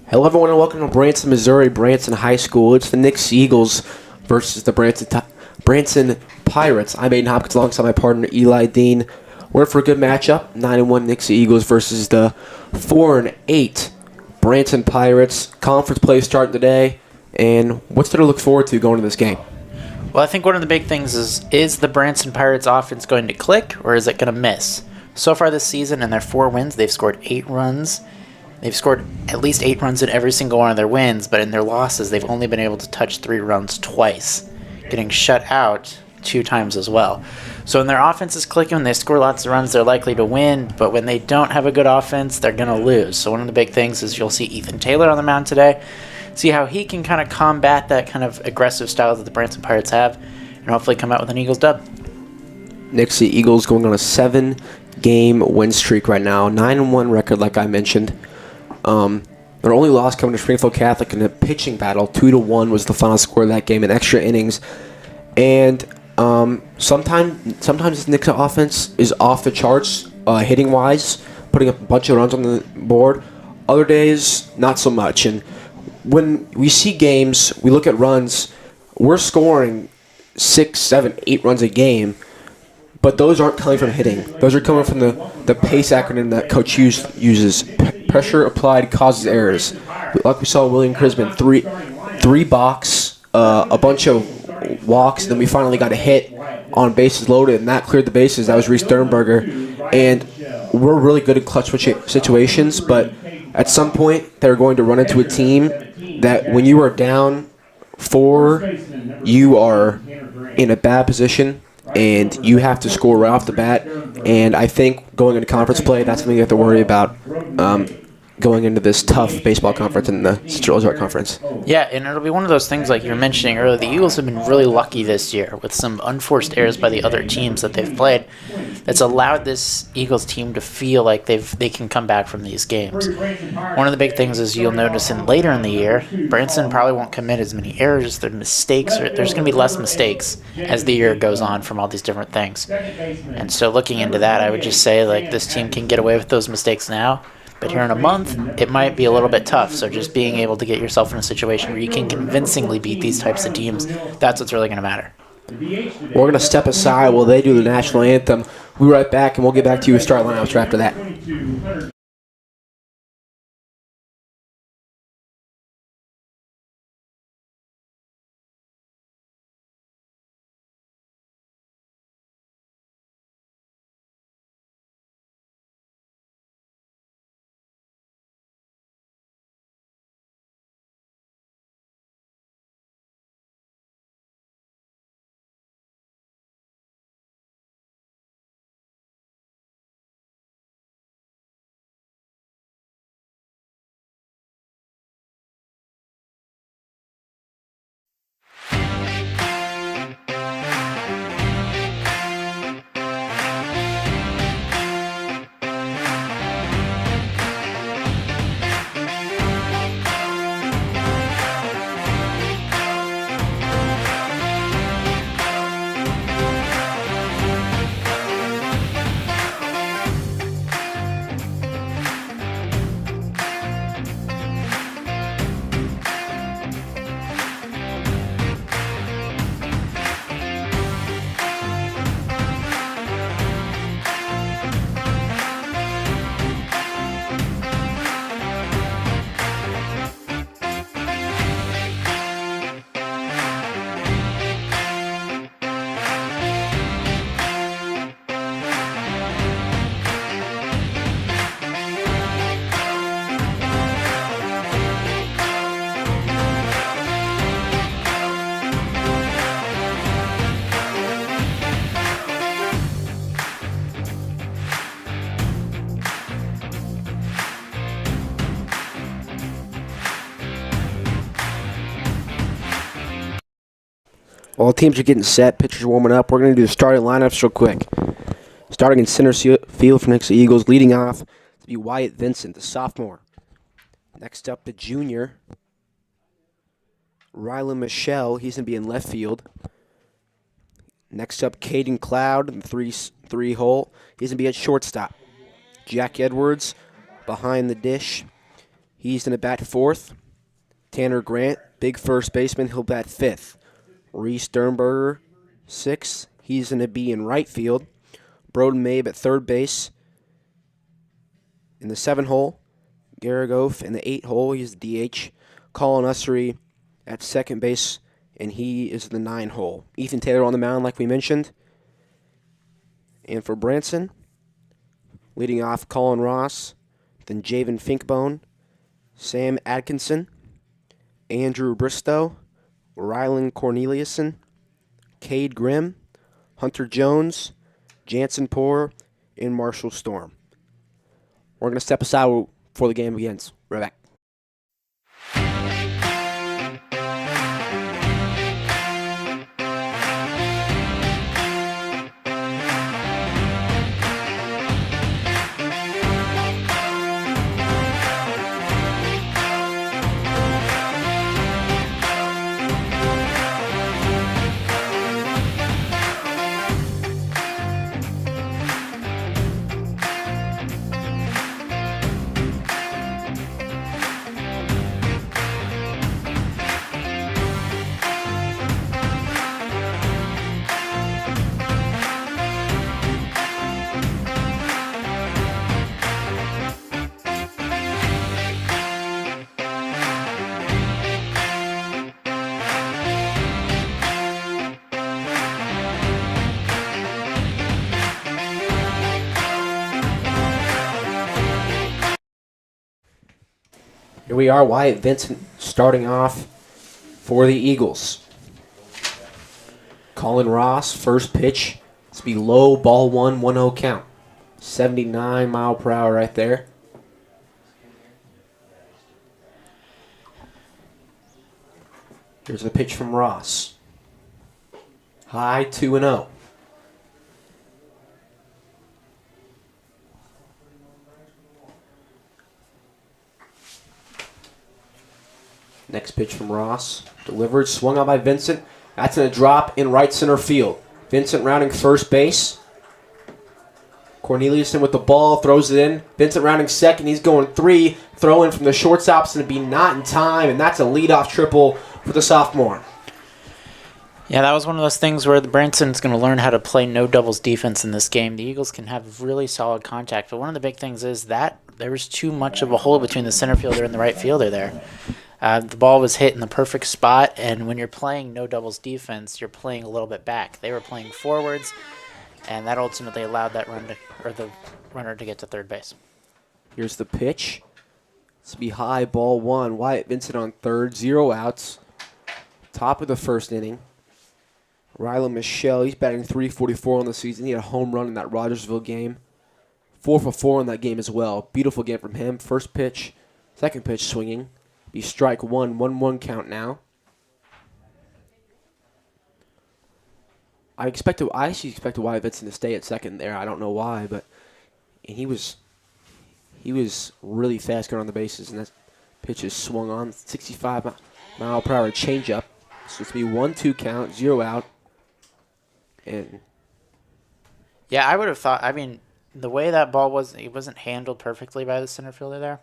Hello, everyone, and welcome to Branson, Missouri, Branson High School. It's the Nixa Eagles versus the Branson Pirates. I'm Aiden Hopkins alongside my partner Eli Dean. We're in for a good matchup. 9-1 Nixa Eagles versus the 4-8 Branson Pirates. Conference play starting today, and what's there to look forward to going to this game? Well, I think one of the big things is the Branson Pirates offense going to click, or is it going to miss? So far this season, in their 4 wins, they've scored 8 runs. They've scored at least 8 runs in every single one of their wins, but in their losses, they've only been able to touch 3 runs twice, getting shut out 2 times as well. So when their offense is clicking, when they score lots of runs, they're likely to win, but when they don't have a good offense, they're going to lose. So one of the big things is you'll see Ethan Taylor on the mound today, see how he can kind of combat that kind of aggressive style that the Branson Pirates have, and hopefully come out with an Eagles dub. Nixa Eagles going on a 7-game win streak right now, 9-1 record like I mentioned. Their only loss coming to Springfield Catholic in a pitching battle. 2-1 was the final score of that game in extra innings. And sometimes this Nixa offense is off the charts hitting wise, putting up a bunch of runs on the board. Other days, not so much. And when we see games, we look at runs, we're scoring 6, 7, 8 runs a game. But those aren't coming from hitting. Those are coming from the PACE acronym that Coach uses. Pressure applied causes errors. Like we saw William Crisman, three balks, a bunch of walks, and then we finally got a hit on bases loaded, and that cleared the bases. That was Reese Sternberger. And we're really good at clutch situations, but at some point they're going to run into a team that when you are down 4, you are in a bad position, and you have to score right off the bat. And I think going into conference play, that's something you have to worry about going into this tough baseball conference in the Central Ozark Conference. Yeah, and it'll be one of those things like you were mentioning earlier. The Eagles have been really lucky this year with some unforced errors by the other teams that they've played that's allowed this Eagles team to feel like they can come back from these games. One of the big things is you'll notice later in the year, Branson probably won't commit as many errors. There's going to be less mistakes as the year goes on from all these different things. And so looking into that, I would just say like this team can get away with those mistakes now. But here in a month, it might be a little bit tough. So just being able to get yourself in a situation where you can convincingly beat these types of teams, that's what's really going to matter. We're going to step aside while they do the national anthem. We'll be right back, and we'll get back to you with start lineups right after that. While teams are getting set, pitchers are warming up, we're going to do the starting lineups real quick. Starting in center field for Nixa Eagles, leading off to be Wyatt Vincent, the sophomore. Next up, the junior, Rylan Michelle. He's going to be in left field. Next up, Caden Cloud in the 3 hole. He's going to be at shortstop. Jack Edwards behind the dish He's going to bat fourth. Tanner Grant, big first baseman, he'll bat fifth. Reese Sternberger, sixth. He's going to be in right field. Broden Mabe at third base. In the 7 hole, Garagoff in the 8 hole, he's the DH. Colin Ussery at second base, and he is the 9 hole. Ethan Taylor on the mound, like we mentioned. And for Branson, leading off Colin Ross, then Javen Finkbone, Sam Atkinson, Andrew Bristow, Rylan Corneliuson, Cade Grimm, Hunter Jones, Jansen Poor, and Marshall Storm. We're going to step aside before the game begins. Right back. Here we are, Wyatt Vincent starting off for the Eagles. Colin Ross, first pitch. It's be low, ball 1, 1-0 count. 79 mile per hour right there. Here's the pitch from Ross. High, 2-0. Next pitch from Ross. Delivered, swung on by Vincent. That's going to drop in right center field. Vincent rounding first base. Corneliuson with the ball, throws it in. Vincent rounding second. He's going 3. Throw in from the shortstop's going to be not in time, and that's a leadoff triple for the sophomore. Yeah, that was one of those things where the Branson's going to learn how to play no doubles defense in this game. The Eagles can have really solid contact, but one of the big things is that there was too much of a hole between the center fielder and the right fielder there. The ball was hit in the perfect spot, and when you're playing no doubles defense, you're playing a little bit back. They were playing forwards, and that ultimately allowed that the runner to get to third base. Here's the pitch. It's to be high, ball 1. Wyatt Vincent on third, 0 outs. Top of the first inning. Rylan Michelle, he's batting .344 on the season. He had a home run in that Rogersville game. 4 for 4 in that game as well. Beautiful game from him. First pitch, second pitch swinging. Be strike 1, 1-1 count now. I actually expected Wyatt Vincent to stay at second there. I don't know why, but he was really fast going on the bases, and that pitch is swung on. 65 mile per hour changeup. So it's going to be 1-2 count, 0 out. And yeah, I would have thought. I mean, the way that ball was, it wasn't handled perfectly by the center fielder there.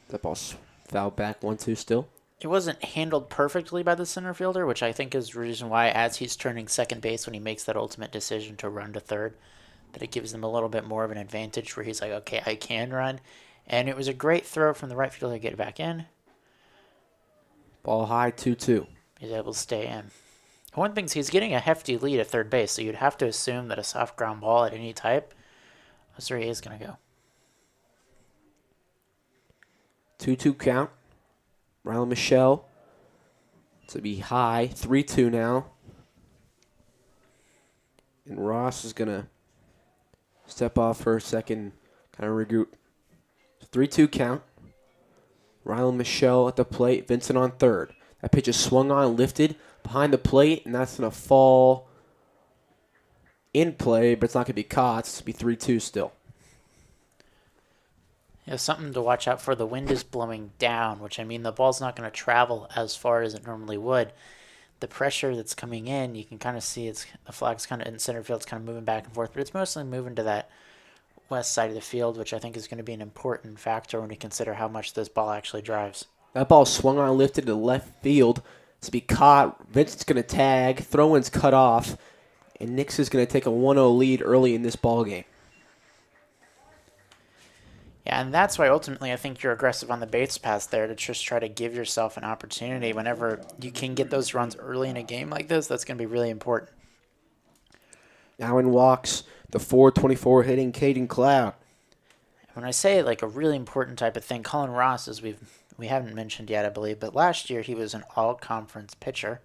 That ball's fouled back 1-2 still. It wasn't handled perfectly by the center fielder, which I think is the reason why, as he's turning second base when he makes that ultimate decision to run to third, that it gives him a little bit more of an advantage where he's like, okay, I can run. And it was a great throw from the right fielder to get it back in. Ball high, 2-2. He's able to stay in. One thing is he's getting a hefty lead at third base, so you'd have to assume that a soft ground ball at any type, that's where he is going to go. 2-2 count. Rylan Michelle to be high, 3-2 now. And Ross is going to step off for a second, kind of regroup. 3-2 count. Rylan Michelle at the plate, Vincent on third. That pitch is swung on, lifted behind the plate, and that's going to fall in play, but it's not going to be caught. It's going to be 3-2 still. Yeah, something to watch out for. The wind is blowing down, which I mean the ball's not going to travel as far as it normally would. The pressure that's coming in, you can kind of see the flag's kind of in center field. It's kind of moving back and forth, but it's mostly moving to that west side of the field, which I think is going to be an important factor when you consider how much this ball actually drives. That ball swung on and lifted to left field to be caught. Vincent's going to tag. Throw-in's cut off. And Nixa is going to take a 1-0 lead early in this ball game. Yeah, and that's why ultimately I think you're aggressive on the Bates pass there to just try to give yourself an opportunity. Whenever you can get those runs early in a game like this, that's going to be really important. Now in walks the 424 hitting Caden Cloud. When I say like a really important type of thing, Colin Ross, as we haven't mentioned yet, I believe, but last year he was an all-conference pitcher,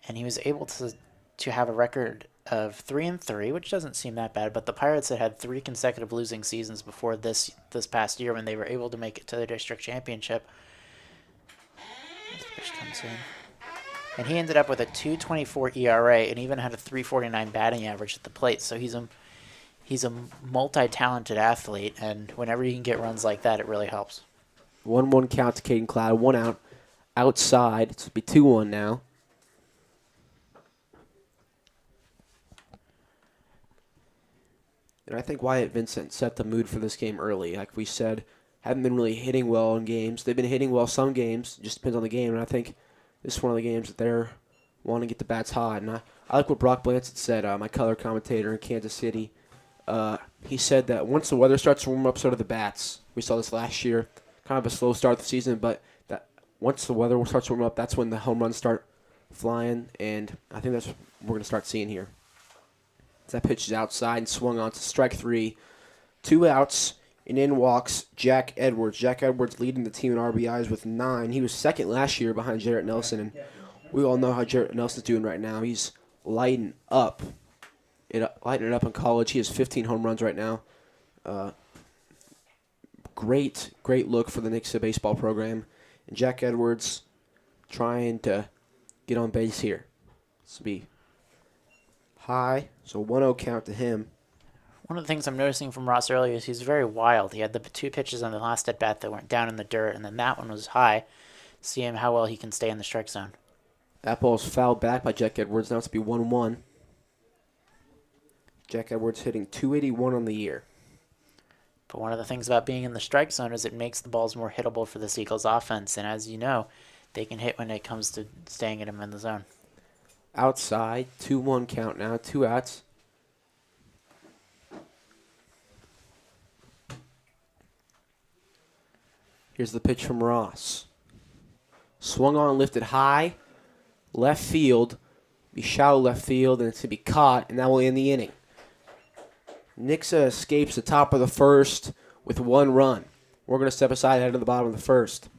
and he was able to have a record of 3-3, which doesn't seem that bad. But the Pirates had 3 consecutive losing seasons before this past year when they were able to make it to the district championship. This pitch comes in, and he ended up with a 2.24 ERA and even had a 3.49 batting average at the plate. So he's a multi-talented athlete, and whenever you can get runs like that, it really helps. 1-1 count to Caden Cloud. 1 out. Outside. It's going to be 2-1 now. And I think Wyatt Vincent set the mood for this game early. Like we said, haven't been really hitting well in games. They've been hitting well some games. Just depends on the game. And I think this is one of the games that they're wanting to get the bats hot. And I like what Brock Branson said, my color commentator in Kansas City. He said that once the weather starts to warm up, so do the bats. We saw this last year. Kind of a slow start to the season, but that once the weather starts to warm up, that's when the home runs start flying. And I think that's what we're going to start seeing here. That pitch is outside and swung on to strike 3. 2 outs, and in walks Jack Edwards. Jack Edwards leading the team in RBIs with 9. He was second last year behind Jarrett Nelson, and we all know how Jarrett Nelson's doing right now. He's lighting it up in college. He has 15 home runs right now. Great look for the Nixa baseball program. And Jack Edwards trying to get on base here. This will be high, so 1-0 count to him. One of the things I'm noticing from Ross earlier is he's very wild. He had the 2 pitches on the last at bat that went down in the dirt, and then that one was high. See him how well he can stay in the strike zone. That ball's fouled back by Jack Edwards. Now it's to be 1-1. Jack Edwards hitting .281 on the year. But one of the things about being in the strike zone is it makes the balls more hittable for the Eagles offense, and as you know, they can hit when it comes to staying at him in the zone. Outside, 2-1 count now, 2 outs. Here's the pitch from Ross. Swung on, lifted high, left field, be shallow left field, and it's going to be caught, and that will end the inning. Nixa escapes the top of the first with 1 run. We're going to step aside head to the bottom of the first.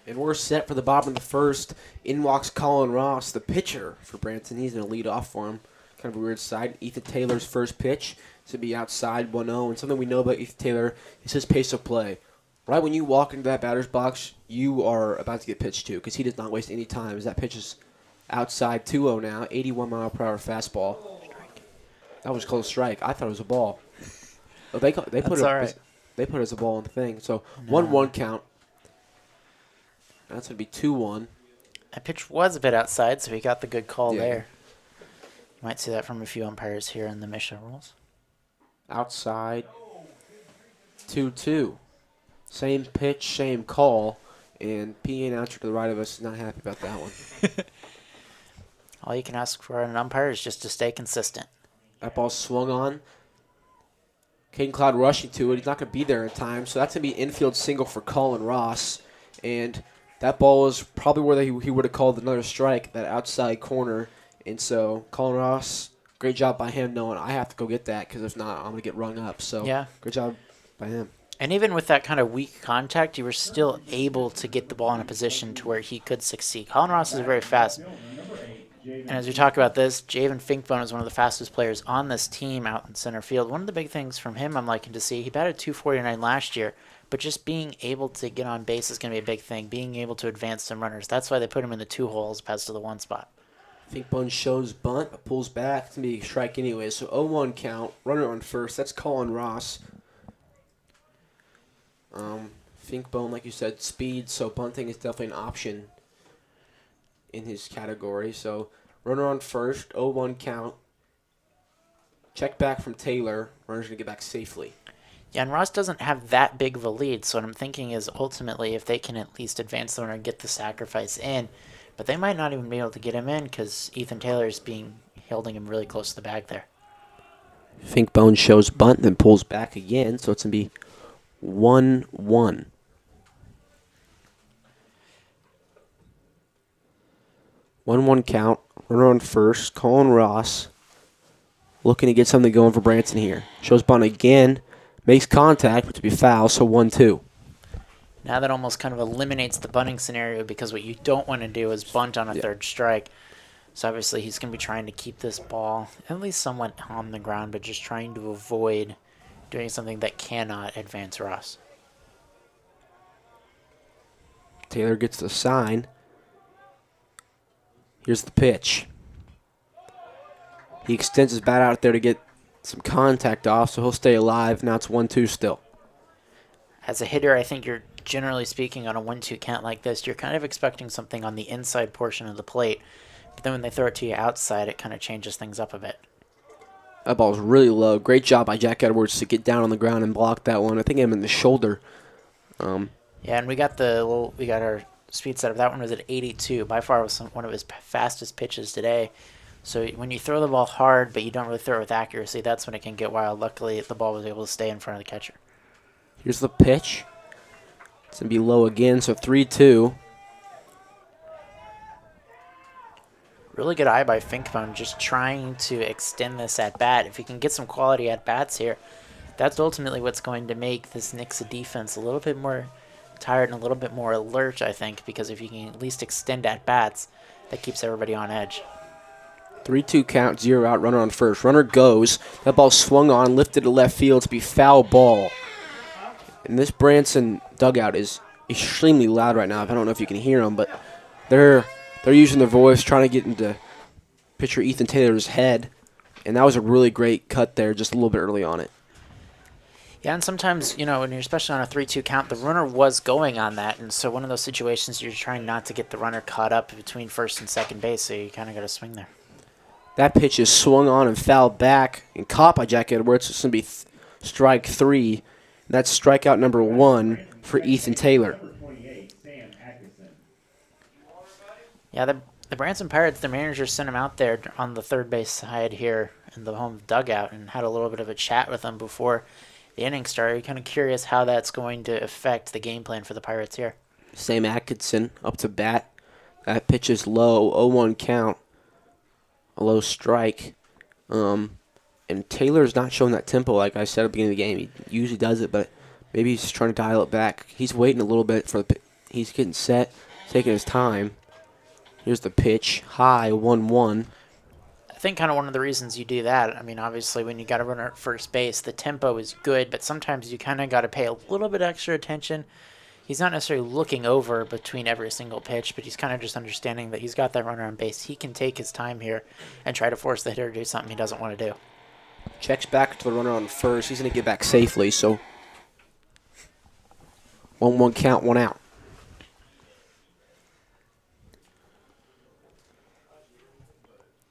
And we're set for the bottom of the first. In walks Colin Ross, the pitcher for Branson. He's going to lead off for him. Kind of a weird side. Ethan Taylor's first pitch to be outside 1-0. And something we know about Ethan Taylor is his pace of play. Right when you walk into that batter's box, you are about to get pitched to because he does not waste any time. As that pitch is outside 2-0 now, 81-mile-per-hour fastball. That was a close strike. I thought it was a ball. Oh, they put it as a ball on the thing. So 1-1 count. That's going to be 2-1. That pitch was a bit outside, so he got the good call there. You might see that from a few umpires here in the Mission rules. Outside 2-2. Same pitch, same call. And PA announcer to the right of us is not happy about that one. All you can ask for an umpire is just to stay consistent. That ball swung on. Caden Cloud rushing to it. He's not going to be there in time. So that's going to be an infield single for Colin Ross. And that ball was probably where he would have called another strike, that outside corner. And so Colin Ross, great job by him knowing I have to go get that because if not, I'm going to get rung up. So good job by him. And even with that kind of weak contact, you were still able to get the ball in a position to where he could succeed. Colin Ross is very fast. And as we talk about this, Javen Finkbone is one of the fastest players on this team out in center field. One of the big things from him I'm liking to see, he batted .249 last year, but just being able to get on base is going to be a big thing, being able to advance some runners. That's why they put him in the 2 holes as opposed to the 1 spot. Finkbone shows bunt, but pulls back. It's going to be a strike anyway. So 0-1 count, runner on first. That's Colin Ross. Finkbone, like you said, speed, so bunting is definitely an option in his category. So runner on first, 0-1 count. Check back from Taylor. Runner's going to get back safely. Yeah, and Ross doesn't have that big of a lead, so what I'm thinking is ultimately if they can at least advance the runner and get the sacrifice in, but they might not even be able to get him in because Ethan Taylor is holding him really close to the bag there. Finkbone shows bunt, then pulls back again, so it's going to be 1-1. One count. Runner on first. Colin Ross looking to get something going for Branson here. Shows bunt again. Makes contact, but to be foul, so 1-2. Now that almost kind of eliminates the bunting scenario because what you don't want to do is bunt on a third strike. So obviously he's going to be trying to keep this ball at least somewhat on the ground, but just trying to avoid doing something that cannot advance Ross. Taylor gets the sign. Here's the pitch. He extends his bat out there to get some contact off, so he'll stay alive. Now it's 1-2 still. As a hitter, I think you're generally speaking on a 1-2 count like this, you're kind of expecting something on the inside portion of the plate. But then when they throw it to you outside, it kind of changes things up a bit. That ball's really low. Great job by Jack Edwards to get down on the ground and block that one. I think him in the shoulder. Yeah, and we got our speed setup. That one was at 82. By far was one of his fastest pitches today. So when you throw the ball hard, but you don't really throw it with accuracy, that's when it can get wild. Luckily, the ball was able to stay in front of the catcher. Here's the pitch. It's going to be low again, so 3-2. Really good eye by Finkbone, just trying to extend this at-bat. If he can get some quality at-bats here, that's ultimately what's going to make this Nixa defense a little bit more tired and a little bit more alert, I think, because if you can at least extend at-bats, that keeps everybody on edge. 3-2 count, 0 out, runner on first. Runner goes. That ball swung on, lifted to left field to be foul ball. And this Branson dugout is extremely loud right now. I don't know if you can hear them, but they're using their voice, trying to get into pitcher Ethan Taylor's head. And that was a really great cut there, just a little bit early on it. Yeah, and sometimes, when you're especially on a 3-2 count, the runner was going on that. And so one of those situations, you're trying not to get the runner caught up between first and second base, so you kind of got to swing there. That pitch is swung on and fouled back and caught by Jack Edwards. It's going to be strike 3. That's strikeout number 1 for Ethan Taylor. Yeah, the Branson Pirates, their manager sent him out there on the third base side here in the home dugout and had a little bit of a chat with him before the inning started. Kind of curious how that's going to affect the game plan for the Pirates here. Sam Atkinson up to bat. That pitch is low, 0-1 count. A low strike. And Taylor's not showing that tempo like I said at the beginning of the game. He usually does it, but maybe he's trying to dial it back. He's waiting a little bit for He's getting set, taking his time. Here's the pitch. High, 1-1. I think kind of one of the reasons you do that, I mean, obviously when you got a runner at first base, the tempo is good, but sometimes you kind of got to pay a little bit extra attention. He's not necessarily looking over between every single pitch, but he's kind of just understanding that he's got that runner on base. He can take his time here and try to force the hitter to do something he doesn't want to do. Checks back to the runner on first. He's going to get back safely, so 1-1 count, 1 out.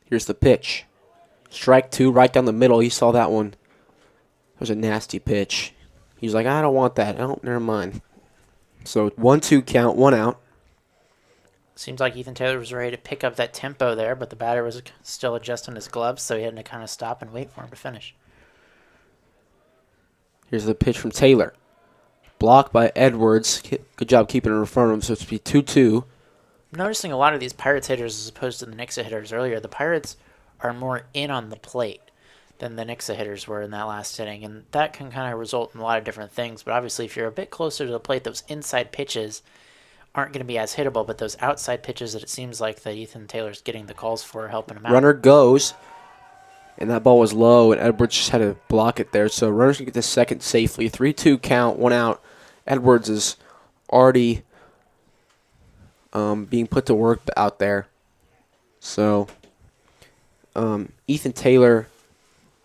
Here's the pitch. Strike 2 right down the middle. He saw that one. That was a nasty pitch. He's like, I don't want that. Oh, never mind. So 1-2 count, 1 out. Seems like Ethan Taylor was ready to pick up that tempo there, but the batter was still adjusting his gloves, so he had to kind of stop and wait for him to finish. Here's the pitch from Taylor. Blocked by Edwards. Good job keeping it in front of him, so it's be 2-2. I'm noticing a lot of these Pirates hitters as opposed to the Nixa hitters earlier. The Pirates are more in on the plate than the Nixa hitters were in that last inning, and that can kind of result in a lot of different things. But obviously, if you're a bit closer to the plate, those inside pitches aren't going to be as hittable, but those outside pitches that it seems like that Ethan Taylor's getting the calls for are helping him out. Runner goes, and that ball was low, and Edwards just had to block it there. So runners can get the second safely. 3-2 count, 1 out. Edwards is already being put to work out there. So Ethan Taylor,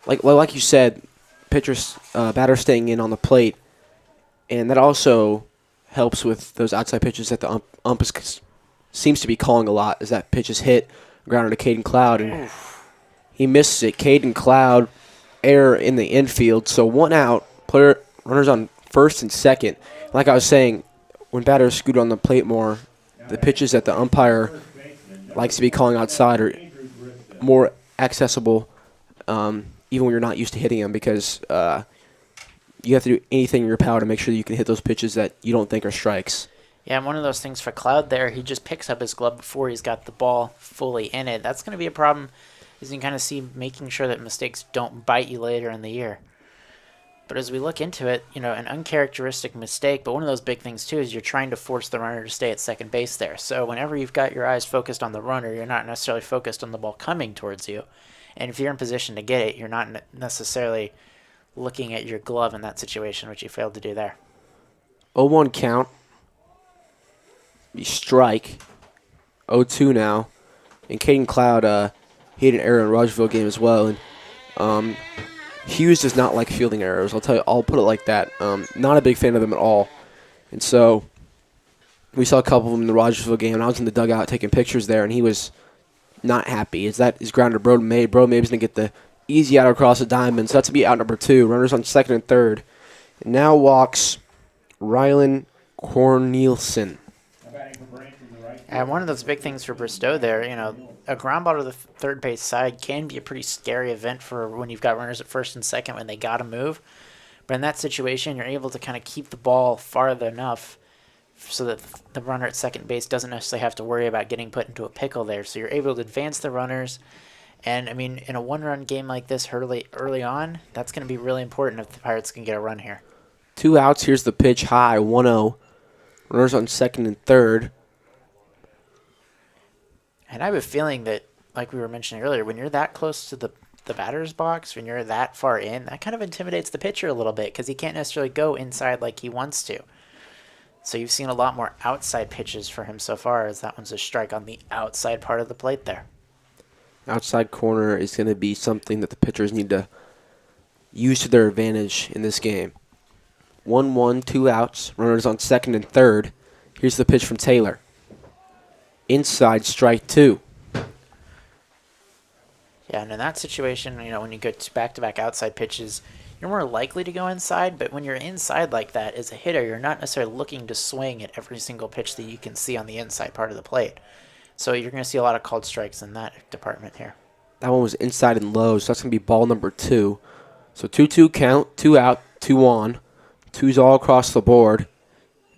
like you said, batter staying in on the plate, and that also helps with those outside pitches that the ump seems to be calling a lot. As that pitch is hit, grounded to Caden Cloud, and he misses it. Caden Cloud, error in the infield, so 1 out. Runners on first and second. Like I was saying, when batters scoot on the plate more, the pitches that the umpire likes to be calling outside are more accessible, even when you're not used to hitting them, because you have to do anything in your power to make sure that you can hit those pitches that you don't think are strikes. Yeah, and one of those things for Cloud there, he just picks up his glove before he's got the ball fully in it. That's going to be a problem, as you can kind of see, making sure that mistakes don't bite you later in the year. But as we look into it, an uncharacteristic mistake, but one of those big things too is you're trying to force the runner to stay at second base there. So whenever you've got your eyes focused on the runner, you're not necessarily focused on the ball coming towards you. And if you're in position to get it, you're not necessarily looking at your glove in that situation, which you failed to do there. 0-1 count. You strike. 0-2 now. And Caden Cloud, he had an error in Rogersville game as well. And Hughes does not like fielding errors. I'll put it like that. Not a big fan of them at all. And so we saw a couple of them in the Rogersville game, and I was in the dugout taking pictures there, and he was not happy. Is grounded Broden Mabe. Broden Mabe's going to get the easy out across the diamond. So that's going to be out number 2. Runners on second and third. And now walks Rylan Cornelison. And one of those big things for Bristow there, a ground ball to the third base side can be a pretty scary event for when you've got runners at first and second when they got to move. But in that situation, you're able to kind of keep the ball farther enough so that the runner at second base doesn't necessarily have to worry about getting put into a pickle there. So you're able to advance the runners. And, I mean, in a one-run game like this early on, that's going to be really important if the Pirates can get a run here. 2 outs. Here's the pitch high, 1-0. Runners on second and third. And I have a feeling that, like we were mentioning earlier, when you're that close to the batter's box, when you're that far in, that kind of intimidates the pitcher a little bit because he can't necessarily go inside like he wants to. So you've seen a lot more outside pitches for him so far, as that one's a strike on the outside part of the plate there. Outside corner is going to be something that the pitchers need to use to their advantage in this game. 1-1, 2 outs. Runners on second and third. Here's the pitch from Taylor. Inside, strike 2. Yeah, and in that situation, when you go back-to-back outside pitches, you're more likely to go inside, but when you're inside like that as a hitter, you're not necessarily looking to swing at every single pitch that you can see on the inside part of the plate. So you're going to see a lot of called strikes in that department here. That one was inside and low, so that's going to be ball number 2. So 2-2 count, 2 out, 2 on. 2's all across the board.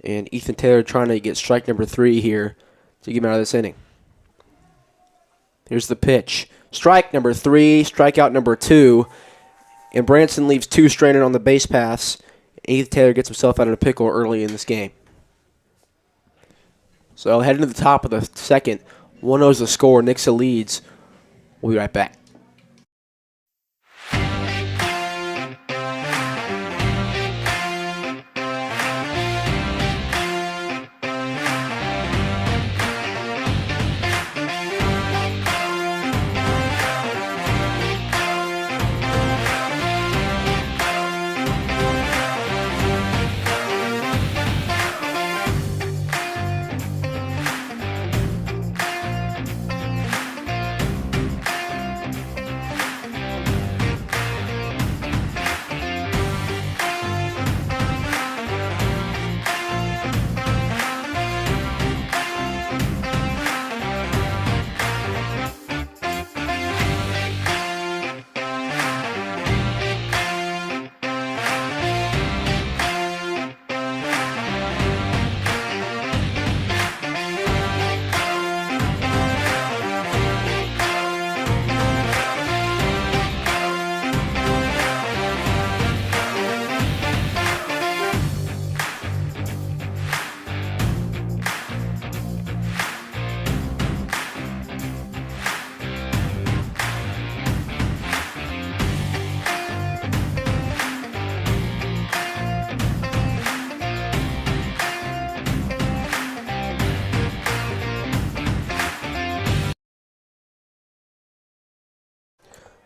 And Ethan Taylor trying to get strike number 3 here to get him out of this inning. Here's the pitch. Strike number 3, strikeout number 2. And Branson leaves 2 stranded on the base paths. Ethan Taylor gets himself out of a pickle early in this game. So heading to the top of the second, 1-0 is the score. Nixa leads. We'll be right back.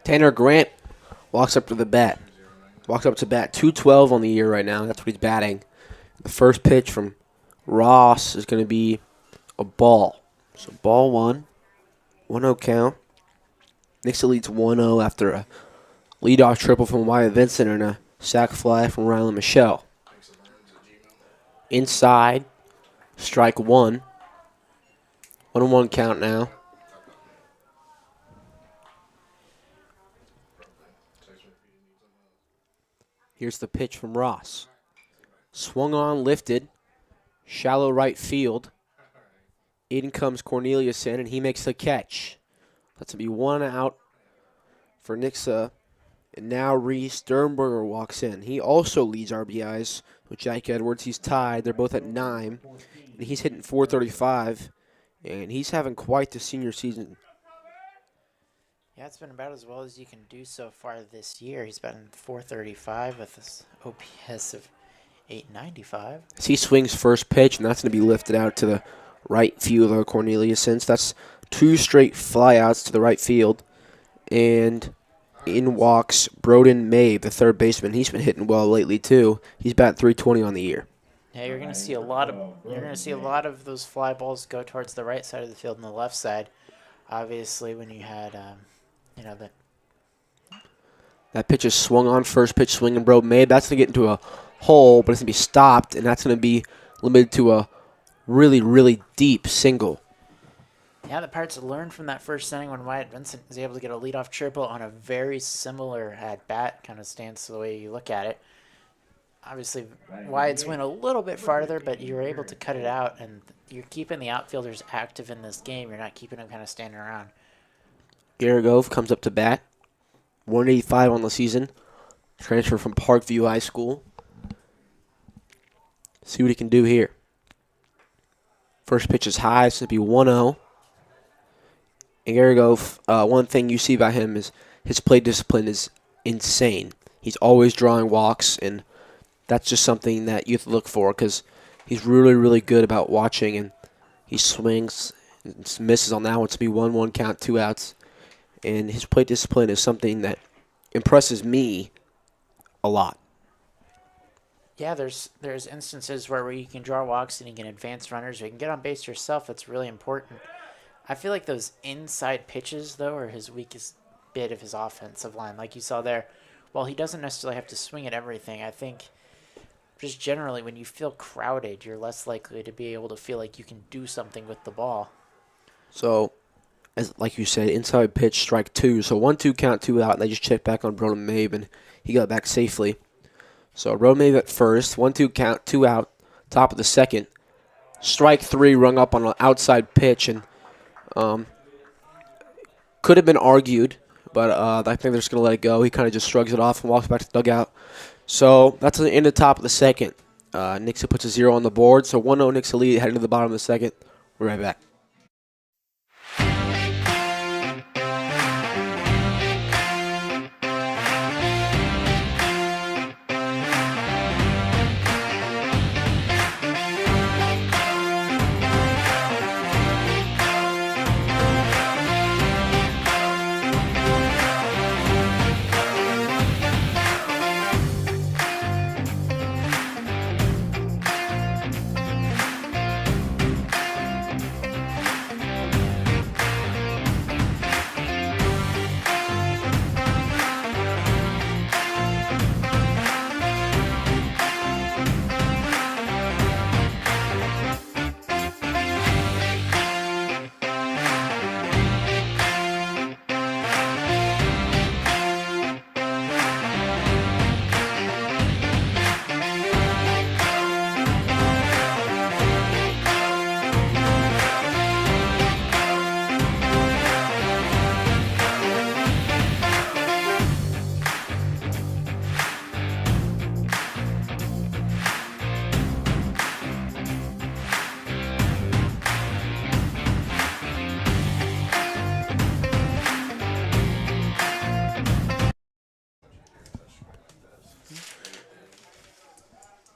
Tanner Grant walks up to bat. 212 on the year right now. That's what he's batting. The first pitch from Ross is going to be a ball. So ball one. 1-0 count. Nixa leads 1-0 after a leadoff triple from Wyatt Vincent and a sac fly from Rylan Michelle. Inside. Strike one. 1-1 count now. Here's the pitch from Ross. Swung on, lifted. Shallow right field. In comes Corneliuson, and he makes the catch. That's to be 1 out for Nixa. And now Reese Sternberger walks in. He also leads RBIs with Jack Edwards. He's tied. They're both at 9. And he's hitting .435. And he's having quite the senior season. Yeah, it's been about as well as you can do so far this year. He's batting .435 with this OPS of .895. As he swings first pitch, and that's going to be lifted out to the right fielder, Corneliuson. That's 2 straight flyouts to the right field. And in walks Broden Mabe, the third baseman. He's been hitting well lately, too. He's batting .320 on the year. Yeah, you're going to see a lot of those fly balls go towards the right side of the field and the left side. Obviously, when you had that pitch is swung on, first pitch swinging Broden Mabe. That's going to get into a hole, but it's going to be stopped, and that's going to be limited to a really, really deep single. Yeah, the Pirates learned from that first inning when Wyatt Vincent was able to get a leadoff triple on a very similar at-bat kind of stance the way you look at it. Obviously, Wyatt's went a little bit farther, but you were able to cut it out, and you're keeping the outfielders active in this game. You're not keeping them kind of standing around. Garagove comes up to bat. 185 on the season. Transfer from Parkview High School. See what he can do here. First pitch is high, so it'll be 1-0. And Garagove, one thing you see about him is his play discipline is insane. He's always drawing walks, and that's just something that you have to look for because he's really, really good about watching, and he swings and misses on that one. To be 1-1 count, 2 outs. And his plate discipline is something that impresses me a lot. Yeah, there's instances where you can draw walks and you can advance runners, or you can get on base yourself. That's really important. I feel like those inside pitches, though, are his weakest bit of his offensive line. Like you saw there, while he doesn't necessarily have to swing at everything, I think just generally when you feel crowded, you're less likely to be able to feel like you can do something with the ball. So, like you said, inside pitch, strike 2. So 1-2 count, 2 out, and they just checked back on Broden Mabe, and he got back safely. So Broden Mabe at first, 1-2 count, 2 out, top of the second. Strike 3 rung up on an outside pitch, and could have been argued, but I think they're just going to let it go. He kind of just shrugs it off and walks back to the dugout. So that's in the top of the second. Nixa puts a 0 on the board, so 1-0 Nixa lead heading to the bottom of the second. We're right back.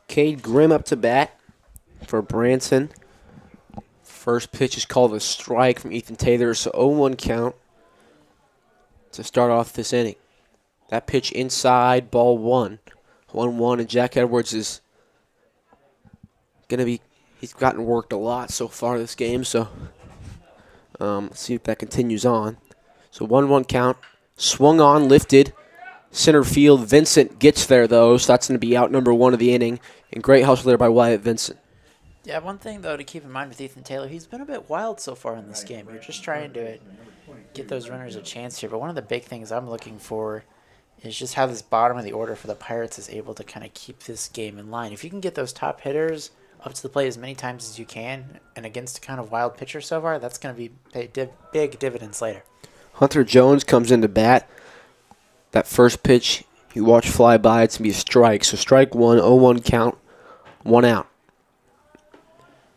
Cade Grimm up to bat for Branson. First pitch is called a strike from Ethan Taylor, so 0-1 count to start off this inning. That pitch inside, ball one. 1-1, and Jack Edwards is going to be, he's gotten worked a lot so far this game, so let's see if that continues on. So 1-1 count, swung on, lifted. Center field, Vincent gets there, though, so that's going to be out number one of the inning. And great hustle there by Wyatt Vincent. Yeah, one thing, though, to keep in mind with Ethan Taylor, he's been a bit wild so far in this game. You're just trying to get those runners a chance here. But one of the big things I'm looking for is just how this bottom of the order for the Pirates is able to kind of keep this game in line. If you can get those top hitters up to the plate as many times as you can, and against a kind of wild pitcher so far, that's going to be pay big dividends later. Hunter Jones comes into bat. That first pitch you watch fly by, it's going to be a strike. So strike one, 0-1 count, 1 out.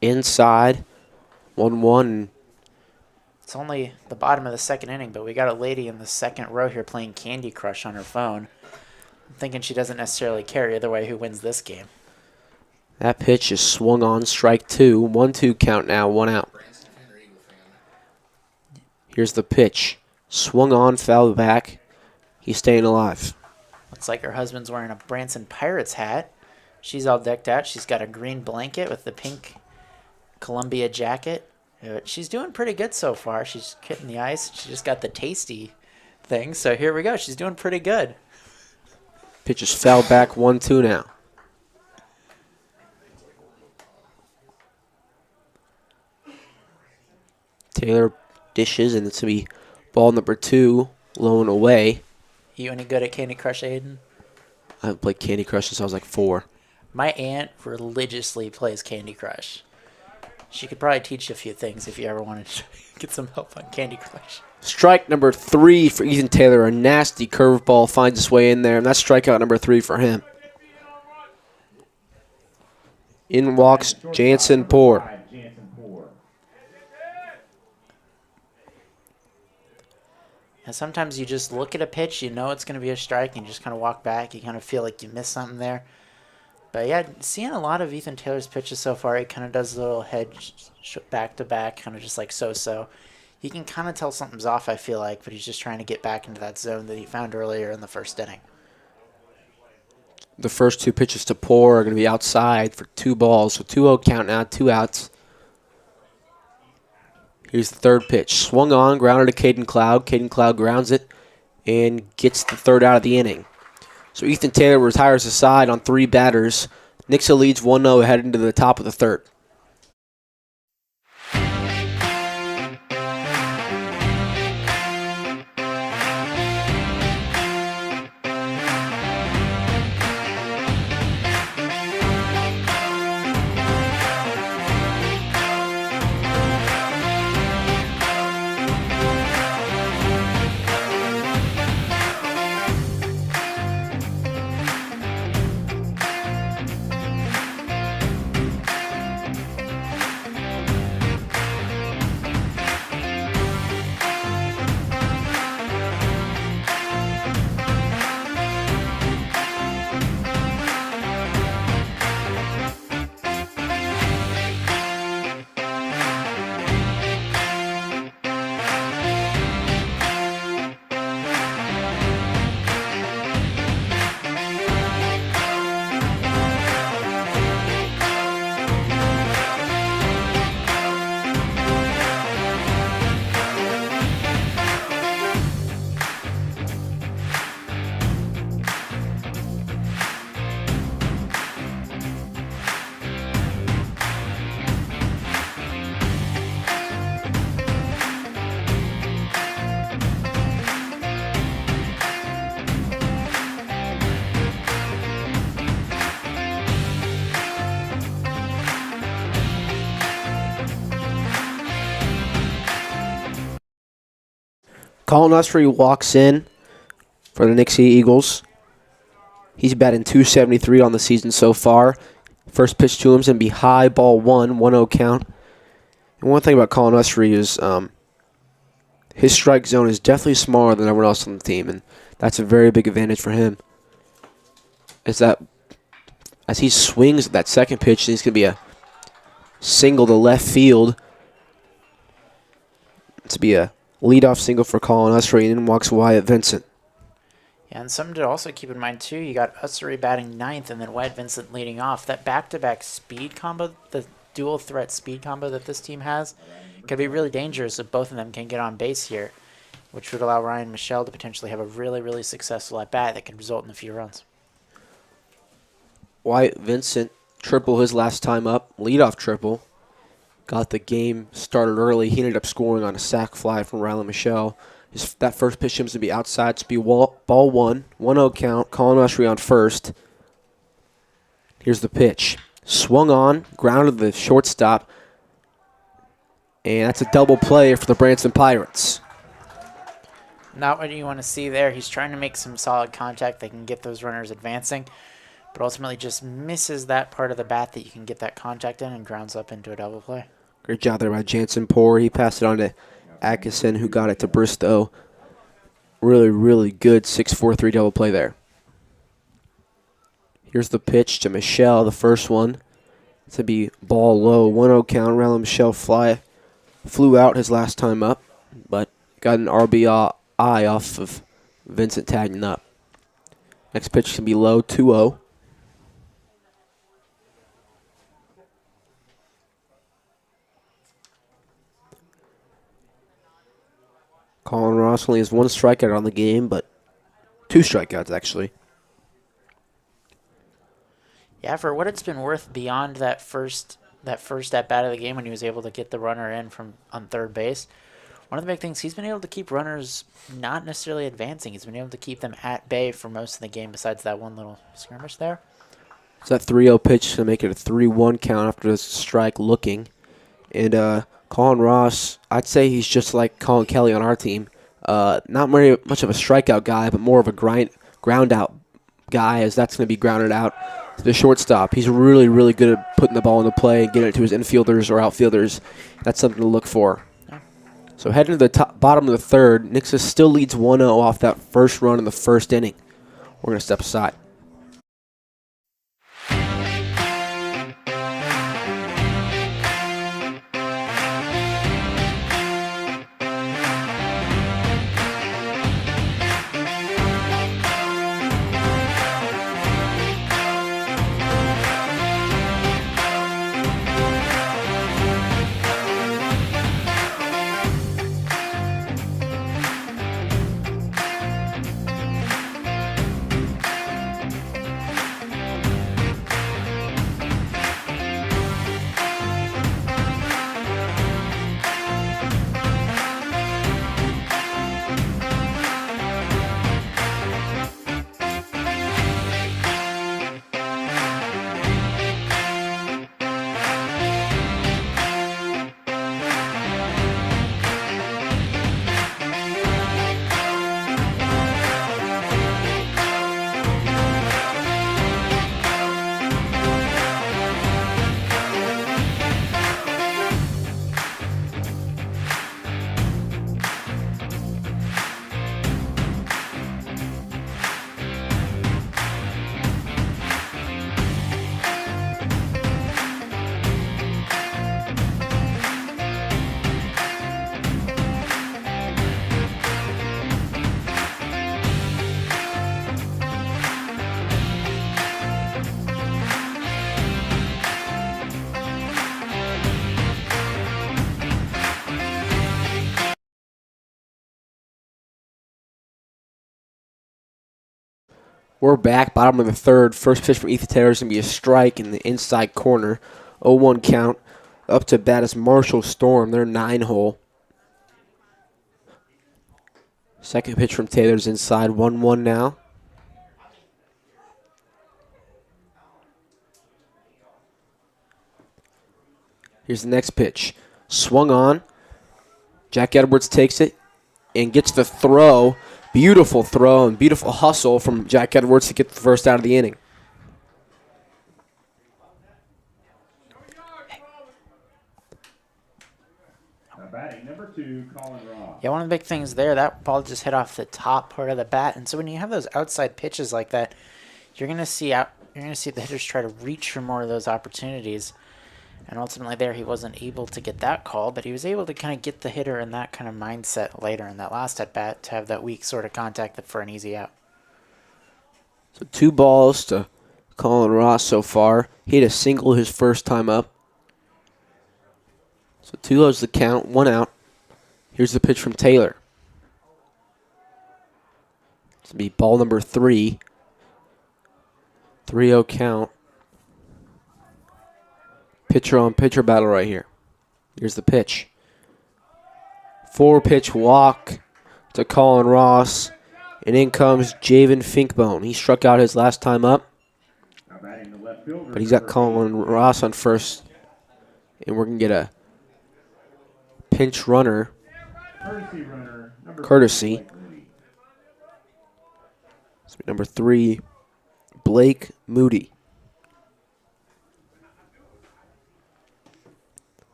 Inside, 1-1. It's only the bottom of the second inning, but we got a lady in the second row here playing Candy Crush on her phone. I'm thinking she doesn't necessarily care either way who wins this game. That pitch is swung on, strike two, 1-2 count now, 1 out. Here's the pitch. Swung on, fouled back. He's staying alive. Looks like her husband's wearing a Branson Pirates hat. She's all decked out. She's got a green blanket with the pink Columbia jacket. She's doing pretty good so far. She's hitting the ice. She just got the tasty thing. So here we go. She's doing pretty good. Pitch is fouled back, 1-2 now. Taylor dishes, and it's going to be ball number 2, low and away. You any good at Candy Crush, Aiden? I've played Candy Crush since I was like 4. My aunt religiously plays Candy Crush. She could probably teach you a few things if you ever wanted to get some help on Candy Crush. Strike number 3 for Ethan Taylor. A nasty curveball finds its way in there, and that's strikeout number 3 for him. In walks Jansen Poor. And sometimes you just look at a pitch, you know it's going to be a strike, and you just kind of walk back. You kind of feel like you missed something there. But yeah, seeing a lot of Ethan Taylor's pitches so far, he kind of does a little head back-to-back, kind of just like so-so. You can kind of tell something's off, I feel like, but he's just trying to get back into that zone that he found earlier in the first inning. The first 2 pitches to Poor are going to be outside for 2 balls. So 2-0 count now, 2 outs. Here's the third pitch. Swung on, grounded to Caden Cloud. Caden Cloud grounds it and gets the third out of the inning. So Ethan Taylor retires the side on 3 batters. Nixa leads 1-0 heading into the top of the third. Colin Usry walks in for the Nixa Eagles. He's batting .273 on the season so far. First pitch to him is going to be high, ball 1-0 count. And one thing about Colin Usry is his strike zone is definitely smaller than everyone else on the team, and that's a very big advantage for him. As he swings at that second pitch, it's going to be a single to left field. It's be a leadoff single for Colin Usry, and then walks Wyatt Vincent. Yeah, and something to also keep in mind, too, you got Usry batting ninth and then Wyatt Vincent leading off. That back-to-back speed combo, the dual threat speed combo that this team has, could be really dangerous if both of them can get on base here, which would allow Ryan Michelle to potentially have a really, really successful at-bat that can result in a few runs. Wyatt Vincent, triple his last time up, leadoff triple. Got the game started early. He ended up scoring on a sac fly from Ryan Michelle. That first pitch seems to be outside. It's be ball 1-0 count. Colin Usry on first. Here's the pitch. Swung on, grounded the shortstop. And that's a double play for the Branson Pirates. Not what you want to see there. He's trying to make some solid contact that can get those runners advancing, but ultimately just misses that part of the bat that you can get that contact in and grounds up into a double play. Great job there by Jansen Poor. He passed it on to Atkinson, who got it to Bristow. Really, really good 6-4-3 double play there. Here's the pitch to Michelle, the first one. It's going to be ball low, 1-0 count. Ryan Michelle flew out his last time up, but got an RBI off of Vincent tagging up. Next pitch can be low, 2-0. Colin Ross only has one strikeout on the game, but two strikeouts, actually. Yeah, for what it's been worth beyond that first at-bat of the game when he was able to get the runner in from on third base, one of the big things, he's been able to keep runners not necessarily advancing. He's been able to keep them at bay for most of the game besides that one little skirmish there. So that 3-0 pitch to make it a 3-1 count after the strike looking. And Colin Ross, I'd say he's just like Colin Kelly on our team. Not very much of a strikeout guy, but more of a ground out guy, as that's going to be grounded out to the shortstop. He's really, really good at putting the ball into play and getting it to his infielders or outfielders. That's something to look for. Yeah. So heading to the bottom of the third, Nixa still leads 1-0 off that first run in the first inning. We're going to step aside. We're back, bottom of the third. First pitch from Ethan Taylor is going to be a strike in the inside corner. 0-1 count. Up to bat is Marshall Storm. They're 9-hole. Second pitch from Taylor's inside. 1-1 now. Here's the next pitch. Swung on. Jack Edwards takes it. and gets the throw. Beautiful throw and beautiful hustle from Jack Edwards to get the first out of the inning. Batting number 2, Colin Ross. Yeah, one of the big things there, that ball just hit off the top part of the bat, and so when you have those outside pitches like that, you're gonna see the hitters try to reach for more of those opportunities. And ultimately there he wasn't able to get that call, but he was able to kind of get the hitter in that kind of mindset later in that last at-bat to have that weak sort of contact for an easy out. So 2 balls to Colin Ross so far. He hit a single his first time up. So 2 lows the count, 1 out. Here's the pitch from Taylor. It's going to be ball number 3. 3-0 count. Pitcher on pitcher battle right here. Here's the pitch. 4-pitch walk to Colin Ross. And in comes Javen Finkbone. He struck out his last time up. But he's got Colin Ross on first. And we're going to get a pinch runner. Courtesy. Number 3, Blake Moody.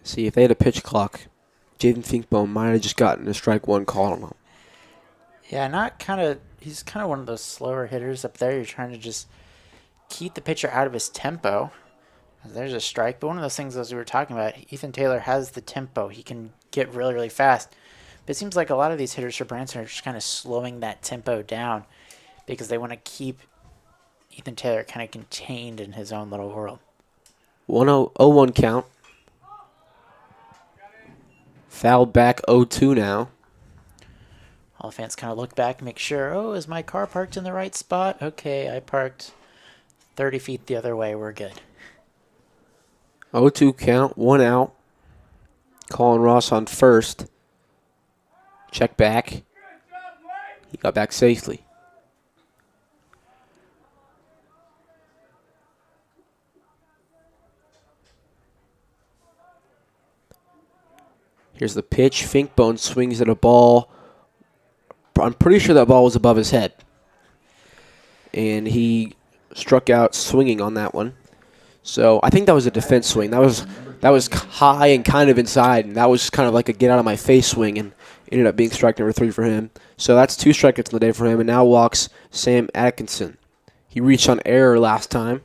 See, if they had a pitch clock, Jaden Finkbone might have just gotten a strike 1 call on him. Yeah, he's kind of one of those slower hitters up there. You're trying to just keep the pitcher out of his tempo. There's a strike. But one of those things, as we were talking about, Ethan Taylor has the tempo. He can get really, really fast. But it seems like a lot of these hitters for Branson are just kind of slowing that tempo down because they want to keep Ethan Taylor kind of contained in his own little world. 1-0-1 count. Fouled back 0-2 now. All the fans kind of look back and make sure, oh, is my car parked in the right spot? Okay, I parked 30 feet the other way. We're good. 0-2 count, 1 out. Colin Ross on first. Check back. He got back safely. Here's the pitch. Finkbone swings at a ball. I'm pretty sure that ball was above his head. And he struck out swinging on that one. So I think that was a defense swing. That was high and kind of inside, and that was kind of like a get out of my face swing, and ended up being strike number 3 for him. So that's 2 strikeouts in the day for him, and now walks Sam Atkinson. He reached on error last time.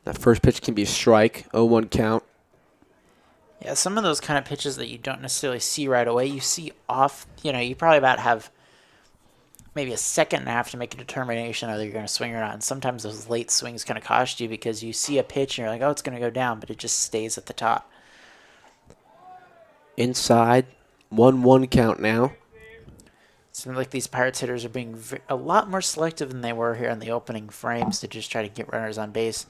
That first pitch can be a strike, 0-1 count. Yeah, some of those kind of pitches that you don't necessarily see right away, you see off, you probably about have maybe a second and a half to make a determination whether you're going to swing or not. And sometimes those late swings kind of cost you because you see a pitch and you're like, oh, it's going to go down, but it just stays at the top. Inside, 1-1 count now. Seems like these Pirates hitters are being a lot more selective than they were here in the opening frames to just try to get runners on base.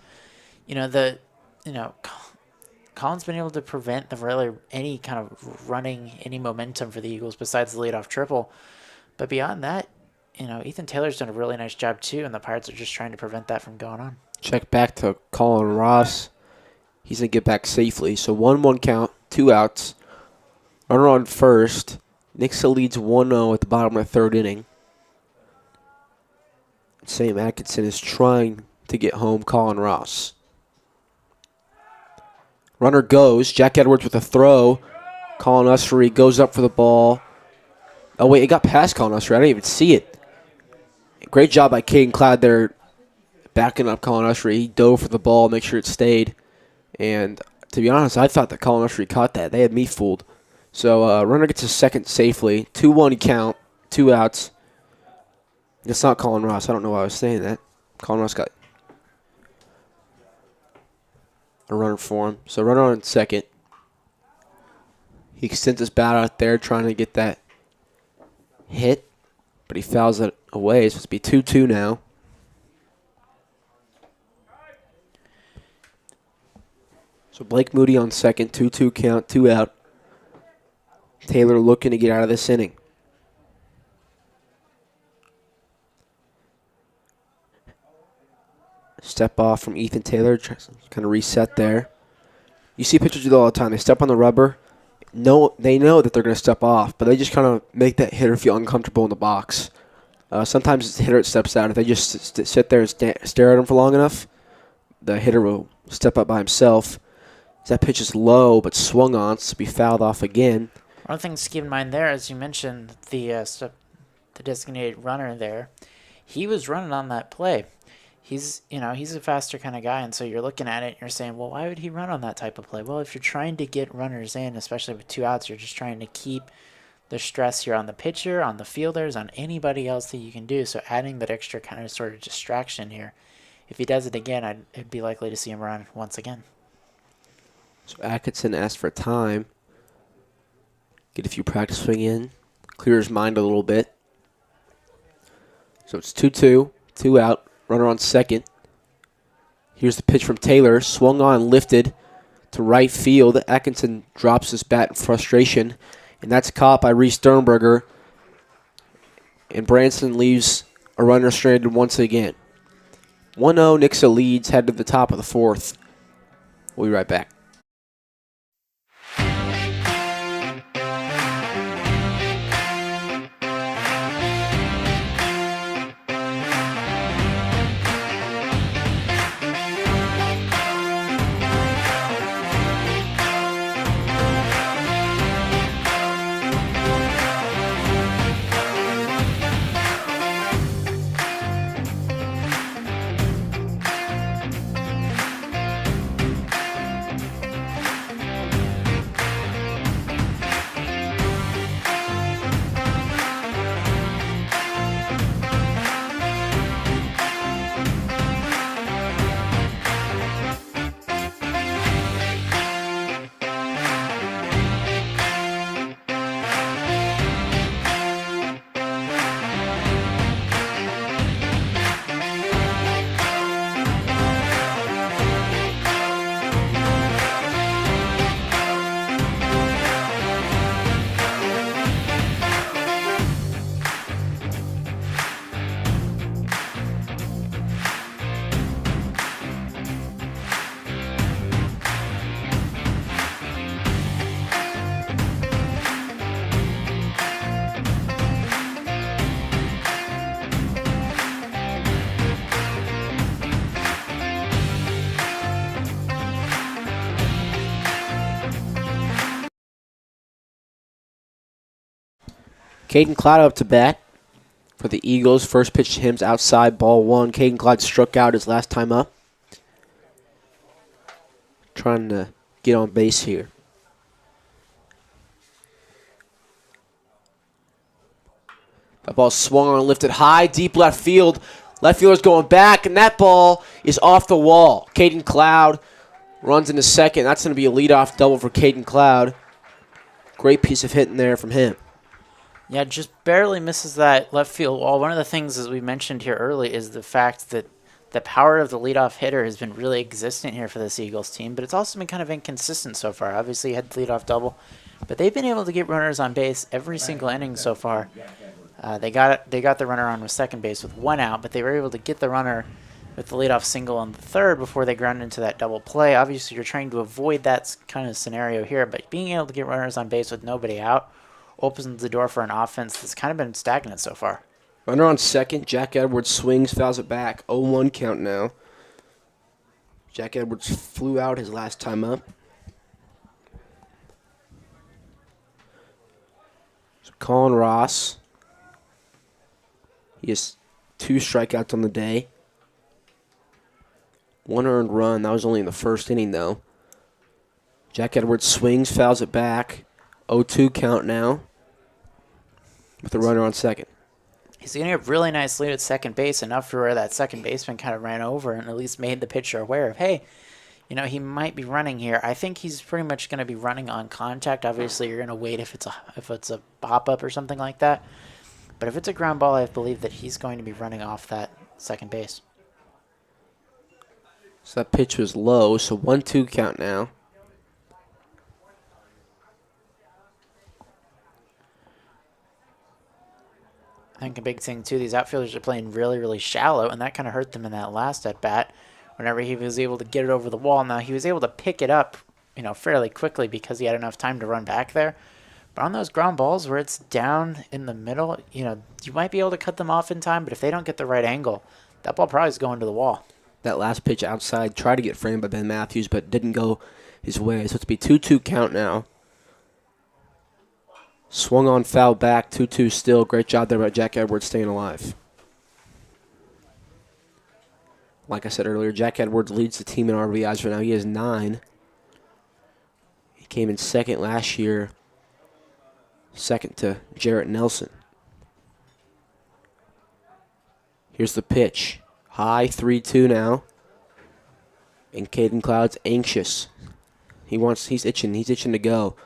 Colin's been able to prevent any kind of running, any momentum for the Eagles besides the leadoff triple. But beyond that, Ethan Taylor's done a really nice job too, and the Pirates are just trying to prevent that from going on. Check back to Colin Ross. He's going to get back safely. So 1-1 count, 2 outs. Runner on first. Nixa leads 1-0 at the bottom of the 3rd inning. Sam Atkinson is trying to get home Colin Ross. Runner goes. Jack Edwards with a throw. Colin Ussery goes up for the ball. Oh, wait, it got past Colin Ussery. I didn't even see it. Great job by Caden Cloud there backing up Colin Ussery. He dove for the ball, make sure it stayed. And to be honest, I thought that Colin Ussery caught that. They had me fooled. So runner gets a second safely. 2-1 count, 2 outs. It's not Colin Ross. I don't know why I was saying that. Colin Ross got a runner for him. So runner on second. He extends his bat out there trying to get that hit, but he fouls it away. It's supposed to be 2-2 now. So Blake Moody on second, 2-2 count, 2 out. Taylor looking to get out of this inning. Step off from Ethan Taylor, kind of reset there. You see pitchers do that all the time. They step on the rubber, they know that they're going to step off, but they just kind of make that hitter feel uncomfortable in the box. Sometimes it's the hitter that steps out. If they just sit there and stare at him for long enough, the hitter will step up by himself. That pitch is low but swung on, so be fouled off again. One thing to keep in mind there, as you mentioned, the designated runner there, he was running on that play. He's a faster kind of guy, and so you're looking at it and you're saying, well, why would he run on that type of play? Well, if you're trying to get runners in, especially with 2 outs, you're just trying to keep the stress here on the pitcher, on the fielders, on anybody else that you can do. So adding that extra kind of sort of distraction here. If he does it again, I'd be likely to see him run once again. So Atkinson asked for time. Get a few practice swing in. Clear his mind a little bit. So it's 2-2. 2 out. Runner on second. Here's the pitch from Taylor. Swung on and lifted to right field. Atkinson drops his bat in frustration. And that's caught by Reese Sternberger. And Branson leaves a runner stranded once again. 1-0, Nixa leads, head to the top of the 4th. We'll be right back. Caden Cloud up to bat for the Eagles. First pitch to him's outside, ball 1. Caden Cloud struck out his last time up. Trying to get on base here. That ball swung on and lifted high, deep left field. Left fielder's going back, and that ball is off the wall. Caden Cloud runs into second. That's going to be a leadoff double for Caden Cloud. Great piece of hitting there from him. Yeah, just barely misses that left field wall. One of the things, as we mentioned here early, is the fact that the power of the leadoff hitter has been really existent here for this Eagles team, but it's also been kind of inconsistent so far. Obviously, he had the leadoff double, but they've been able to get runners on base every single inning so far. They got the runner on with second base with 1 out, but they were able to get the runner with the leadoff single on the third before they ground into that double play. Obviously, you're trying to avoid that kind of scenario here, but being able to get runners on base with nobody out opens the door for an offense that's kind of been stagnant so far. Runner on second. Jack Edwards swings, fouls it back. 0-1 count now. Jack Edwards flew out his last time up. So Colin Ross. He has 2 strikeouts on the day. 1 earned run. That was only in the first inning, though. Jack Edwards swings, fouls it back. 0-2 count now with the runner on second. He's getting a really nice lead at second base, enough for where that second baseman kind of ran over and at least made the pitcher aware of, hey, you know, he might be running here. I think he's pretty much going to be running on contact. Obviously, you're going to wait if it's a pop-up or something like that. But if it's a ground ball, I believe that he's going to be running off that second base. So that pitch was low, so 1-2 count now. I think a big thing, too, these outfielders are playing really, really shallow, and that kind of hurt them in that last at-bat whenever he was able to get it over the wall. Now, he was able to pick it up fairly quickly because he had enough time to run back there. But on those ground balls where it's down in the middle, you might be able to cut them off in time, but if they don't get the right angle, that ball probably is going to the wall. That last pitch outside tried to get framed by Ben Matthews, but didn't go his way. So it's be 2-2 count now. Swung on, foul back, 2-2 still. Great job there by Jack Edwards staying alive. Like I said earlier, Jack Edwards leads the team in RBIs right now. He has 9. He came in second last year, second to Jarrett Nelson. Here's the pitch. High, 3-2 now. And Caden Cloud's anxious. He's itching to go.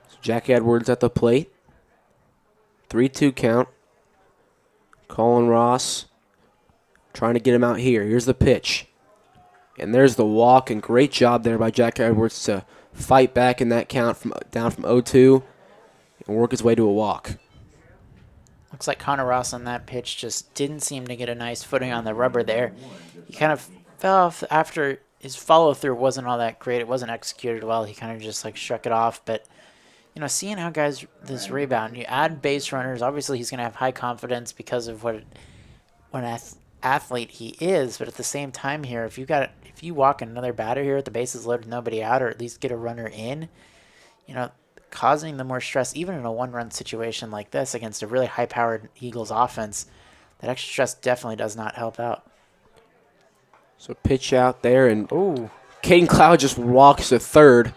So Jack Edwards at the plate. 3-2 count. Colin Ross trying to get him out here. Here's the pitch. And there's the walk, and great job there by Jack Edwards to fight back in that count down from 0-2 and work his way to a walk. Looks like Connor Ross on that pitch just didn't seem to get a nice footing on the rubber there. He kind of fell off after his follow-through wasn't all that great. It wasn't executed well. He kind of just struck it off. But, seeing how guys this rebound, you add base runners. Obviously, he's going to have high confidence because of what an athlete he is. But at the same time here, if you walk another batter here at the bases loaded, nobody out, or at least get a runner in, causing them more stress, even in a one-run situation like this against a really high-powered Eagles offense, that extra stress definitely does not help out. So pitch out there, and Caden Cloud just walks to third,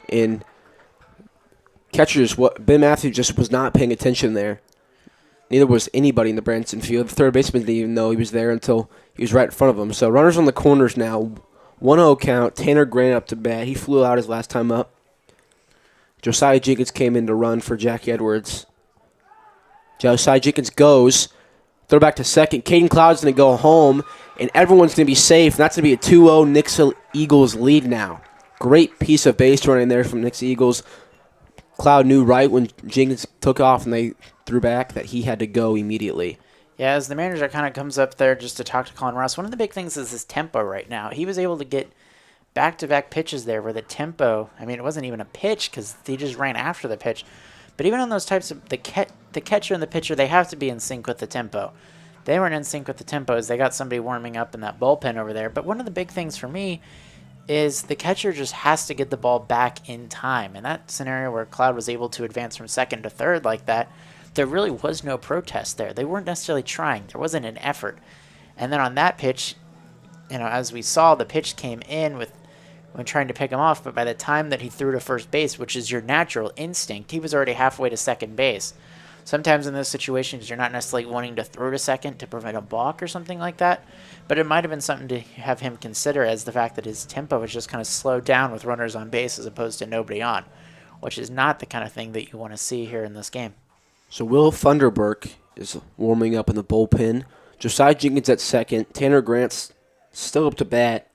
and Ben Matthews just was not paying attention there. Neither was anybody in the Branson field. The third baseman didn't even know he was there until he was right in front of him. So runners on the corners now, 1-0 count. Tanner Grant up to bat. He flew out his last time up. Josiah Jenkins came in to run for Jack Edwards. Josiah Jenkins goes. Throw back to second. Caden Cloud's going to go home, and everyone's going to be safe. And that's going to be a 2-0 Nixa Eagles lead now. Great piece of base running there from Nixa Eagles. Cloud knew right when Jenkins took off and they threw back that he had to go immediately. Yeah, as the manager kind of comes up there just to talk to Colin Ross, one of the big things is his tempo right now. He was able to get back-to-back pitches there where the tempo, it wasn't even a pitch because he just ran after the pitch. But even on those types of, the catcher and the pitcher, they have to be in sync with the tempo. They weren't in sync with the tempo as they got somebody warming up in that bullpen over there. But one of the big things for me is the catcher just has to get the ball back in time. In that scenario where Cloud was able to advance from second to third like that, there really was no protest there. They weren't necessarily trying. There wasn't an effort. And then on that pitch, as we saw, the pitch came in when trying to pick him off, but by the time that he threw to first base, which is your natural instinct, he was already halfway to second base. Sometimes in those situations, you're not necessarily wanting to throw to second to prevent a balk or something like that, but it might have been something to have him consider as the fact that his tempo was just kind of slowed down with runners on base as opposed to nobody on, which is not the kind of thing that you want to see here in this game. So Will Funderburk is warming up in the bullpen. Josiah Jenkins at second. Tanner Grant's still up to bat.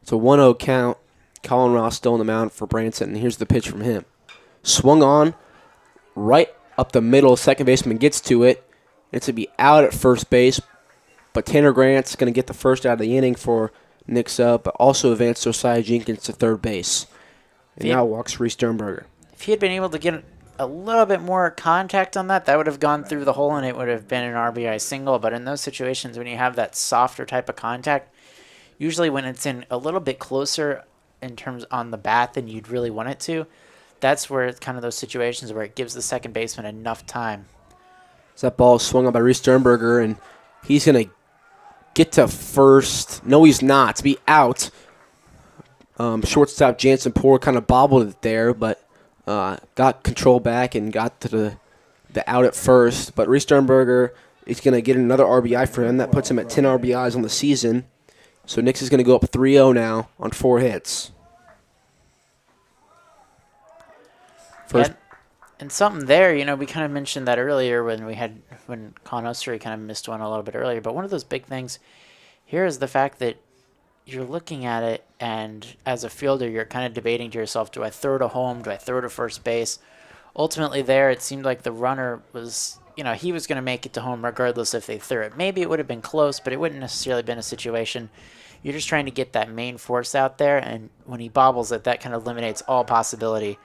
It's a 1-0 count. Colin Ross still on the mound for Branson, and here's the pitch from him. Swung on, right up the middle. Second baseman gets to it. It's going to be out at first base, but Tanner Grant's going to get the first out of the inning for Nixa, but also advance Josiah Jenkins to third base. And now walks Reese Sternberger. If he had been able to get a little bit more contact on that would have gone through the hole and it would have been an RBI single. But in those situations, when you have that softer type of contact, usually when it's in a little bit closer in terms on the bat than you'd really want it to, that's where it's kind of those situations where it gives the second baseman enough time. So that ball is swung on by Reese Sternberger, and he's going to get to first. No, he's not. To be out. Shortstop Jansen Poor kind of bobbled it there, but got control back and got to the out at first. But Reese Sternberger is going to get another RBI for him. That puts him at 10 RBIs on the season. So Nixa is going to go up 3-0 now on 4 hits. First. And something there, we kind of mentioned that earlier when Con Ostery kind of missed one a little bit earlier. But one of those big things here is the fact that you're looking at it, and as a fielder, you're kind of debating to yourself, do I throw to home? Do I throw to first base? Ultimately there, it seemed like the runner was, he was going to make it to home regardless if they threw it. Maybe it would have been close, but it wouldn't necessarily been a situation. You're just trying to get that main force out there, and when he bobbles it, that kind of eliminates all possibility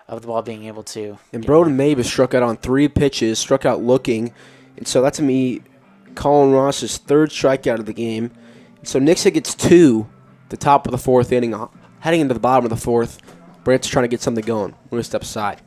of the ball being able to. And Broden Mavis struck out on 3 pitches, struck out looking. And so that's, to me, Colin Ross's 3rd strikeout of the game. And so Nixa gets 2 at the top of the 4th inning. Heading into the bottom of the 4th, Branson's trying to get something going. We're going to step aside.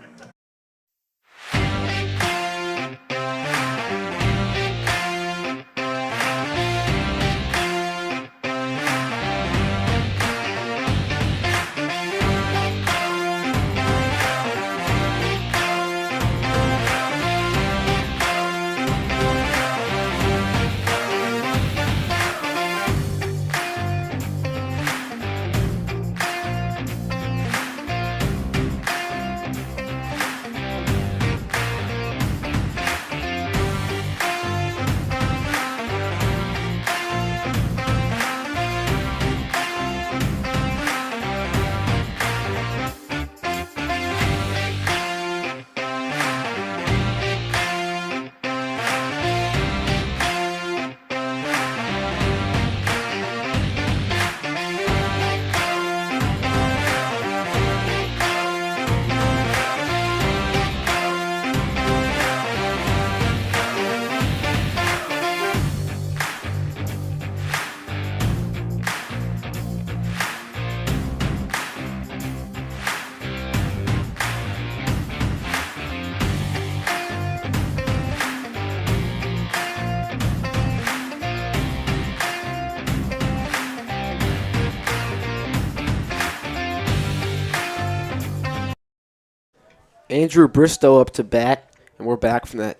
Andrew Bristow up to bat, and we're back from that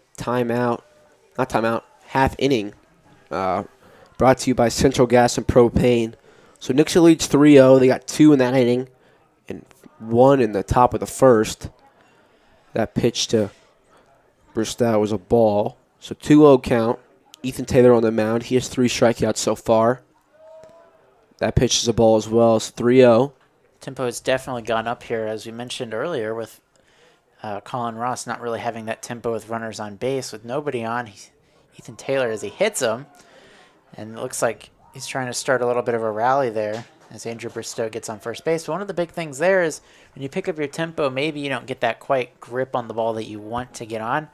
half inning, brought to you by Central Gas and Propane. So Nixa leads 3-0. They got 2 in that inning and 1 in the top of the 1st. That pitch to Bristow was a ball. So 2-0 count. Ethan Taylor on the mound. He has 3 strikeouts so far. That pitch is a ball as well. It's 3-0. Tempo has definitely gone up here, as we mentioned earlier, with Colin Ross not really having that tempo with runners on base. With nobody on, Ethan Taylor, as he hits him, and it looks like he's trying to start a little bit of a rally there as Andrew Bristow gets on first base. But one of the big things there is when you pick up your tempo, maybe you don't get that quite grip on the ball that you want to get on.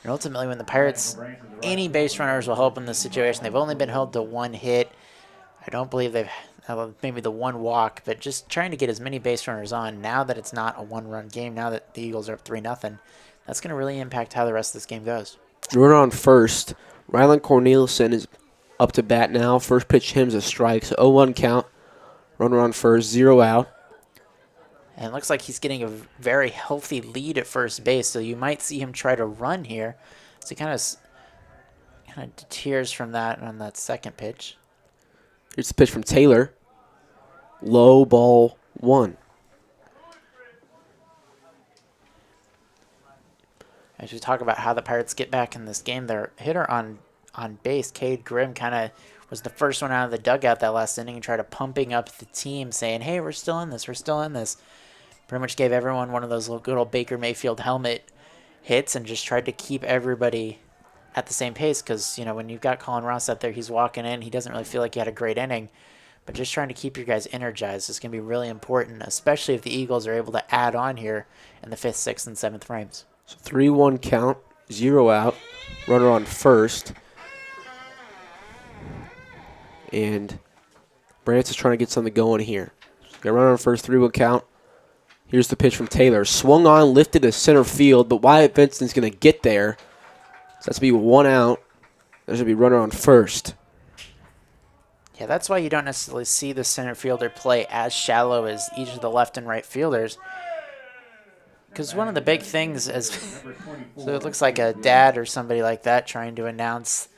And ultimately, when the Pirates, any base runners will help in this situation. They've only been held to 1 hit. I don't believe they've maybe the 1 walk, but just trying to get as many base runners on now that it's not a 1-run game, now that the Eagles are up 3-0, that's going to really impact how the rest of this game goes. Runner on first. Rylan Cornelison is up to bat now. First pitch to him is a strike, so 0-1 count. Runner on first, 0 out. And it looks like he's getting a very healthy lead at first base, so you might see him try to run here. So he kind of deters from that on that second pitch. Here's the pitch from Taylor. Low, ball 1. As we talk about how the Pirates get back in this game, their hitter on base, Cade Grimm, kind of was the first one out of the dugout that last inning and tried to pumping up the team, saying, hey, we're still in this, we're still in this. Pretty much gave everyone one of those little good old Baker Mayfield helmet hits and just tried to keep everybody at the same pace because, you know, when you've got Colin Ross out there, he's walking in, he doesn't really feel like he had a great inning. But just trying to keep your guys energized is going to be really important, especially if the Eagles are able to add on here in the 5th, 6th, and 7th frames. So 3-1 count, 0 out. Runner on first. And Branson's trying to get something going here. Got a runner on first, 3-1 count. Here's the pitch from Taylor. Swung on, lifted to center field, but Wyatt Vinson's going to get there. So that's going to be 1 out. There's going to be runner on first. Yeah, that's why you don't necessarily see the center fielder play as shallow as each of the left and right fielders. Because one of the big things is, so it looks like a dad or somebody like that trying to announce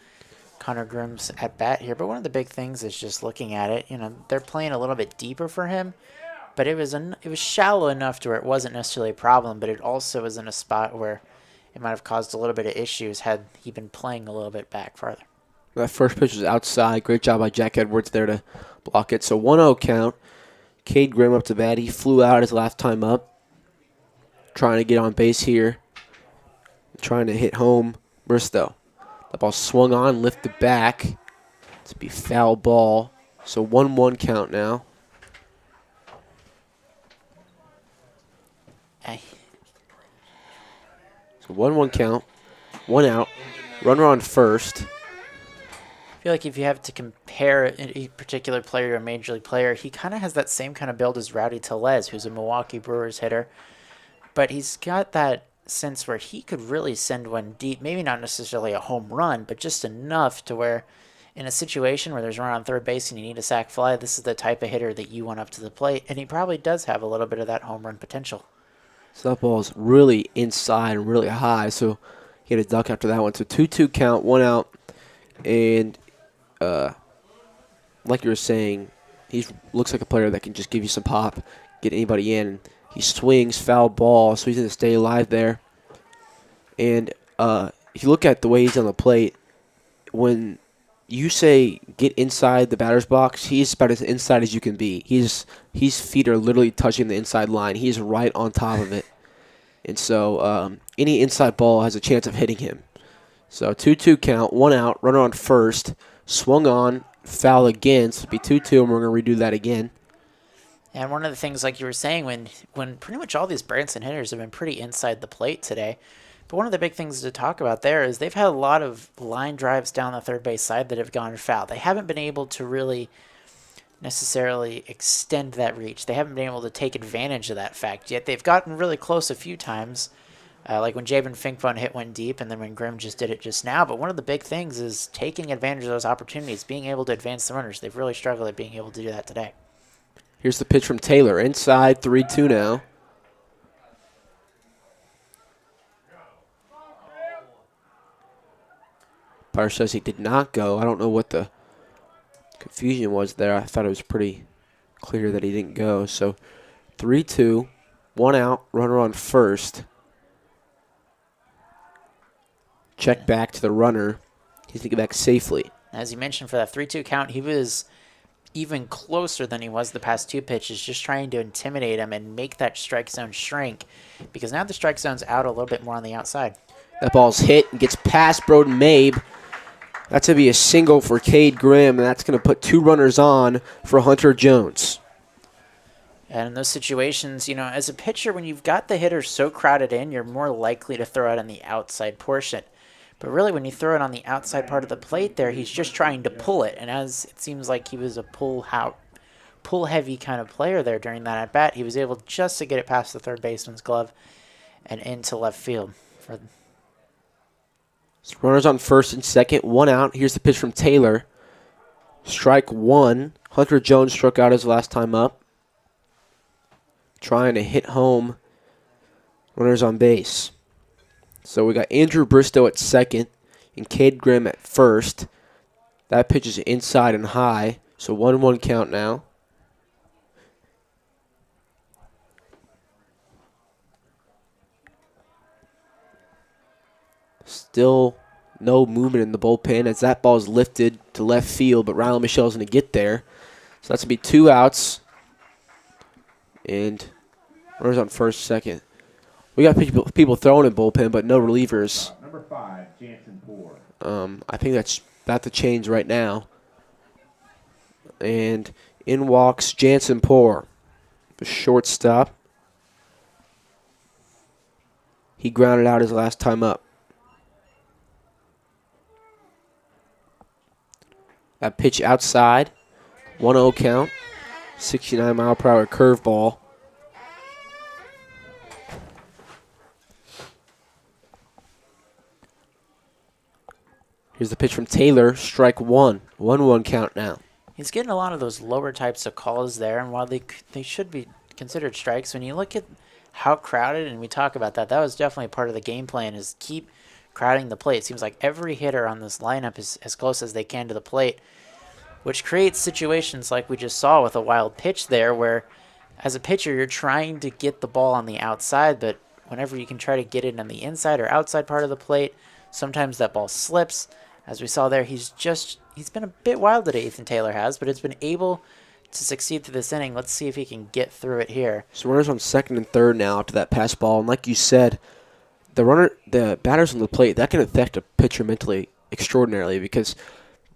Connor Grimm's at bat here. But one of the big things is just looking at it. You know, they're playing a little bit deeper for him, but it was shallow enough to where it wasn't necessarily a problem. But it also was in a spot where it might have caused a little bit of issues had he been playing a little bit back farther. That first pitch was outside. Great job by Jack Edwards there to block it. So 1-0 count. Cade Grimm up to bat. He flew out his last time up. Trying to get on base here. Trying to hit home Bristow. The ball swung on, lifted back. It's be foul ball. So 1-1 count now. So 1-1 count. 1 out. Runner on first. I feel like if you have to compare a particular player, a major league player, he kind of has that same kind of build as Rowdy Tellez, who's a Milwaukee Brewers hitter. But he's got that sense where he could really send one deep, maybe not necessarily a home run, but just enough to where in a situation where there's a run on third base and you need a sac fly, this is the type of hitter that you want up to the plate. And he probably does have a little bit of that home run potential. So that ball's really inside and really high. So he had a duck after that one. So 2-2 count, 1 out. And like you were saying, he looks like a player that can just give you some pop, get anybody in. He swings, foul ball, so he's going to stay alive there. And if you look at the way he's on the plate, when you say get inside the batter's box, he's about as inside as you can be. His feet are literally touching the inside line. He's right on top of it. And so any inside ball has a chance of hitting him. So 2-2 count, 1 out, runner on first, swung on, foul again, so it'll be 2-2, and we're going to redo that again. And one of the things, like you were saying, when pretty much all these Branson hitters have been pretty inside the plate today, but one of the big things to talk about there is they've had a lot of line drives down the third base side that have gone foul. They haven't been able to really necessarily extend that reach. They haven't been able to take advantage of that fact, yet they've gotten really close a few times, like when Jabin Finkbone hit one deep and then when Grimm just did it just now. But one of the big things is taking advantage of those opportunities, being able to advance the runners. They've really struggled at being able to do that today. Here's the pitch from Taylor. Inside, 3-2 now. Umpire says he did not go. I don't know what the confusion was there. I thought it was pretty clear that he didn't go. So 3-2, 1 out, runner on first. Check back to the runner. He's going to get back safely. As you mentioned, for that 3-2 count, he was even closer than he was the past two pitches, just trying to intimidate him and make that strike zone shrink, because now the strike zone's out a little bit more on the outside. That ball's hit and gets past Broden Mabe. That's going to be a single for Cade Grimm, and that's going to put 2 runners on for Hunter Jones. And in those situations, you know, as a pitcher, when you've got the hitter so crowded in, you're more likely to throw it on the outside portion. But really, when you throw it on the outside part of the plate there, he's just trying to pull it. And as it seems like he was a pull-heavy kind of player there during that at-bat, he was able just to get it past the third baseman's glove and into left field. So runners on first and second, 1 out. Here's the pitch from Taylor. Strike 1. Hunter Jones struck out his last time up. Trying to hit home. Runners on base. So we got Andrew Bristow at second and Cade Grimm at first. That pitch is inside and high. So 1-1 count now. Still no movement in the bullpen as that ball is lifted to left field, but Riley Michelle's going to get there. So that's going to be 2 outs. And runners on first, second. We got people throwing in bullpen, but no relievers. Number 5, Jansen Poor. I think that's about to change right now. And in walks Jansen Poor, the shortstop. He grounded out his last time up. That pitch outside, 1-0 count, 69-mile-per-hour curveball. Here's the pitch from Taylor, strike 1, 1-1 count now. He's getting a lot of those lower types of calls there, and while they should be considered strikes, when you look at how crowded, and we talk about that, that was definitely part of the game plan, is keep crowding the plate. It seems like every hitter on this lineup is as close as they can to the plate, which creates situations like we just saw with a wild pitch there where as a pitcher you're trying to get the ball on the outside, but whenever you can try to get it on the inside or outside part of the plate, sometimes that ball slips. As we saw there, he's been a bit wild today, Ethan Taylor has, but it's been able to succeed through this inning. Let's see if he can get through it here. So runners on second and third now after that pass ball, and like you said, the batters on the plate, that can affect a pitcher mentally extraordinarily, because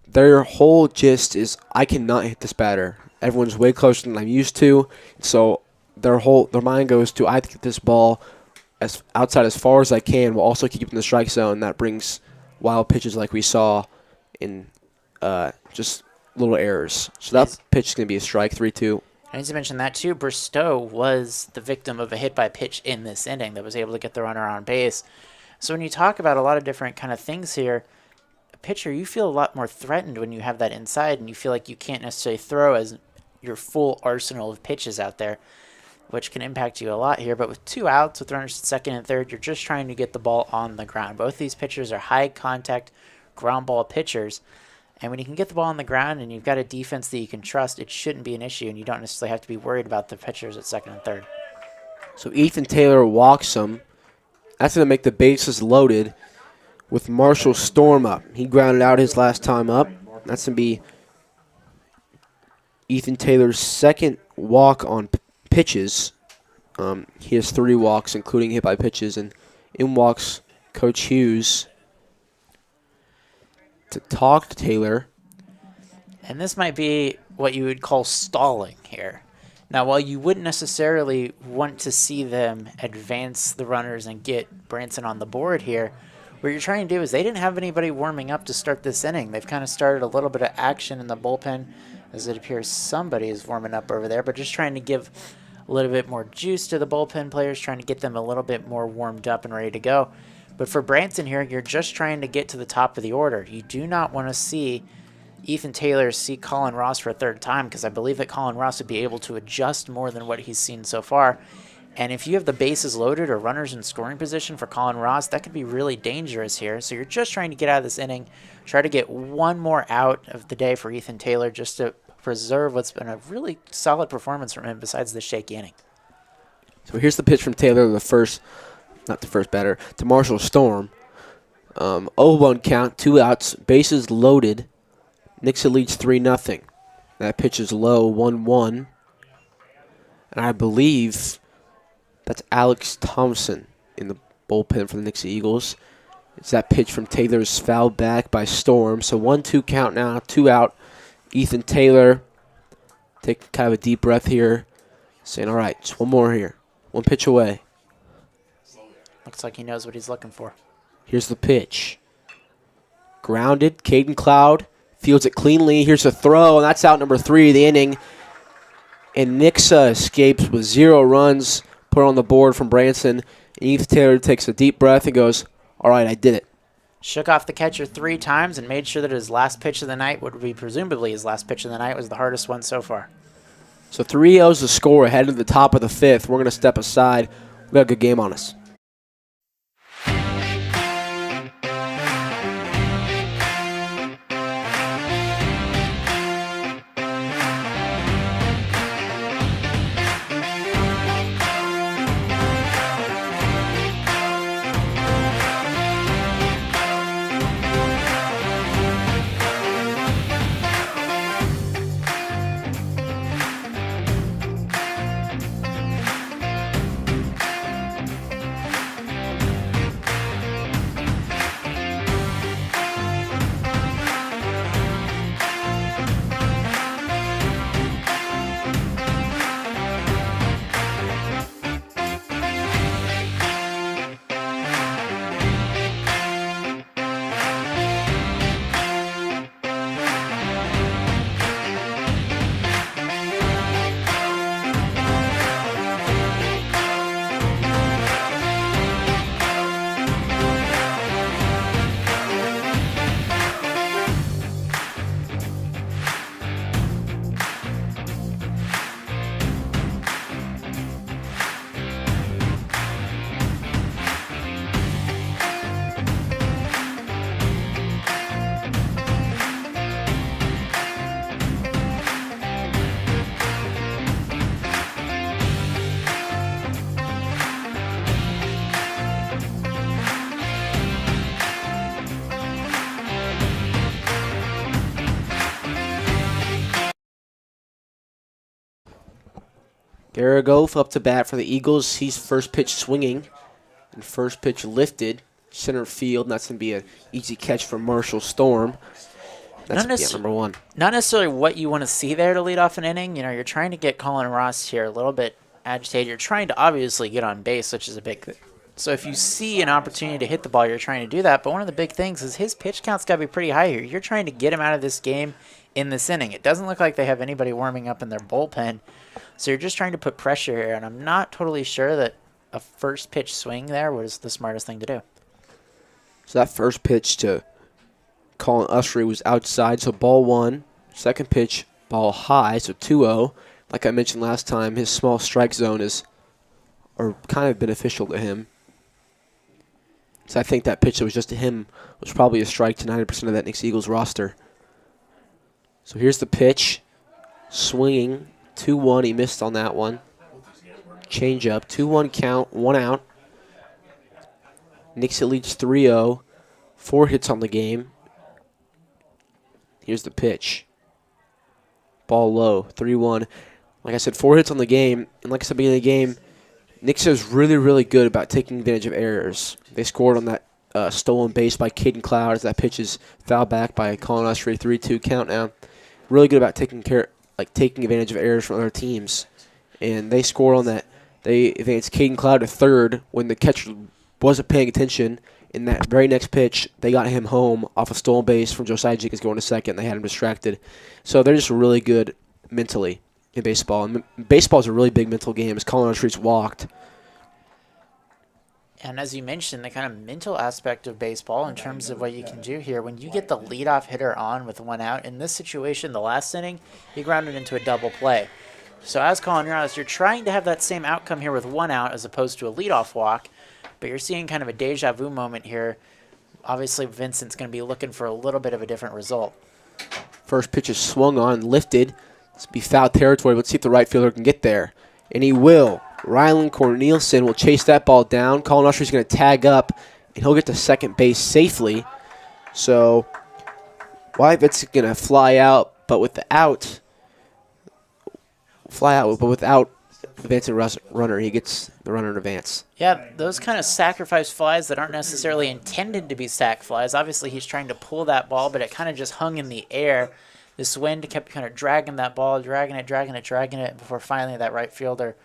their whole gist is I cannot hit this batter. Everyone's way closer than I'm used to, so their mind goes to I have to get this ball as outside as far as I can while also keeping the strike zone. That brings wild pitches like we saw in just little errors. So that pitch is going to be a strike, 3-2. I need to mention that too. Bristow was the victim of a hit by pitch in this inning that was able to get the runner on base. So when you talk about a lot of different kind of things here, a pitcher, you feel a lot more threatened when you have that inside and you feel like you can't necessarily throw as your full arsenal of pitches out there, which can impact you a lot here. But with 2 outs, with runners at second and third, you're just trying to get the ball on the ground. Both these pitchers are high contact ground ball pitchers. And when you can get the ball on the ground and you've got a defense that you can trust, it shouldn't be an issue, and you don't necessarily have to be worried about the pitchers at second and third. So Ethan Taylor walks him. That's going to make the bases loaded with Marshall Storm up. He grounded out his last time up. That's going to be Ethan Taylor's second walk on pitches. He has 3 walks, including hit by pitches, and in walks Coach Hughes to talk to Taylor. And this might be what you would call stalling here. Now, while you wouldn't necessarily want to see them advance the runners and get Branson on the board here, what you're trying to do is they didn't have anybody warming up to start this inning. They've kind of started a little bit of action in the bullpen, as it appears somebody is warming up over there, but just trying to give a little bit more juice to the bullpen players, trying to get them a little bit more warmed up and ready to go. But for Branson here, you're just trying to get to the top of the order. You do not want to see Ethan Taylor see Colin Ross for a third time, because I believe that Colin Ross would be able to adjust more than what he's seen so far. And if you have the bases loaded or runners in scoring position for Colin Ross, that could be really dangerous here. So you're just trying to get out of this inning, try to get one more out of the day for Ethan Taylor just to preserve what's been a really solid performance from him besides the shaky inning. So here's the pitch from Taylor, not the first batter, to Marshall Storm. 0-1 count, 2 outs, bases loaded. Nixa leads 3-0. That pitch is low, 1-1. And I believe that's Alex Thompson in the bullpen for the Nixa Eagles. It's that pitch from Taylor's fouled back by Storm. So 1-2 count now, 2 out. Ethan Taylor take kind of a deep breath here, saying, all right, just one more here. One pitch away. Looks like he knows what he's looking for. Here's the pitch. Grounded. Caden Cloud fields it cleanly. Here's a throw, and that's out number 3 of the inning. And Nixa escapes with 0 runs put on the board from Branson. And Ethan Taylor takes a deep breath and goes, all right, I did it. Shook off the catcher 3 times and made sure that his last pitch of the night, would be presumably his last pitch of the night, was the hardest one so far. So 3-0's the score ahead of the top of the 5th. We're going to step aside. We've got a good game on us. Garagoff up to bat for the Eagles. He's first pitch swinging and first pitch lifted. Center field, and that's going to be an easy catch for Marshall Storm. That's Not number one. Not necessarily what you want to see there to lead off an inning. You know, you're trying to get Colin Ross here a little bit agitated. You're trying to obviously get on base, which is a big thing. So if you see an opportunity to hit the ball, you're trying to do that. But one of the big things is his pitch count's got to be pretty high here. You're trying to get him out of this game in this inning. It doesn't look like they have anybody warming up in their bullpen. So you're just trying to put pressure here. And I'm not totally sure that a first pitch swing there was the smartest thing to do. So that first pitch to Colin Usry was outside, so ball one. Second pitch, ball high, so 2-0. Like I mentioned last time, his small strike zone are kind of beneficial to him. So I think that pitch that was just to him was probably a strike to 90% of that Nixa Eagles roster. So here's the pitch. Swinging, 2-1. He missed on that one. Change up, 2-1 count, 1 out. Nixa leads 3-0. 4 hits on the game. Here's the pitch. Ball low, 3-1. Like I said, 4 hits on the game. And like I said at the beginning of the game, Nixa is really, really good about taking advantage of errors. They scored on that stolen base by Caden Cloud as that pitch is fouled back by Colin Usry, 3-2 count now. Really good about taking advantage of errors from other teams. And they scored on that. They advanced Caden Cloud to third when the catcher wasn't paying attention. In that very next pitch, they got him home off a stolen base from Josiah Jenkins going to second. They had him distracted. So they're just really good mentally in baseball. And baseball is a really big mental game. As Colin Usry's walked. And as you mentioned, the kind of mental aspect of baseball in terms of what you can do here, when you get the leadoff hitter on with 1 out, in this situation, the last inning, he grounded into a double play. So as Colin Ross, you're trying to have that same outcome here with 1 out as opposed to a leadoff walk, but you're seeing kind of a deja vu moment here. Obviously, Vincent's going to be looking for a little bit of a different result. First pitch is swung on, lifted. It's be foul territory. Let's see if the right fielder can get there. And he will. Rylan Cornelison will chase that ball down. Colin Usry's going to tag up, and he'll get to second base safely. So Wyvett's going to fly out, but with the out, without advancing runner, he gets the runner in advance. Yeah, those kind of sacrifice flies that aren't necessarily intended to be sac flies. Obviously, he's trying to pull that ball, but it kind of just hung in the air. This wind kept kind of dragging that ball, dragging it, before finally that right fielder,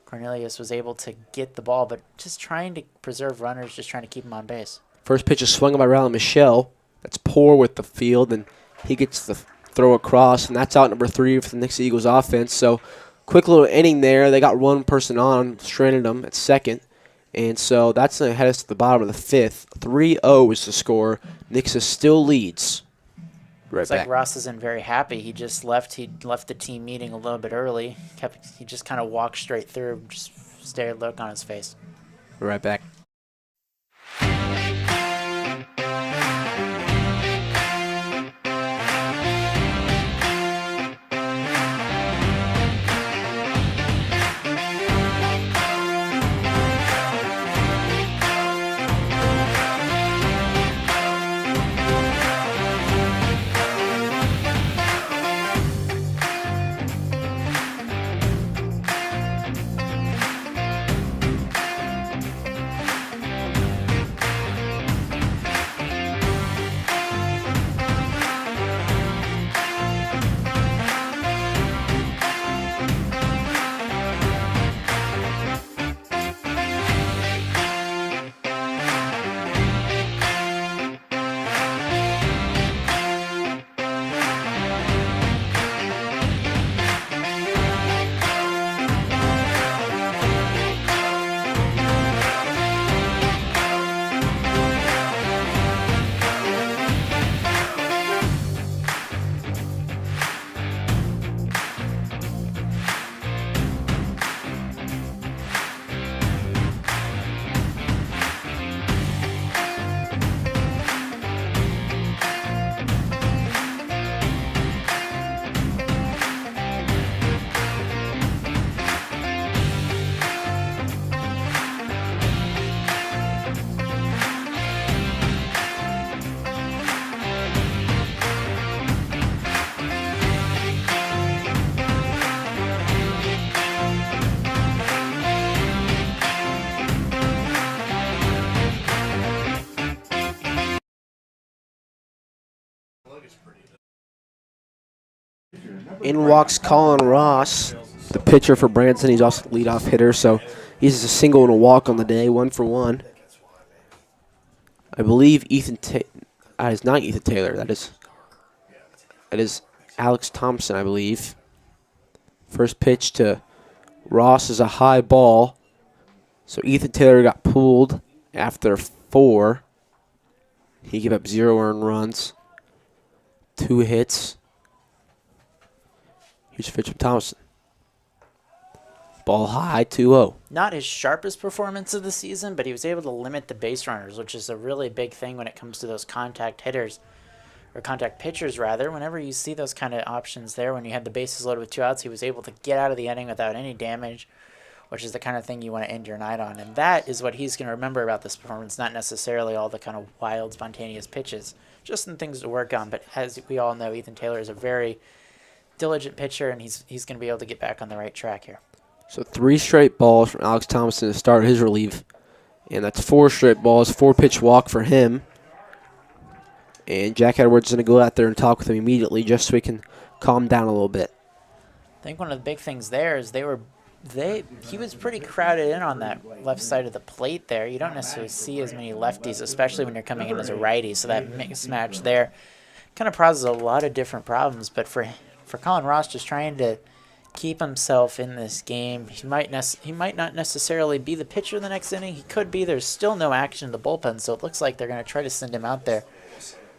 Cornelius, was able to get the ball, but just trying to preserve runners, just trying to keep him on base. First pitch is swung by Rylan Michelle. That's poor with the field, and he gets the throw across, and that's out number 3 for the Nixa Eagles offense. So quick little inning there. They got one person on, stranded them at second. And so that's going to head us to the bottom of the 5th. 3-0 is the score. Nixa still leads. It's like Ross isn't very happy. He just left. He left the team meeting a little bit early. He just kind of walked straight through, just stared, look on his face. Right back. In walks Colin Ross, the pitcher for Branson. He's also the leadoff hitter, so he's a single and a walk on the day, 1 for 1. I believe that is not Ethan Taylor. That is Alex Thompson, I believe. First pitch to Ross is a high ball. So Ethan Taylor got pulled after 4. He gave up 0 earned runs, 2 hits. Here's a pitch from Thompson. Ball high, 2-0. Not his sharpest performance of the season, but he was able to limit the base runners, which is a really big thing when it comes to those contact hitters, or contact pitchers rather. Whenever you see those kind of options there, when you had the bases loaded with 2 outs, he was able to get out of the inning without any damage, which is the kind of thing you want to end your night on. And that is what he's going to remember about this performance, not necessarily all the kind of wild, spontaneous pitches, just some things to work on. But as we all know, Ethan Taylor is a very diligent pitcher, and he's going to be able to get back on the right track here. So 3 straight balls from Alex Thompson to start his relief. And that's 4 straight balls, 4-pitch walk for him. And Jack Edwards is going to go out there and talk with him immediately just so he can calm down a little bit. I think one of the big things there is he was pretty crowded in on that left side of the plate there. You don't necessarily see as many lefties, especially when you're coming in as a righty. So that mismatch there kind of causes a lot of different problems. But for Colin Ross, just trying to keep himself in this game, he might not necessarily be the pitcher the next inning. He could be. There's still no action in the bullpen, so it looks like they're going to try to send him out there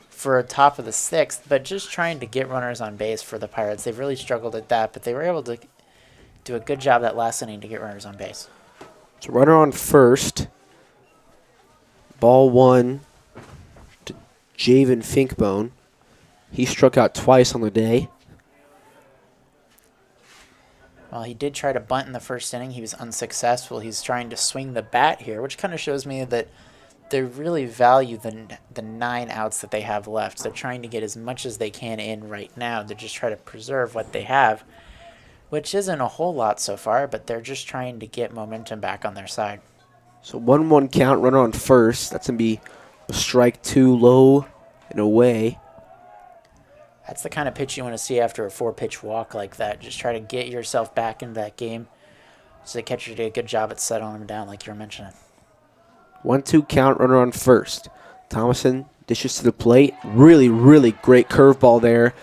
for a top of the 6th. But just trying to get runners on base for the Pirates. They've really struggled at that, but they were able to do a good job that last inning to get runners on base. So runner on first. Ball 1 to Javen Finkbone. He struck out twice on the day. Well, he did try to bunt in the first inning. He was unsuccessful. He's trying to swing the bat here, which kind of shows me that they really value the 9 outs that they have left. They're trying to get as much as they can in right now to just try to preserve what they have, which isn't a whole lot so far, but they're just trying to get momentum back on their side. So 1-1 count, runner on first. That's going to be a strike 2, low and away. That's the kind of pitch you want to see after a 4-pitch walk like that. Just try to get yourself back into that game so the catcher did a good job at settling him down like you were mentioning. 1-2 count, runner on first. Thomason dishes to the plate. Really, really great curveball there.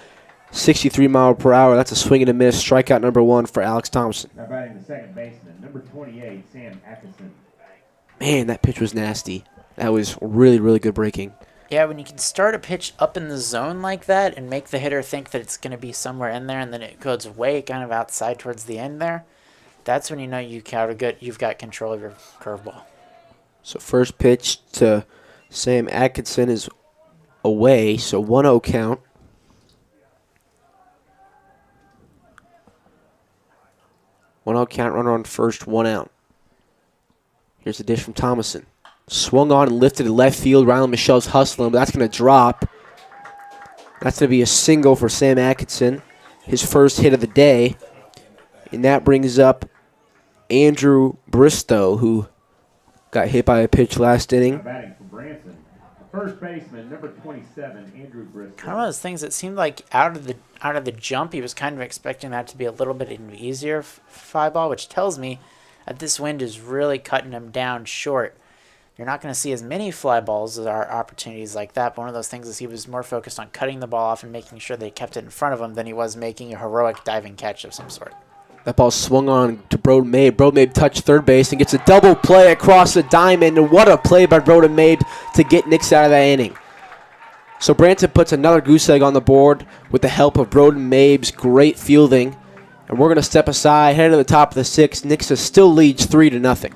63 mile per hour. That's a swing and a miss. Strikeout number 1 for Alex Thompson. Now batting the second baseman, number 28, Sam Atkinson. Man, that pitch was nasty. That was really, really good breaking. Yeah, when you can start a pitch up in the zone like that and make the hitter think that it's going to be somewhere in there and then it goes way kind of outside towards the end there, that's when you know you've got control of your curveball. So first pitch to Sam Atkinson is away, so 1-0 count. 1-0 count, runner on first, 1 out. Here's the dish from Thomason. Swung on and lifted to left field. Rylan Michelle's hustling, but that's going to drop. That's going to be a single for Sam Atkinson, his first hit of the day. And that brings up Andrew Bristow, who got hit by a pitch last inning. Now batting for Branson, first baseman, number 27, Andrew Bristow. Kind of one of those things that seemed like out of the jump, he was kind of expecting that to be a little bit easier fly ball, which tells me that this wind is really cutting him down short. You're not going to see as many fly balls as are opportunities like that, but one of those things is he was more focused on cutting the ball off and making sure they kept it in front of him than he was making a heroic diving catch of some sort. That ball swung on to Broden Mabe. Broden Mabe touched third base and gets a double play across the diamond. And what a play by Broden Mabe to get Nixa out of that inning. So Branson puts another goose egg on the board with the help of Broden Mabe's great fielding. And we're going to step aside, head to the top of the 6th. Nixa still leads 3-0.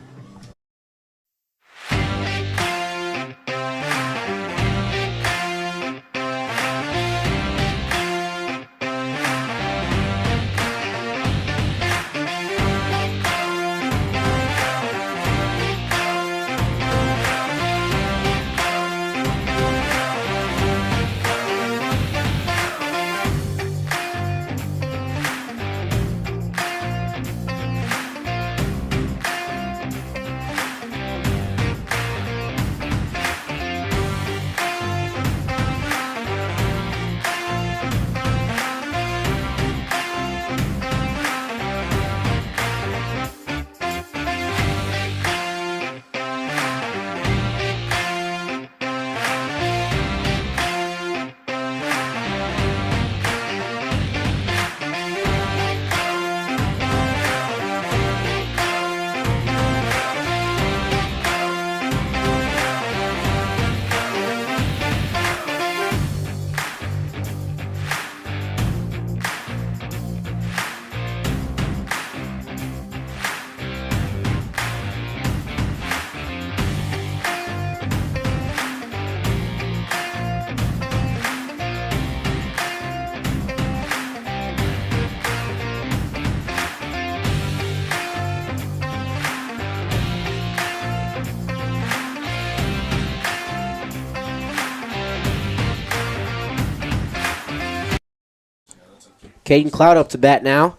Caden Cloud up to bat now.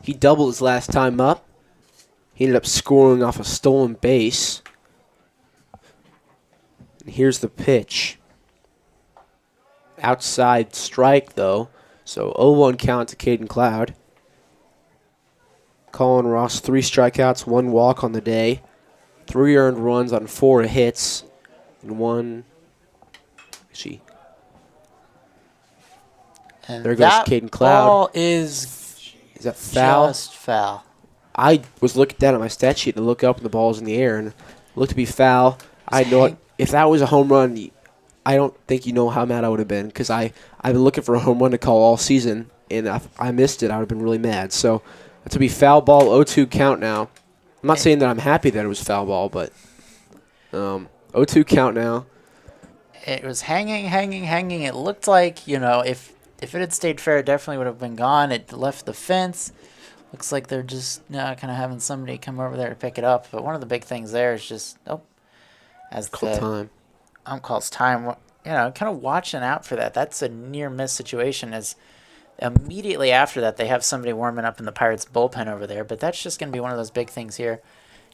He doubled his last time up. He ended up scoring off a stolen base. And here's the pitch. Outside strike, though. So 0-1 count to Caden Cloud. Colin Ross, 3 strikeouts, 1 walk on the day. 3 earned runs on 4 hits. And 1... Actually... And there goes Caden Cloud. Ball is that foul? Just foul. I was looking down at my stat sheet to look up and the ball's in the air and it looked to be foul. I know it, if that was a home run, I don't think you know how mad I would have been because I've been looking for a home run to call all season and if I missed it, I would have been really mad. So to be foul ball, 0-2 count now. I'm not saying that I'm happy that it was foul ball, but 0-2 count now. It was hanging. It looked like, if it had stayed fair, it definitely would have been gone. It left the fence. Looks like they're just kind of having somebody come over there to pick it up. But one of the big things there is just, as the ump calls time, kind of watching out for that. That's a near miss situation. As immediately after that, they have somebody warming up in the Pirates bullpen over there. But that's just going to be one of those big things here.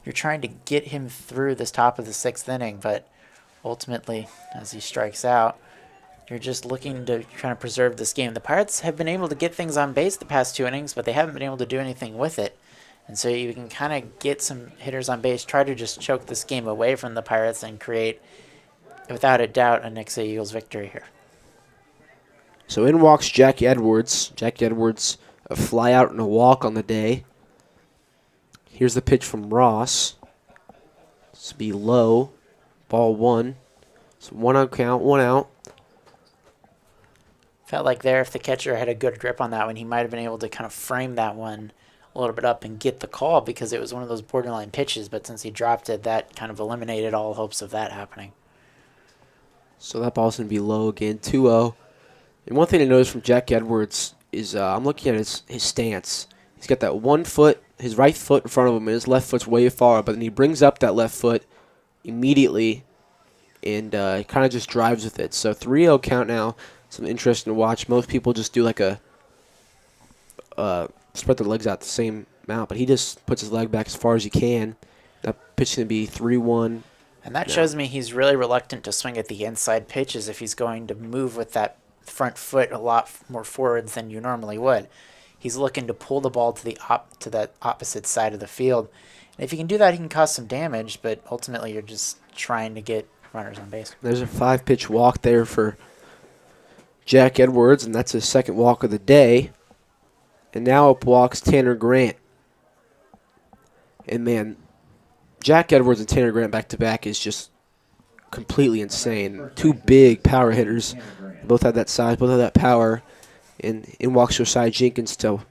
You're trying to get him through this top of the 6th inning, but ultimately, as he strikes out, you're just looking to try to preserve this game. The Pirates have been able to get things on base the past 2 innings, but they haven't been able to do anything with it. And so you can kind of get some hitters on base, try to just choke this game away from the Pirates and create, without a doubt, a Nixa Eagles victory here. So in walks Jack Edwards. Jack Edwards, a fly out and a walk on the day. Here's the pitch from Ross. This will be low. Ball 1. So 1 out count, 1 out. Felt like there, if the catcher had a good grip on that one, he might have been able to kind of frame that one a little bit up and get the call because it was one of those borderline pitches. But since he dropped it, that kind of eliminated all hopes of that happening. So that ball's going to be low again, 2-0. And one thing to notice from Jack Edwards is I'm looking at his stance. He's got that 1 foot, his right foot in front of him, and his left foot's way far. But then he brings up that left foot immediately and kind of just drives with it. So 3-0 count now. Some interesting to watch. Most people just do like a spread their legs out the same amount, but he just puts his leg back as far as he can. That pitch is going to be 3-1. And that shows me he's really reluctant to swing at the inside pitches if he's going to move with that front foot a lot more forwards than you normally would. He's looking to pull the ball to that opposite side of the field. And if he can do that, he can cause some damage, but ultimately you're just trying to get runners on base. There's a 5-pitch walk there for Jack Edwards, and that's his 2nd walk of the day. And now up walks Tanner Grant. And, man, Jack Edwards and Tanner Grant back-to-back is just completely insane. 2 big power hitters. Both have that size, both have that power. And in walks Josiah Jenkins to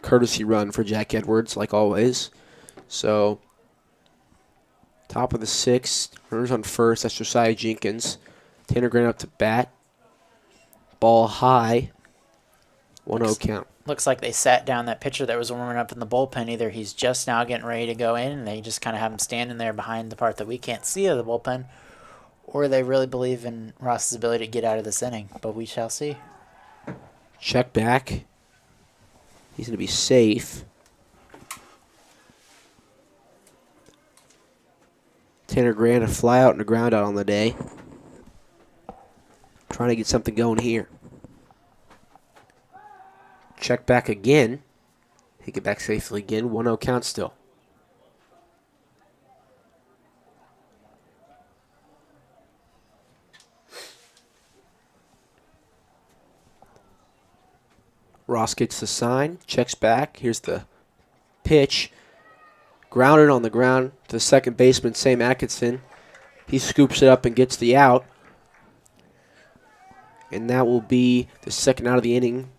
courtesy run for Jack Edwards, like always. So, top of the 6th, runners on first. That's Josiah Jenkins. Tanner Grant up to bat. Ball high. 1-0 count. Looks like they sat down that pitcher that was warming up in the bullpen. Either he's just now getting ready to go in, and they just kind of have him standing there behind the part that we can't see of the bullpen, or they really believe in Ross's ability to get out of this inning. But we shall see. Check back. He's going to be safe. Tanner Grant, a fly out and a ground out on the day. Trying to get something going here. Check back again. He get back safely again. 1-0 count still. Ross gets the sign. Checks back. Here's the pitch. Grounded on the ground to the second baseman, Sam Atkinson. He scoops it up and gets the out. And that will be the 2nd out of the inning,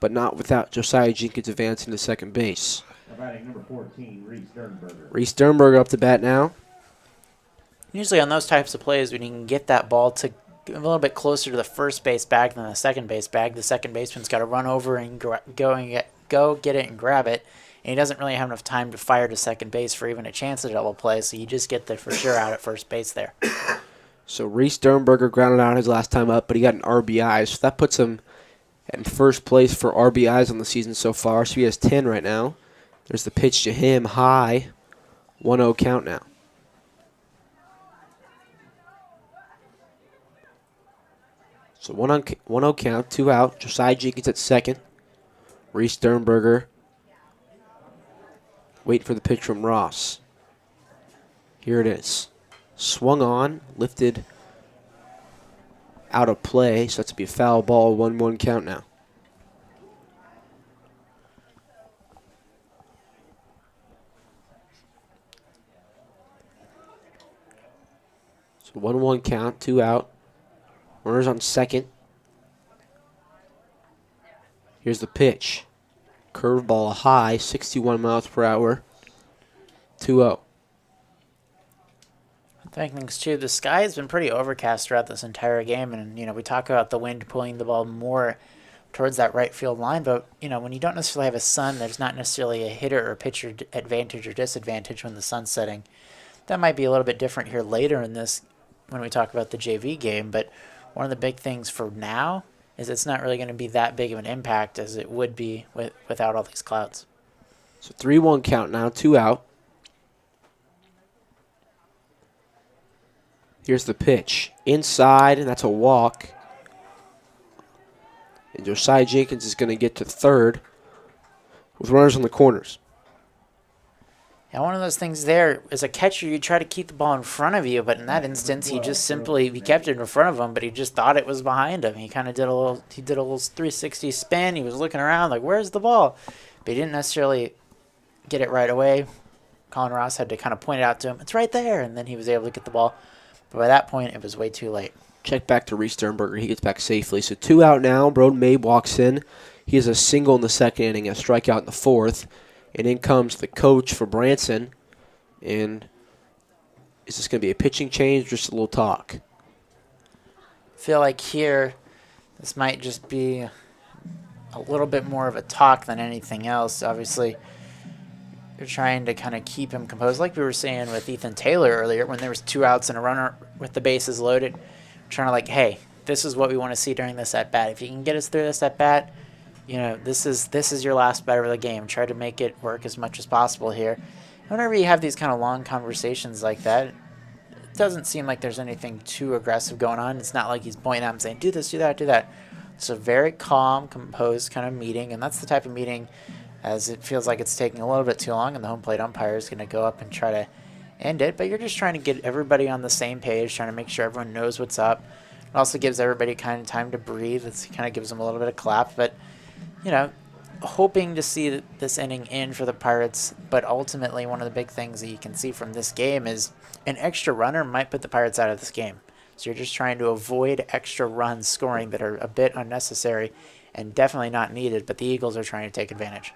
but not without Josiah Jenkins advancing to second base. Batting number 14, Reese Sternberger. Reese Sternberger up to bat now. Usually on those types of plays, when you can get that ball to a little bit closer to the first base bag than the second base bag, the second baseman's got to run over and go get it and grab it. And he doesn't really have enough time to fire to second base for even a chance at a double play, so you just get the for sure out at first base there. So Reese Sternberger grounded out his last time up, but he got an RBI, so that puts him in first place for RBIs on the season so far. So he has 10 right now. There's the pitch to him, high. 1-0 count now. So 1-0 count, 2 out. Josiah Jenkins at second. Reese Sternberger. Wait for the pitch from Ross. Here it is. Swung on, lifted out of play, so that's to be a foul ball, 1-1 count now. So 1-1 count, 2 out. Runners on second. Here's the pitch. Curveball high, 61 miles per hour. 2-0. I think things too. The sky has been pretty overcast throughout this entire game, and we talk about the wind pulling the ball more towards that right field line, but when you don't necessarily have a sun, there's not necessarily a hitter or pitcher advantage or disadvantage when the sun's setting. That might be a little bit different here later in this when we talk about the JV game, but one of the big things for now is it's not really going to be that big of an impact as it would be without all these clouds. So 3-1 count now, 2 out. Here's the pitch. Inside, and that's a walk. And Josiah Jenkins is going to get to third with runners on the corners. Yeah, one of those things there, as a catcher, you try to keep the ball in front of you, but in that instance, he kept it in front of him, but he just thought it was behind him. He kind of did a little 360 spin. He was looking around like, where's the ball? But he didn't necessarily get it right away. Colin Ross had to kind of point it out to him. It's right there, and then he was able to get the ball. But by that point, it was way too late. Check back to Reese Sternberger. He gets back safely. So 2 out now. Broden Mabe walks in. He has a single in the second inning, a strikeout in the fourth. And in comes the coach for Branson. And is this going to be a pitching change or just a little talk? I feel like here, this might just be a little bit more of a talk than anything else. Obviously, you're trying to kind of keep him composed. Like we were saying with Ethan Taylor earlier, when there was 2 outs and a runner with the bases loaded, trying to like, hey, this is what we want to see during this at-bat. If you can get us through this at-bat, this is your last batter of the game. Try to make it work as much as possible here. Whenever you have these kind of long conversations like that, it doesn't seem like there's anything too aggressive going on. It's not like he's pointing out and saying, do this, do that, do that. It's a very calm, composed kind of meeting, and that's the type of meeting as it feels like it's taking a little bit too long, and the home plate umpire is going to go up and try to end it. But you're just trying to get everybody on the same page, trying to make sure everyone knows what's up. It also gives everybody kind of time to breathe. It kind of gives them a little bit of clap, but hoping to see this inning in for the Pirates, but ultimately one of the big things that you can see from this game is an extra runner might put the Pirates out of this game. So you're just trying to avoid extra runs scoring that are a bit unnecessary and definitely not needed, but the Eagles are trying to take advantage.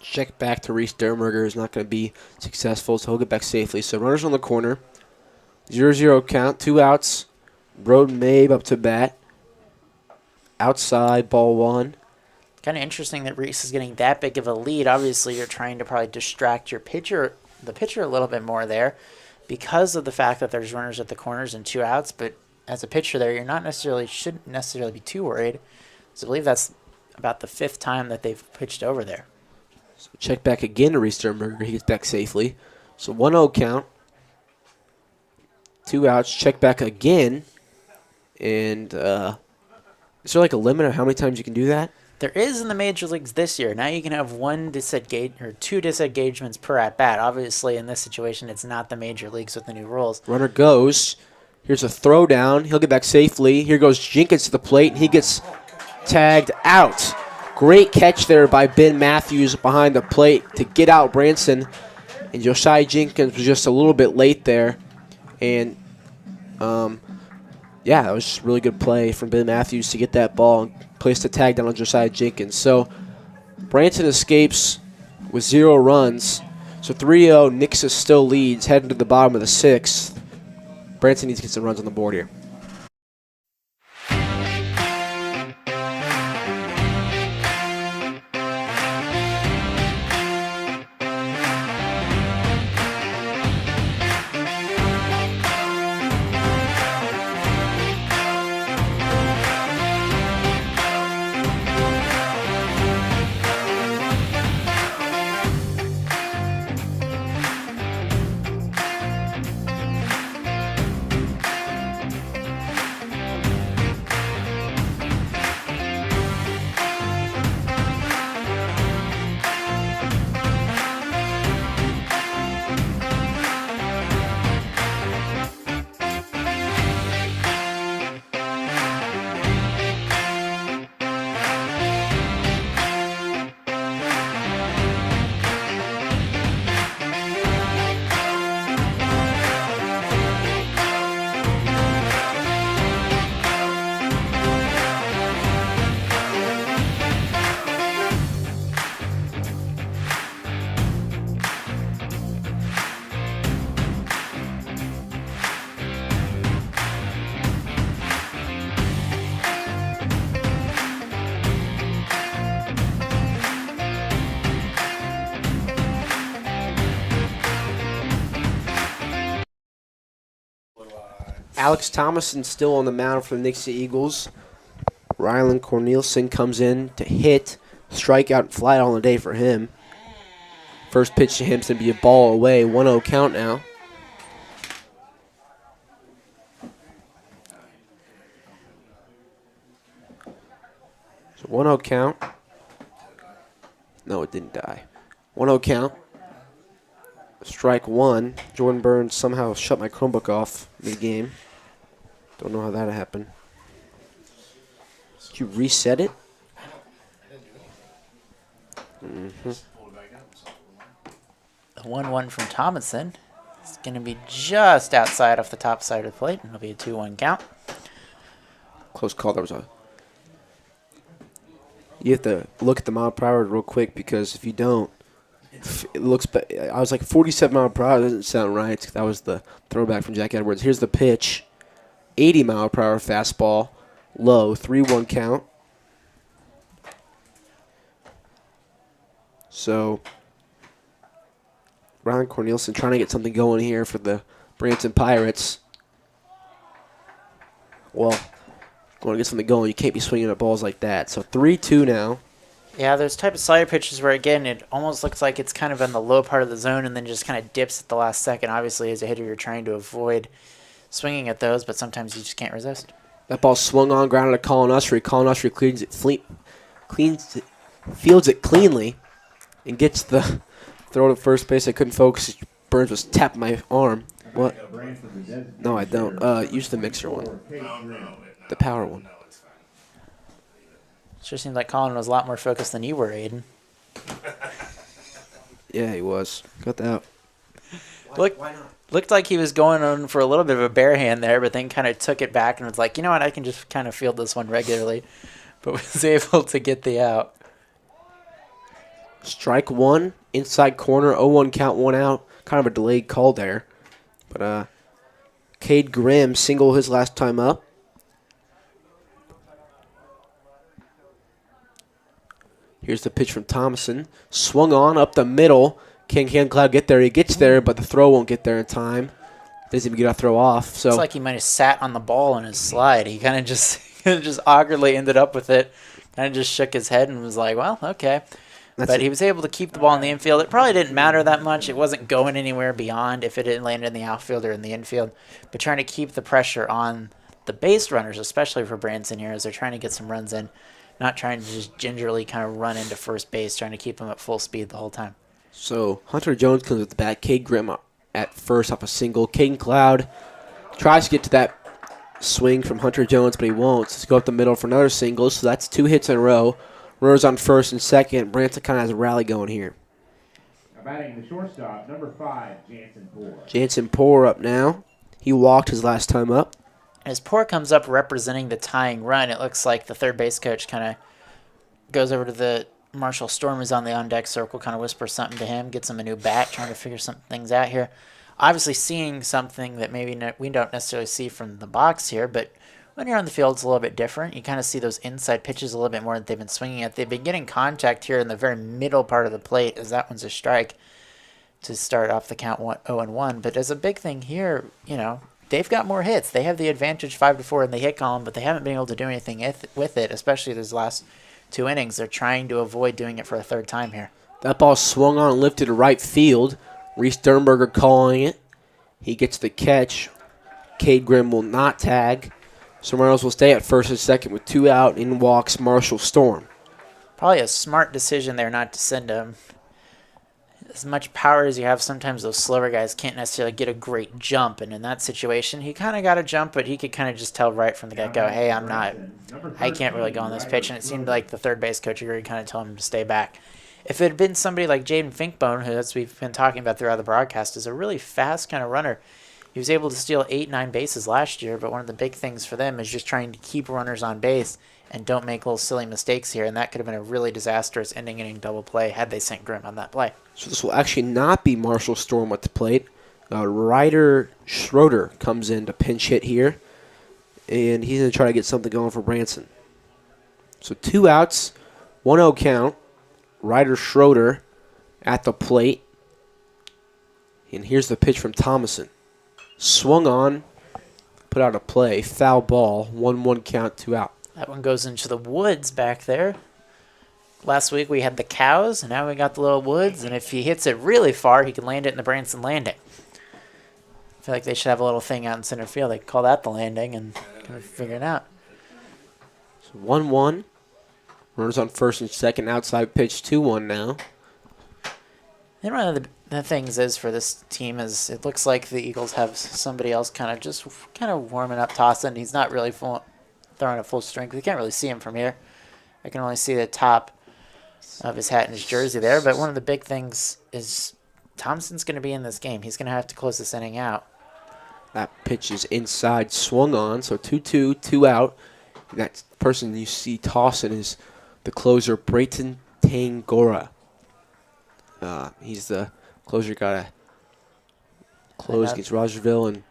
Check back to Reese Sternberger is not going to be successful, so he'll get back safely. So runners on the corner, 0-0 count, 2 outs. Broden Mabe up to bat. Outside, ball 1. Kind of interesting that Reese is getting that big of a lead. Obviously, you're trying to probably distract the pitcher a little bit more there because of the fact that there's runners at the corners and 2 outs. But as a pitcher there, shouldn't necessarily be too worried. So I believe that's about the 5th time that they've pitched over there. So check back again to Reese Sternberger. He gets back safely. So 1-0 count. 2 outs. Check back again. And is there like a limit of how many times you can do that? There is in the major leagues this year. Now you can have 2 disengagements per at bat. Obviously, in this situation, it's not the major leagues with the new rules. Runner goes. Here's a throw down. He'll get back safely. Here goes Jenkins to the plate, and he gets tagged out. Great catch there by Ben Matthews behind the plate to get out Branson. And Josiah Jenkins was just a little bit late there. And, that was just really good play from Ben Matthews to get that ball and place the tag down on Josiah Jenkins. So Branson escapes with 0 runs. So 3-0, Nixa still leads, heading to the bottom of the 6th. Branson needs to get some runs on the board here. Alex Thomason still on the mound for the Nixa Eagles. Rylan Cornelison comes in to hit. Strikeout flat on the day for him. First pitch to him is going to be a ball away. 1-0 count now. So 1-0 count. No, it didn't die. 1-0 count. Strike one. Jordan Burns somehow shut my Chromebook off mid-game. Don't know how that happened. Did you reset it? Mm-hmm. The 1-1 from Thomason is going to be just outside off the top side of the plate. It'll be a 2-1 count. Close call. There was a... You have to look at the mile per hour real quick because if you don't, it looks... I was like 47 mile per hour. That doesn't sound right. That was the throwback from Jack Edwards. Here's the pitch. 80 mile per hour fastball. Low. 3-1 count. So, Rylan Cornelison trying to get something going here for the Branson Pirates. Well, going to get something going, you can't be swinging at balls like that. So 3-2 now. Yeah, those type of slider pitches where, again, it almost looks like it's kind of in the low part of the zone and then just kind of dips at the last second. Obviously, as a hitter, you're trying to avoid swinging at those, but sometimes you just can't resist. That ball swung on, grounded to Colin Usry. Colin Usry fields it cleanly and gets the throw to first base. I couldn't focus. Burns was tapping my arm. What? No, I don't. Use the mixer one. The power one. Sure seems like Colin was a lot more focused than you were, Aiden. Yeah, he was. Got that. Looked like he was going on for a little bit of a bare hand there, but then kind of took it back and was like, you know what, I can just kind of field this one regularly. But was able to get the out. Strike one, inside corner, 0-1 count, 1 out. Kind of a delayed call there. But Cade Grimm single his last time up. Here's the pitch from Thomason. Swung on up the middle. Can Cloud get there? He gets there, but the throw won't get there in time. Doesn't even get a throw off. So it's like he might have sat on the ball in his slide. He kind of just awkwardly ended up with it. Kind of just shook his head and was like, well, okay. But he was able to keep the ball in the infield. It probably didn't matter that much. It wasn't going anywhere beyond if it didn't land in the outfield or in the infield. But trying to keep the pressure on the base runners, especially for Branson here, as they're trying to get some runs in. Not trying to just gingerly kind of run into first base, trying to keep them at full speed the whole time. So Hunter Jones comes with the bat. Cade Grimm at first off a single. Caden Cloud tries to get to that swing from Hunter Jones, but he won't. So let's go up the middle for another single. So that's 2 hits in a row. Runners on first and second. Branson kind of has a rally going here. Batting the shortstop, number 5, Jansen Poor. Jansen Poor up now. He walked his last time up. As Poor comes up representing the tying run, it looks like the third base coach kind of goes over to the Marshall Storm, who's on the on-deck circle, kind of whispers something to him, gets him a new bat, trying to figure some things out here. Obviously seeing something that maybe we don't necessarily see from the box here, but when you're on the field, it's a little bit different. You kind of see those inside pitches a little bit more that they've been swinging at. They've been getting contact here in the very middle part of the plate, as that one's a strike to start off the count 0-1. But as a big thing here, you know, they've got more hits. They have the advantage 5-4 in the hit column, but they haven't been able to do anything with it, especially these last 2 innings. They're trying to avoid doing it for a third time here. That ball swung on and lifted to right field. Reese Sternberger calling it. He gets the catch. Cade Grimm will not tag. So Reynolds will stay at first and second with 2 out. In walks Marshall Storm. Probably a smart decision there not to send him. As much power as you have, sometimes those slower guys can't necessarily get a great jump. And in that situation, he kind of got a jump, but he could kind of just tell right from the get-go, hey, I can't really go on this pitch. And it seemed like the third base coach agreed, kind of told him to stay back. If it had been somebody like Jaden Finkbone, who, as we've been talking about throughout the broadcast, is a really fast kind of runner. He was able to steal 8-9 bases last year, but one of the big things for them is just trying to keep runners on base and don't make little silly mistakes here, and that could have been a really disastrous ending double play had they sent Grimm on that play. So this will actually not be Marshall Storm at the plate. Ryder Schroeder comes in to pinch hit here, and he's going to try to get something going for Branson. So 2 outs, 1-0 count. Ryder Schroeder at the plate. And here's the pitch from Thomason. Swung on, put out a play. Foul ball. 1-1 count, 2 out. That one goes into the woods back there. Last week we had the cows, and now we got the little woods. And if he hits it really far, he can land it in the Branson landing. I feel like they should have a little thing out in center field. They call that the landing and kind of figure it out. So 1-1. Runners on first and second. Outside pitch. 2-1 now. And one of the things is for this team is it looks like the Eagles have somebody else kind of warming up, tossing. He's not really throwing at full strength. We can't really see him from here. I can only see the top of his hat and his jersey there. But one of the big things is Thompson's going to be in this game. He's going to have to close this inning out. That pitch is inside, swung on, so 2-2, 2 out. That person you see tossing is the closer, Brayton Tangora. He's the closer, got to close against Rogersville, and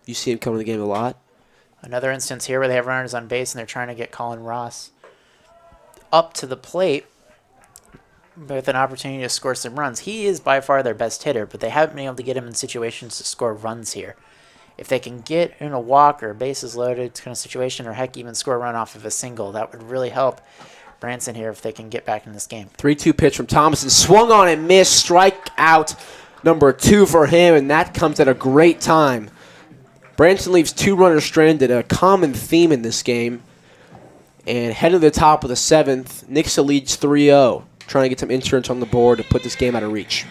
you see him come to the game a lot. Another instance here where they have runners on base and they're trying to get Colin Ross up to the plate with an opportunity to score some runs. He is by far their best hitter, but they haven't been able to get him in situations to score runs here. If they can get in a walk or bases loaded kind of situation, or heck, even score a run off of a single, that would really help Branson here if they can get back in this game. 3-2 pitch from Thomason. Swung on and missed. Strikeout number 2 for him, and that comes at a great time. Branson leaves 2 runners stranded, a common theme in this game. And heading to the top of the 7th, Nixa leads 3-0, trying to get some insurance on the board to put this game out of reach.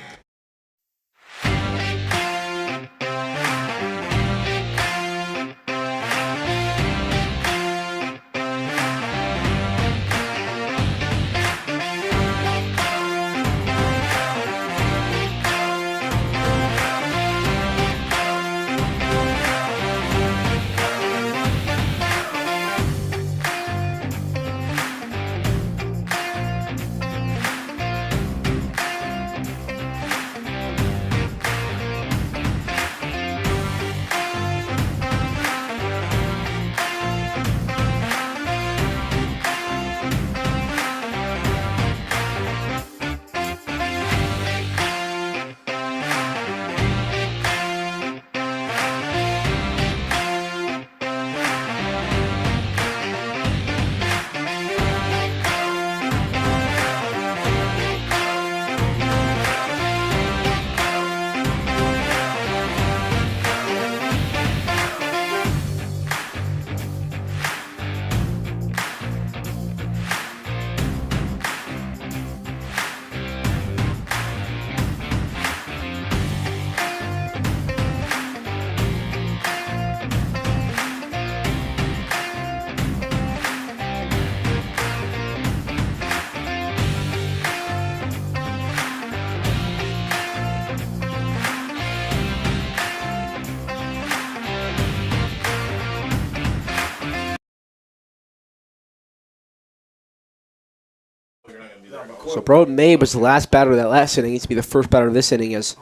So Broden Mabe was the last batter of that last inning. He needs to be the first batter of this inning as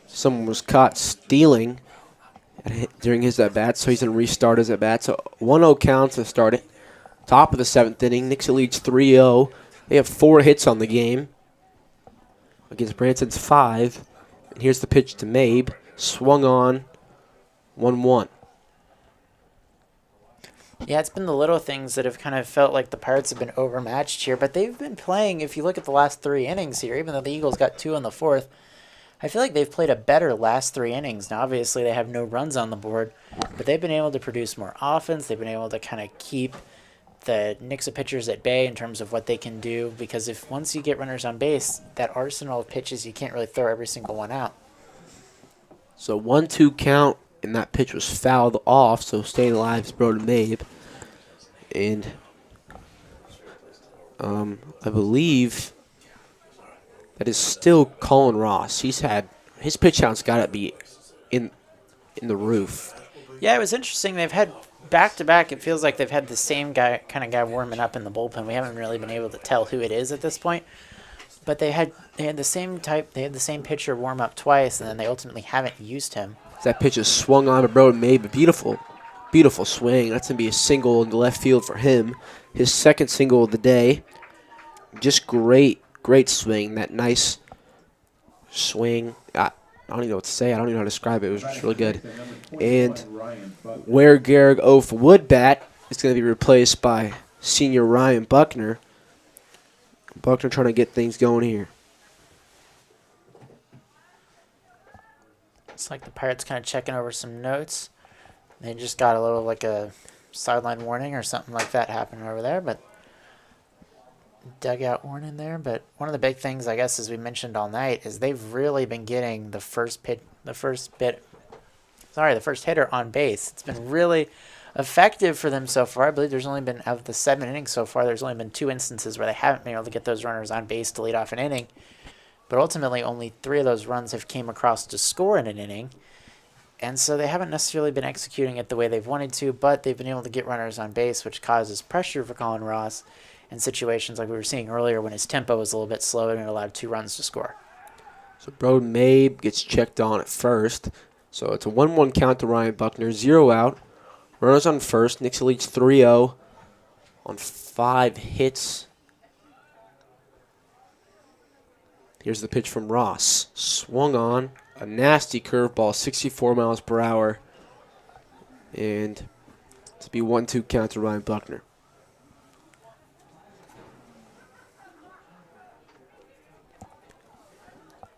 someone was caught stealing during his at-bat, so he's going to restart his at-bat. So 1-0 count to start it. Top of the 7th inning. Nixa leads 3-0. They have 4 hits on the game against Branson's 5. And here's the pitch to Mabe. Swung on. 1-1. Yeah, it's been the little things that have kind of felt like the Pirates have been overmatched here, but they've been playing, if you look at the last 3 innings here, even though the Eagles got 2 in the 4th, I feel like they've played a better last 3 innings. Now, obviously, they have no runs on the board, but they've been able to produce more offense. They've been able to kind of keep the Nixa pitchers at bay in terms of what they can do, because if once you get runners on base, that arsenal of pitches, you can't really throw every single one out. So 1-2 count, and that pitch was fouled off, so staying alive is Broden Mabe. And I believe that is still Colin Ross. He's had his pitch count's got to be in the roof. Yeah, it was interesting. They've had back-to-back. It feels like they've had the same guy warming up in the bullpen. We haven't really been able to tell who it is at this point. But they had the same type. They had the same pitcher warm up twice, and then they ultimately haven't used him. That pitch is swung on to Broden Mabe. Beautiful swing. That's going to be a single in the left field for him. His second single of the day. Just great swing. That nice swing. don't even know what to say. I don't even know how to describe it. It was just really good. And where Garrick Oaf would bat is going to be replaced by senior Ryan Buckner. Buckner trying to get things going here. It's like the Pirates kind of checking over some notes. They just got a little like a sideline warning or something like that happening over there, but dugout warning there. But one of the big things, I guess, as we mentioned all night, is they've really been getting the first hitter on base. It's been really effective for them so far. I believe there's only been, of the 7 innings so far, there's only been 2 instances where they haven't been able to get those runners on base to lead off an inning. But ultimately, only 3 of those runs have came across to score in an inning. And so they haven't necessarily been executing it the way they've wanted to, but they've been able to get runners on base, which causes pressure for Colin Ross in situations like we were seeing earlier when his tempo was a little bit slow and it allowed 2 runs to score. So Broden Mabe gets checked on at first. So it's a 1-1 count to Ryan Buckner, 0 out. Runners on first. Nixa leads 3-0 on 5 hits. Here's the pitch from Ross. Swung on. A nasty curveball, 64 miles per hour. And to be 1-2 count to Ryan Buckner.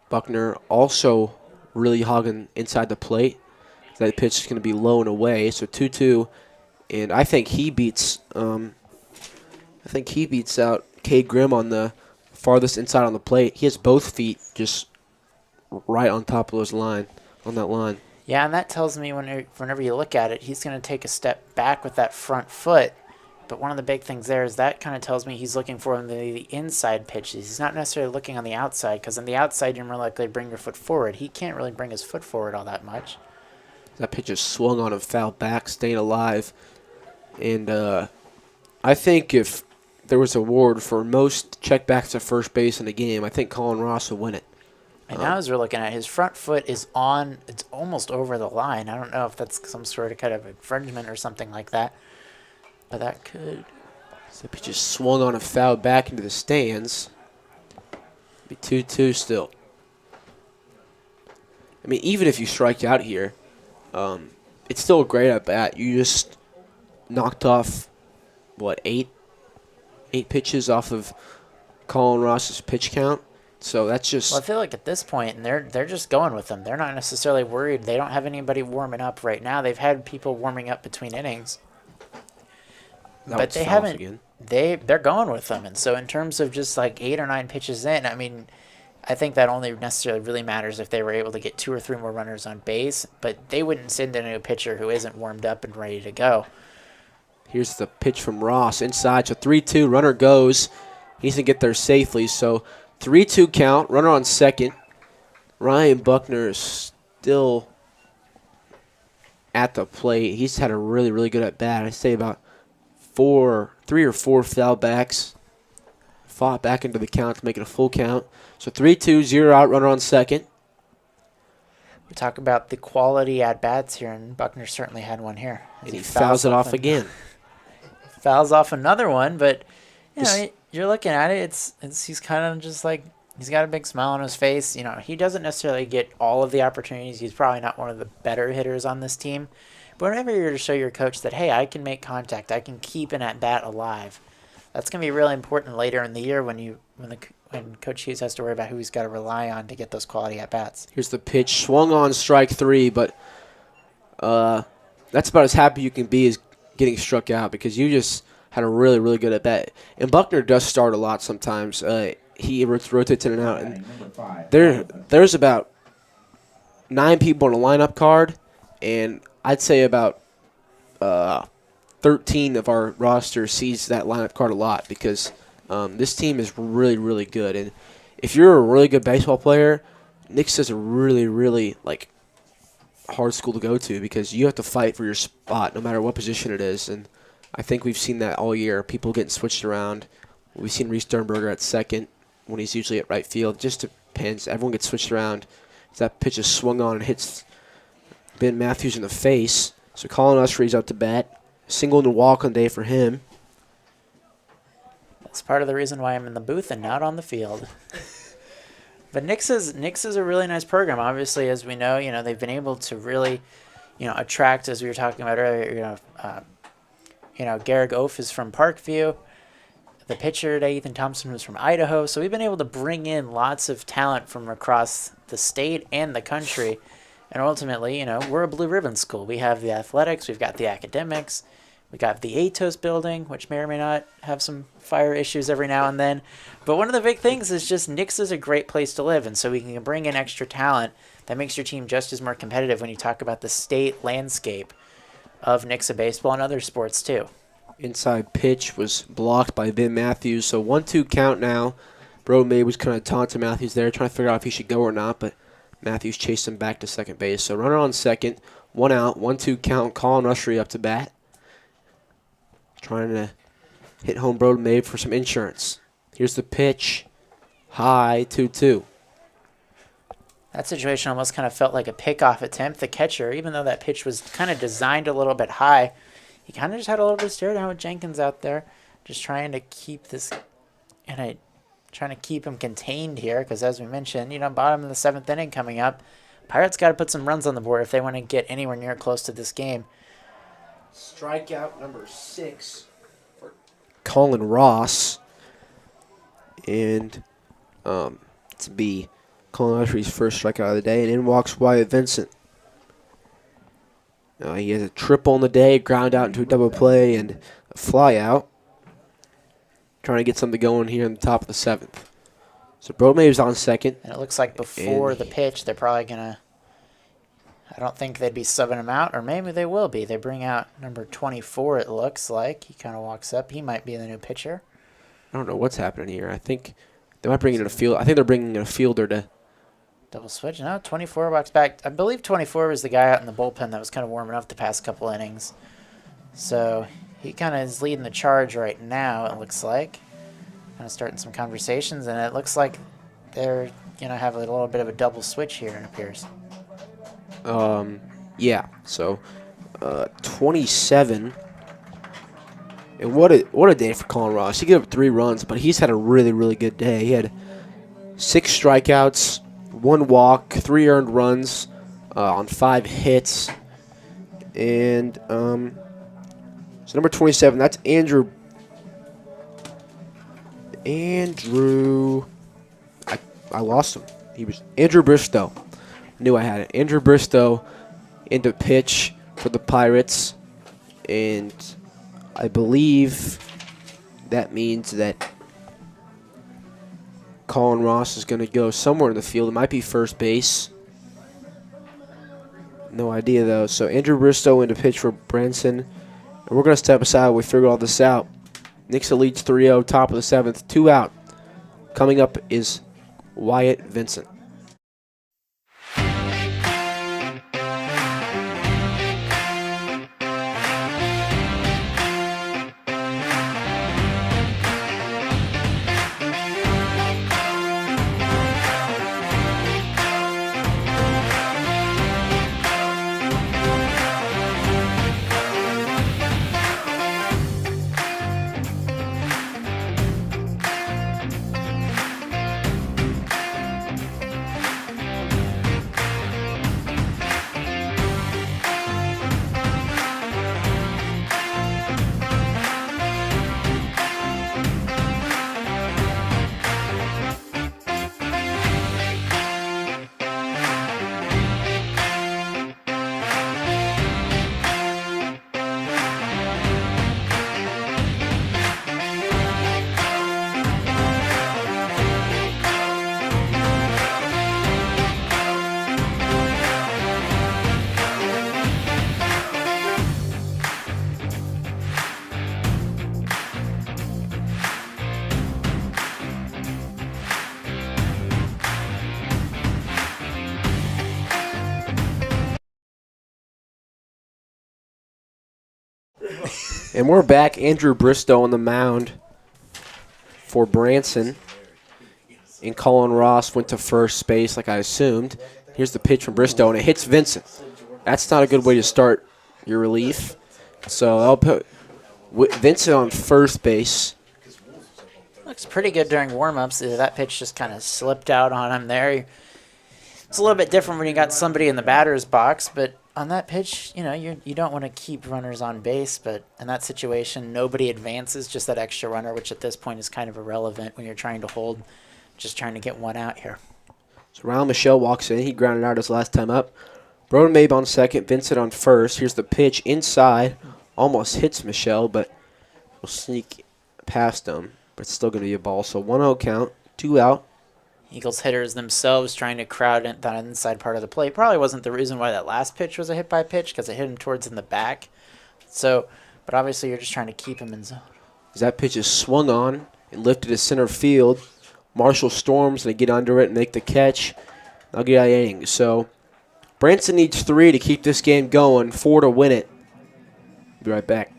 Buckner also really hogging inside the plate. That pitch is going to be low and away, so 2-2. And I think he beats out Cade Grimm on the farthest inside on the plate. He has both feet just right on top of that line. Yeah, and that tells me whenever you look at it, he's going to take a step back with that front foot. But one of the big things there is that kind of tells me he's looking for the inside pitches. He's not necessarily looking on the outside, because on the outside you're more likely to bring your foot forward. He can't really bring his foot forward all that much. That pitch is swung on and fouled back, staying alive. And I think if there was an award for most checkbacks to first base in a game, I think Colin Ross would win it. And now as we're looking at it, his front foot is on, it's almost over the line. I don't know if that's some sort of kind of infringement or something like that. But that could. So the pitch is swung on and fouled back into the stands. Be 2-2 still. I mean, even if you strike out here, it's still a great at bat. You just knocked off, what, 8 pitches off of Colin Ross's pitch count. So that's just. Well, I feel like at this point, and they're just going with them. They're not necessarily worried. They don't have anybody warming up right now. They've had people warming up between innings, but they haven't. Again. They're going with them, and so in terms of just like 8 or 9 pitches in, I mean, I think that only necessarily really matters if they were able to get 2 or 3 more runners on base. But they wouldn't send in a pitcher who isn't warmed up and ready to go. Here's the pitch from Ross inside. So 3-2, runner goes. He needs to get there safely. So 3-2 count, runner on second. Ryan Buckner is still at the plate. He's had a really, really good at bat. I'd say about 3 or 4 foul backs. Fought back into the count to make it a full count. So 3-2, 0 out, runner on second. We talk about the quality at bats here, and Buckner certainly had one here. And he fouls it off again. Fouls off another one, but you know, you're looking at it. He's kind of just like, he's got a big smile on his face. You know, he doesn't necessarily get all of the opportunities. He's probably not one of the better hitters on this team. But whenever you're to show your coach that, hey, I can make contact, I can keep an at bat alive, that's going to be really important later in the year when Coach Hughes has to worry about who he's got to rely on to get those quality at bats. Here's the pitch, swung on, strike 3, but that's about as happy you can be as getting struck out, because you just had a really, really good at bat. And Buckner does start a lot sometimes. He rotates in and out. And there's about 9 people on a lineup card, and I'd say about 13 of our roster sees that lineup card a lot, because this team is really, really good. And if you're a really good baseball player, Nixa is a really, really hard school to go to, because you have to fight for your spot no matter what position it is. And I think we've seen that all year, people getting switched around. We've seen Reese Sternberger at second when he's usually at right field. It just depends. Everyone gets switched around. That pitch is swung on and hits Ben Matthews in the face. So Colin Usry's out to bat. Single and a walk on day for him. That's part of the reason why I'm in the booth and not on the field. But Nixa's a really nice program. Obviously, as we know, they've been able to really, attract, as we were talking about earlier. Garrick Oaf is from Parkview. The pitcher today, Ethan Thompson, was from Idaho. So we've been able to bring in lots of talent from across the state and the country. And ultimately, we're a blue ribbon school. We have the athletics, we've got the academics, we got the ATOS building, which may or may not have some fire issues every now and then. But one of the big things is just Nixa is a great place to live. And so we can bring in extra talent that makes your team just as more competitive when you talk about the state landscape of Nixa baseball and other sports too. Inside pitch was blocked by Vin Matthews. So 1-2 count now. Bro May was kind of taunting Matthews there, trying to figure out if he should go or not, but Matthews chased him back to second base. So runner on second, 1 out, 1-2 count. Colin Rushery up to bat. Trying to hit home Bro May for some insurance. Here's the pitch. High, 2-2. That situation almost kind of felt like a pickoff attempt. The catcher, even though that pitch was kind of designed a little bit high, he kind of just had a little bit of stare down with Jenkins out there, just trying to keep this, trying to keep him contained here. Because as we mentioned, bottom of the 7th inning coming up, Pirates got to put some runs on the board if they want to get anywhere near close to this game. Strikeout number 6 for Colin Ross, and to be Colin Rushery's first strikeout of the day, and in walks Wyatt Vincent. He has a triple on the day, ground out into a double play, and a fly out. Trying to get something going here in the top of the 7th. So Bromave's on second. And it looks like before the pitch, they're probably going to, I don't think they'd be subbing him out, or maybe they will be. They bring out number 24, it looks like. He kind of walks up. He might be the new pitcher. I don't know what's happening here. I think they might bring in a field. I think they're bringing in a fielder to. Double switch. No, 24 walks back. I believe 24 was the guy out in the bullpen that was kind of warming up the past couple innings. So he kind of is leading the charge right now, it looks like. Kind of starting some conversations, and it looks like they're have a little bit of a double switch here, it appears. Yeah. So 27. And what a day for Colin Ross. He gave up 3 runs, but he's had a really, really good day. He had 6 strikeouts, 1 walk, 3 earned runs on 5 hits. And so number 27, that's Andrew. I lost him. He was Andrew Bristow. Knew I had it. Andrew Bristow into pitch for the Pirates. And I believe that means that Colin Ross is going to go somewhere in the field. It might be first base. No idea, though. So Andrew Bristow into pitch for Branson. And we're going to step aside while we figure all this out. Nixa leads 3-0, top of the 7th, 2 out. Coming up is Wyatt Vincent. And we're back. Andrew Bristow on the mound for Branson. And Colin Ross went to first base like I assumed. Here's the pitch from Bristow, and it hits Vincent. That's not a good way to start your relief. So I'll put Vincent on first base. Looks pretty good during warm-ups. That pitch just kind of slipped out on him there. It's a little bit different when you got somebody in the batter's box, but on that pitch, you don't want to keep runners on base, but in that situation, nobody advances, just that extra runner, which at this point is kind of irrelevant when you're trying to hold, just trying to get one out here. So Ronald Michelle walks in. He grounded out his last time up. Broden Mabe on second, Vincent on first. Here's the pitch inside. Almost hits Michelle, but will sneak past him. But it's still going to be a ball. So 1-0 count, 2 out. Eagles hitters themselves trying to crowd in that inside part of the plate. Probably wasn't the reason why that last pitch was a hit by pitch, because it hit him towards in the back. So, but obviously you're just trying to keep him in zone. As that pitch is swung on and lifted to center field, Marshall Storm's going to get under it and make the catch. I'll get out of the inning. So Branson needs 3 to keep this game going, 4 to win it. Be right back.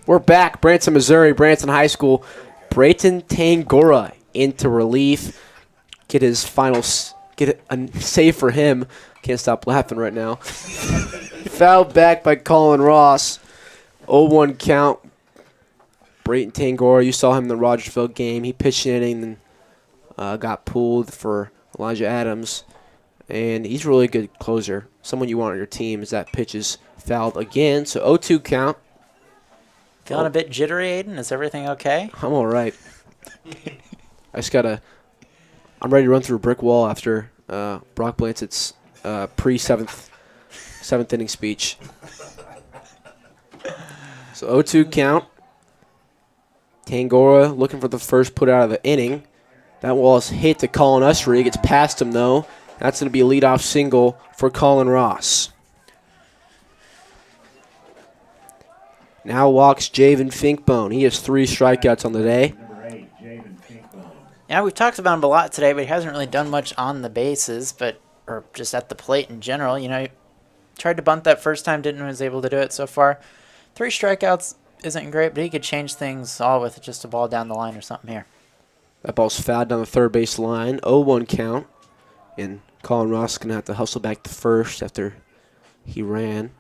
We're back. Branson, Missouri, Branson High School. Brayton Tangora into relief. Get his final, get a save for him. Can't stop laughing right now. Fouled back by Colin Ross. 0-1 count. Brayton Tangora, you saw him in the Rogersville game. He pitched an inning and got pulled for Elijah Adams. And he's a really good closer. Someone you want on your team as that pitch is fouled again. So 0-2 count. Feeling a bit jittery, Aiden? Is everything okay? I'm all right. I'm ready to run through a brick wall after Brock Blancett's pre-seventh inning speech. So 0-2 count. Tangora looking for the first put out of the inning. That ball is hit to Colin Usry. It gets past him, though. That's going to be a leadoff single for Colin Ross. Now walks Javen Finkbone. He has 3 strikeouts on the day. Yeah, we've talked about him a lot today, but he hasn't really done much on the bases, or just at the plate in general. You know, he tried to bunt that first time, didn't was able to do it so far. 3 strikeouts isn't great, but he could change things all with just a ball down the line or something here. That ball's fouled down the third base line. 0-1 count. And Colin Ross is going to have to hustle back to first after he ran.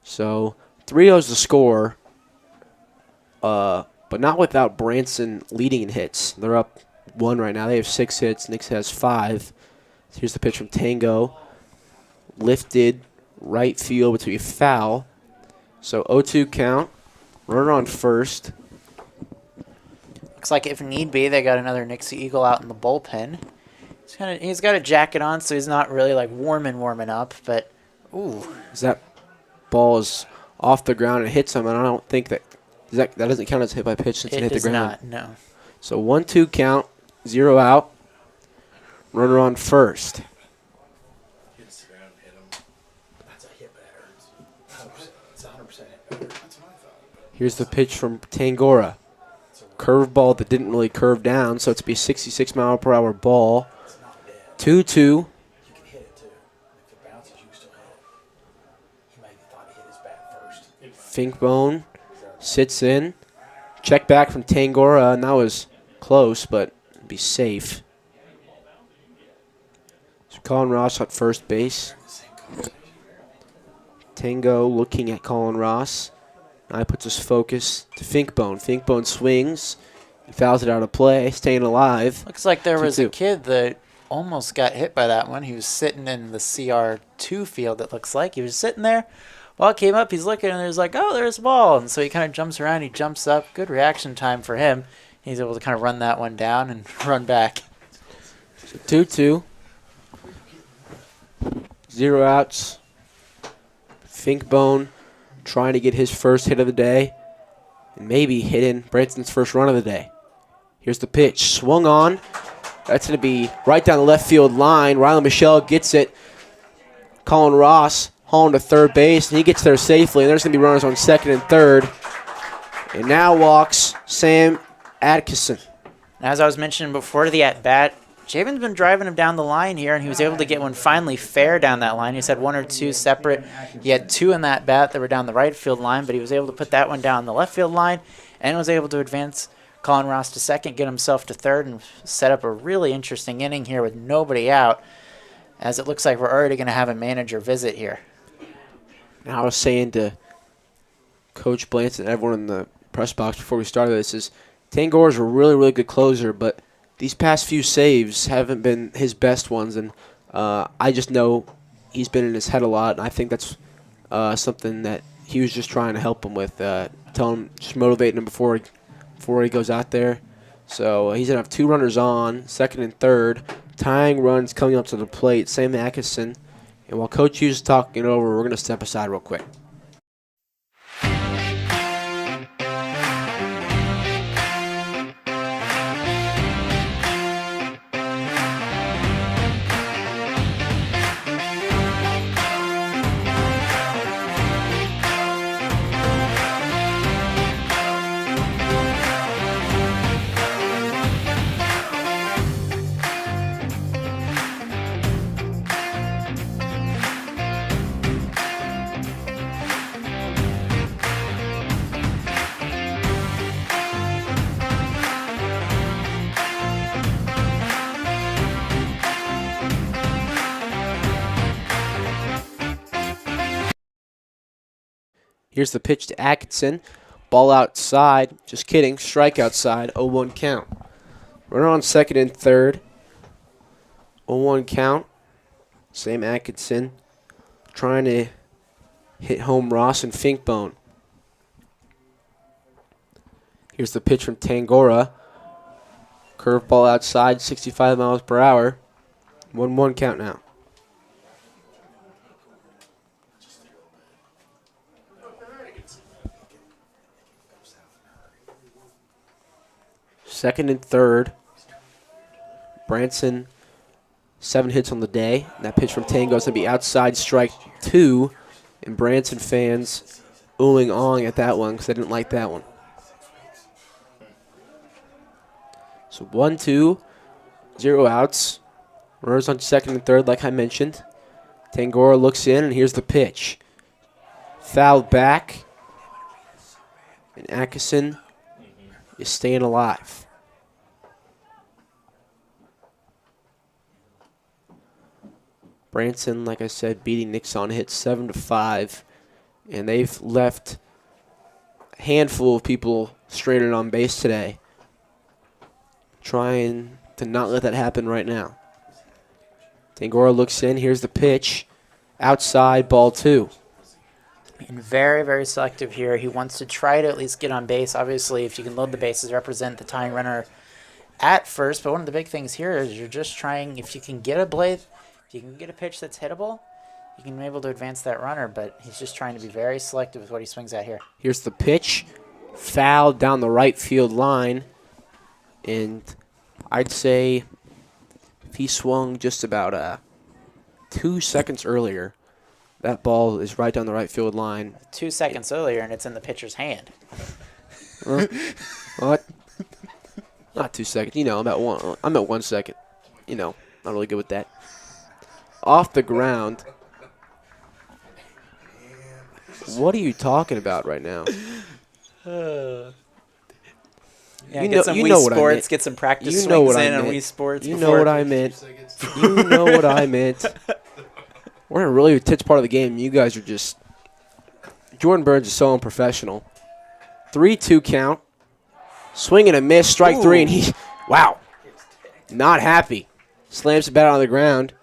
So 3-0 is the score. But not without Branson leading in hits. They're up 1 right now. They have 6 hits. Nixa has 5. So here's the pitch from Tango. Lifted right field, which would be a foul. So 0-2 count. Runner on first. Looks like if need be, they got another Nixa Eagle out in the bullpen. He's got a jacket on, so he's not really like warming up. But ooh, That ball is off the ground and hits him, and I don't think that doesn't count as a hit by pitch since it hit the ground. It does not. No. So 1-2 count, 0 out. Runner on first. Hits the ground and hit him. That's a hit batter. It's 100% hit batter. That's what I thought. Here's the pitch from Tangora. Curveball that didn't really curve down, so it's be a 66-mile-per-hour ball. 2-2. You can hit it too. If it bounces, you can still hit it. He might have thought he hit his bat first. Finkbone sits in. Check back from Tangora, and that was close, but be safe. So Colin Ross at first base. Tango looking at Colin Ross. Now he puts his focus to Finkbone. Finkbone swings. He fouls it out of play, staying alive. Looks like there was a 2-2. kid that almost got hit by that one. He was sitting in the CR2 field, it looks like. He was sitting there. Ball came up. He's looking, and there's like, oh, there's a ball. And so he kind of jumps around. He jumps up. Good reaction time for him. He's able to kind of run that one down and run back. So 2-2. 0 outs. Finkbone trying to get his first hit of the day. And maybe hitting Branson's first run of the day. Here's the pitch. Swung on. That's going to be right down the left field line. Riley Michelle gets it. Colin Ross hauling to third base, and he gets there safely. And there's going to be runners on second and third. And now walks Sam Atkinson. As I was mentioning before the at-bat, Javen's been driving him down the line here, and he was able to get one finally fair down that line. He's had 1 or 2 separate. He had 2 in that bat that were down the right field line, but he was able to put that one down the left field line and was able to advance Colin Ross to second, get himself to third, and set up a really interesting inning here with nobody out, as it looks like we're already going to have a manager visit here. Now I was saying to Coach Branson and everyone in the press box before we started this is Tangora's a really, really good closer, but these past few saves haven't been his best ones, and I just know he's been in his head a lot, and I think that's something that he was just trying to help him with, telling him, just motivating him before he goes out there. So he's going to have 2 runners on, second and third, tying runs coming up to the plate, Sam Atkinson. And while Coach Hughes is talking it over, we're going to step aside real quick. Here's the pitch to Atkinson. Ball outside. Just kidding. Strike outside. 0-1 count. Runner on second and third. 0-1 count. Sam Atkinson trying to hit home Ross and Finkbone. Here's the pitch from Tangora. Curveball outside. 65 miles per hour. 1-1 count now. Second and third. Branson, 7 hits on the day. And that pitch from Tango is going to be outside strike 2. And Branson fans oohing on at that one because they didn't like that one. So 1-2, 0 outs. Runners on second and third, like I mentioned. Tangora looks in, and here's the pitch. Fouled back. And Atkinson is staying alive. Branson, like I said, beating Nixa on hits 7-5, and they've left a handful of people stranded on base today. trying to not let that happen right now. Tangora looks in. Here's the pitch. Outside, ball 2. Being very, very selective here. He wants to try to at least get on base. Obviously, if you can load the bases, represent the tying runner at first. But one of the big things here is you're just trying, if you can get a blade, if you can get a pitch that's hittable, you can be able to advance that runner. But he's just trying to be very selective with what he swings at here. Here's the pitch. Foul down the right field line. And I'd say if he swung just about 2 seconds earlier, that ball is right down the right field line. 2 seconds earlier, and it's in the pitcher's hand. What? Not 2 seconds. You know, I'm at 1 second. You know, not really good with that. Off the ground. What are you talking about right now? Yeah, You get know- some you Wii know what I Sports, meant. get some practice You know swings what I in on meant. Wii Sports. You know before- what I meant. You know what I meant. We're in a really tense part of the game. You guys are just... Jordan Burns is so unprofessional. 3-2 count. Swing and a miss. Strike 3. And he... Wow. Not happy. Slams the bat on the ground.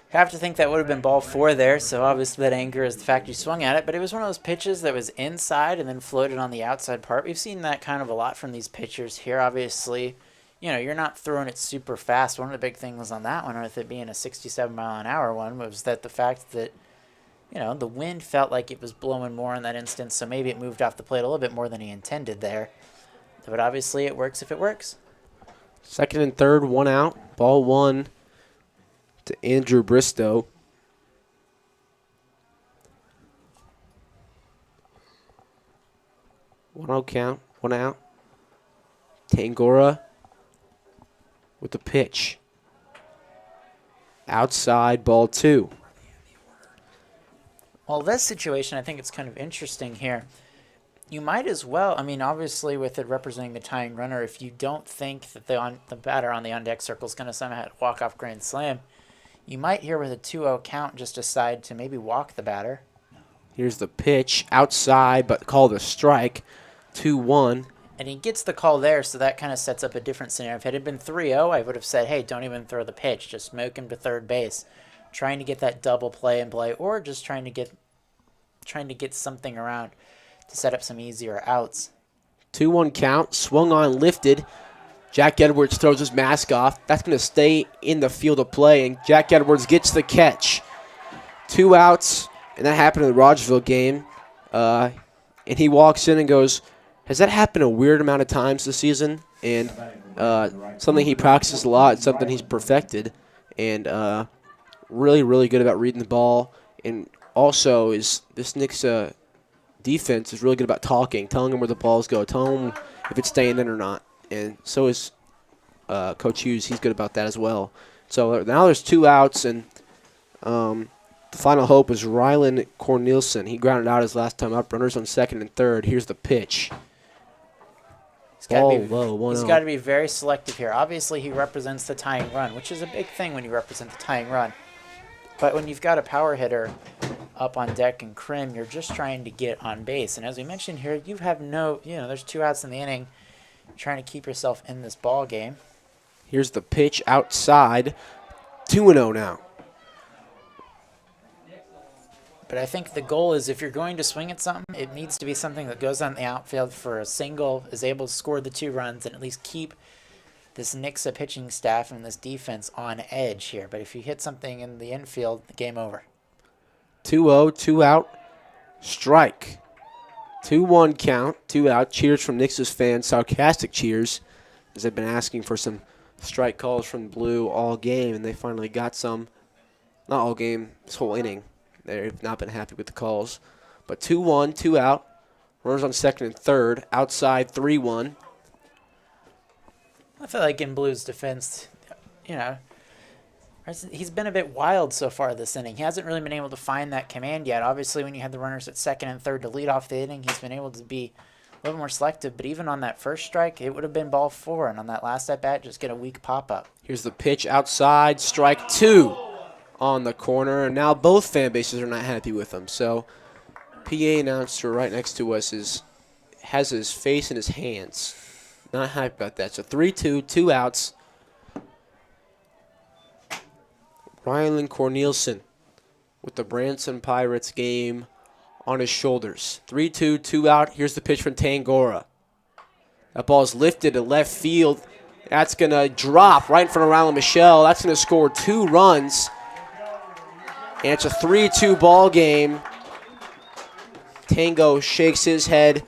Have to think that would have been ball 4 there, so obviously that anger is the fact you swung at it, but it was one of those pitches that was inside and then floated on the outside part. We've seen that kind of a lot from these pitchers here, obviously. You know, you're not throwing it super fast. One of the big things on that one, with it being a 67-mile-an-hour one, was that the fact that, you know, the wind felt like it was blowing more in that instance, so maybe it moved off the plate a little bit more than he intended there. But obviously it works if it works. Second and third, 1 out. Ball 1 to Andrew Bristow. One out count, 1 out. Tangora with the pitch. Outside, ball 2. Well, this situation, I think it's kind of interesting here. You might as well, I mean, obviously with it representing the tying runner, if you don't think that the batter on the on-deck circle is going to somehow walk off grand slam, you might here with a 2-0 count just decide to maybe walk the batter. Here's the pitch. Outside, but called a strike. 2-1. And he gets the call there, so that kind of sets up a different scenario. If it had been 3-0, I would have said, hey, don't even throw the pitch. Just smoke him to third base. Trying to get that double play and play, or just trying to get something around to set up some easier outs. 2-1 count. Swung on, lifted. Jack Edwards throws his mask off. That's going to stay in the field of play, and Jack Edwards gets the catch. 2 outs, and that happened in the Rogersville game. And he walks in and goes, has that happened a weird amount of times this season? And something he practices a lot, something he's perfected, and really, really good about reading the ball. And also, is this Nixa defense is really good about talking, telling him where the balls go, telling him if it's staying in or not. And so is Coach Hughes. He's good about that as well. So now there's 2 outs, and the final hope is Rylan Cornelison. He grounded out his last time up. Runners on second and third. Here's the pitch. Ball low, 1-0. He's got to be very selective here. Obviously, he represents the tying run, which is a big thing when you represent the tying run. But when you've got a power hitter up on deck and Krim, you're just trying to get on base. And as we mentioned here, you have there's 2 outs in the inning. You're trying to keep yourself in this ball game. Here's the pitch outside. 2-0 now. But I think the goal is if you're going to swing at something, it needs to be something that goes on the outfield for a single, is able to score the 2 runs, and at least keep this Nixa pitching staff and this defense on edge here. But if you hit something in the infield, game over. 2-0, 2 out, strike. 2-1 count, 2 out. Cheers from Nixa's fans, sarcastic cheers, as they've been asking for some strike calls from Blue all game, and they finally got some. Not all game, this whole inning. They've not been happy with the calls. But 2-1, 2 out. Runners on second and third. Outside, 3-1. I feel like in Blue's defense, he's been a bit wild so far this inning. He hasn't really been able to find that command yet. Obviously, when you had the runners at second and third to lead off the inning, he's been able to be a little more selective. But even on that first strike, it would have been ball 4. And on that last at-bat, just get a weak pop-up. Here's the pitch outside. Strike 2 on the corner. And now both fan bases are not happy with him. So PA announcer right next to us has his face in his hands. Not happy about that. So 3-2, 2 outs. Rylan Cornelison with the Branson Pirates game on his shoulders. 3-2, 2 out. Here's the pitch from Tangora. That ball is lifted to left field. That's going to drop right in front of Rylan Michelle. That's going to score 2 runs. And it's a 3-2 ball game. Tango shakes his head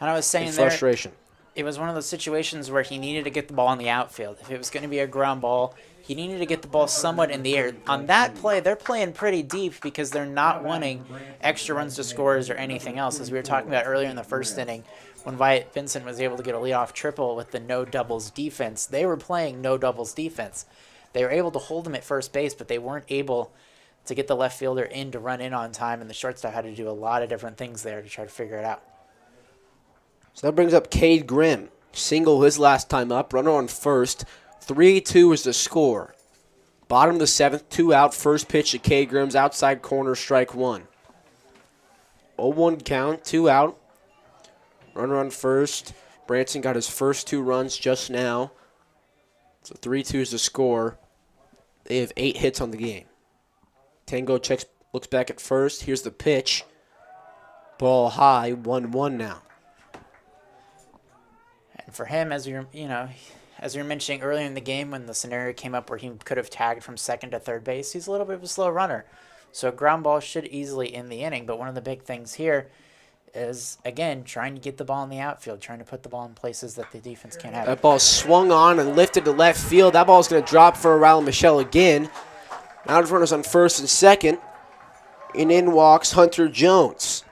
And I was saying in there, frustration. it was one of those situations where he needed to get the ball in the outfield. If it was going to be a ground ball, he needed to get the ball somewhat in the air. On that play, they're playing pretty deep because they're not wanting extra runs to scores or anything else. As we were talking about earlier in the first inning, when Wyatt Vincent was able to get a leadoff triple with the no doubles defense, they were playing no doubles defense. They were able to hold him at first base, but they weren't able to get the left fielder in to run in on time, and the shortstop had to do a lot of different things there to try to figure it out. So that brings up Cade Grimm. Single his last time up. Runner on first. 3-2 is the score. Bottom of the 7th, 2 out. First pitch to Cade Grimm's outside corner, strike 1. 0-1 count, 2 out. Runner on first. Branson got his first 2 runs just now. So 3-2 is the score. They have 8 hits on the game. Tango looks back at first. Here's the pitch. Ball high, 1-1 now. And for him, as we were mentioning earlier in the game when the scenario came up where he could have tagged from second to third base, he's a little bit of a slow runner. So a ground ball should easily end the inning. But one of the big things here is, again, trying to get the ball in the outfield, trying to put the ball in places that the defense can't have. That ball swung on and lifted to left field. That ball's going to drop for Rylan Michelle again. Now the runners on first and second. And in walks Hunter Jones.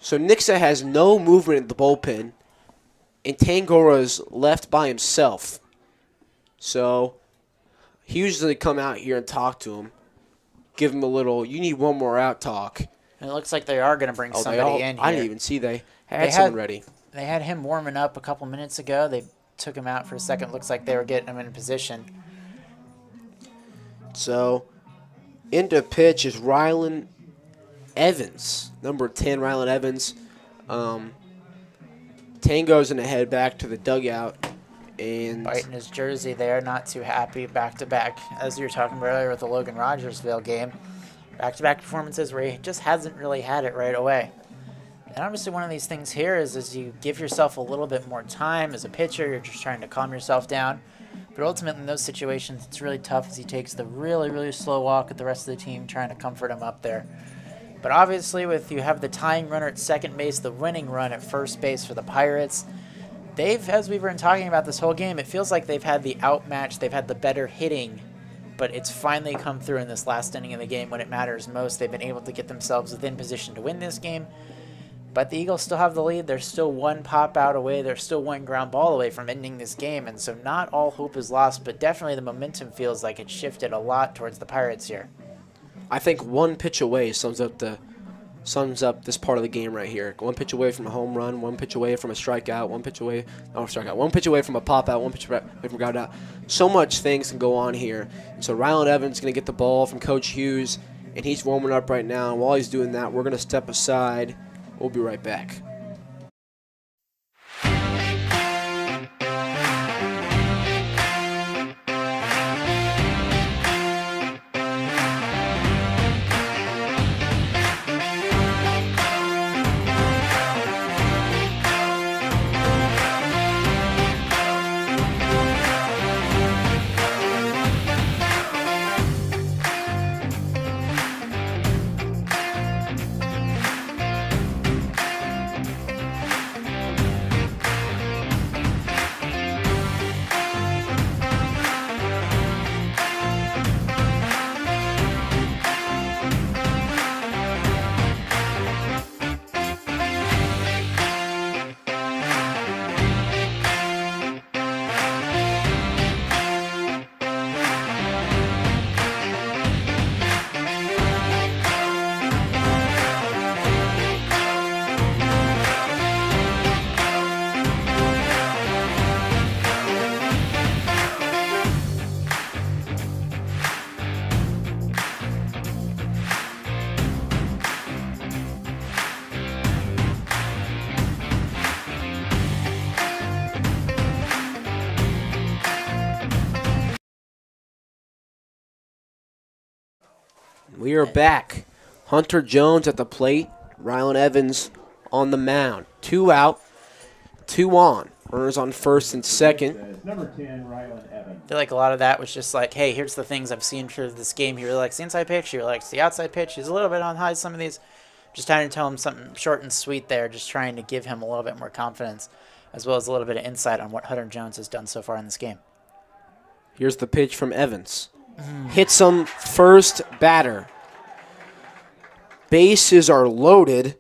So Nixa has no movement in the bullpen. And Tangora is left by himself. So he usually come out here and talk to him. Give him a little, you need one more out talk. And it looks like they are going to bring somebody in here. I didn't even see they had someone ready. They had him warming up a couple minutes ago. They took him out for a second. Looks like they were getting him in position. So into pitch is Rylan Evans. Number 10, Rylan Evans. Tango's going to head back to the dugout. And Biting his jersey there, not too happy. Back-to-back, as you were talking about earlier with the Logan Rogersville game. Back-to-back performances where he just hasn't really had it right away. And obviously one of these things here is as you give yourself a little bit more time as a pitcher, you're just trying to calm yourself down. But ultimately in those situations, it's really tough as he takes the really, really slow walk at the rest of the team trying to comfort him up there. But obviously with you have the tying runner at second base, the winning run at first base for the Pirates, they've, as we've been talking about this whole game, it feels like they've had the outmatch, they've had the better hitting, but it's finally come through in this last inning of the game when it matters most. They've been able to get themselves within position to win this game, but the Eagles still have the lead. They're still one pop out away. They're still one ground ball away from ending this game, and so not all hope is lost, but definitely the momentum feels like it's shifted a lot towards the Pirates here. I think one pitch away sums up this part of the game right here. One pitch away from a home run, one pitch away from a strikeout, one pitch away from a pop out, one pitch away from a ground out. So much things can go on here. So Rylan Evans is going to get the ball from Coach Hughes, and he's warming up right now. And while he's doing that, we're going to step aside. We'll be right back. We are back. Hunter Jones at the plate. Rylan Evans on the mound. 2 out, 2 on. Runners on first and second. Number 10, Rylan Evans. I feel like a lot of that was just like, hey, here's the things I've seen for this game. He really likes the inside pitch. He really likes the outside pitch. He's a little bit on high some of these. Just trying to tell him something short and sweet there, just trying to give him a little bit more confidence, as well as a little bit of insight on what Hunter Jones has done so far in this game. Here's the pitch from Evans. Hits him first batter. Bases are loaded,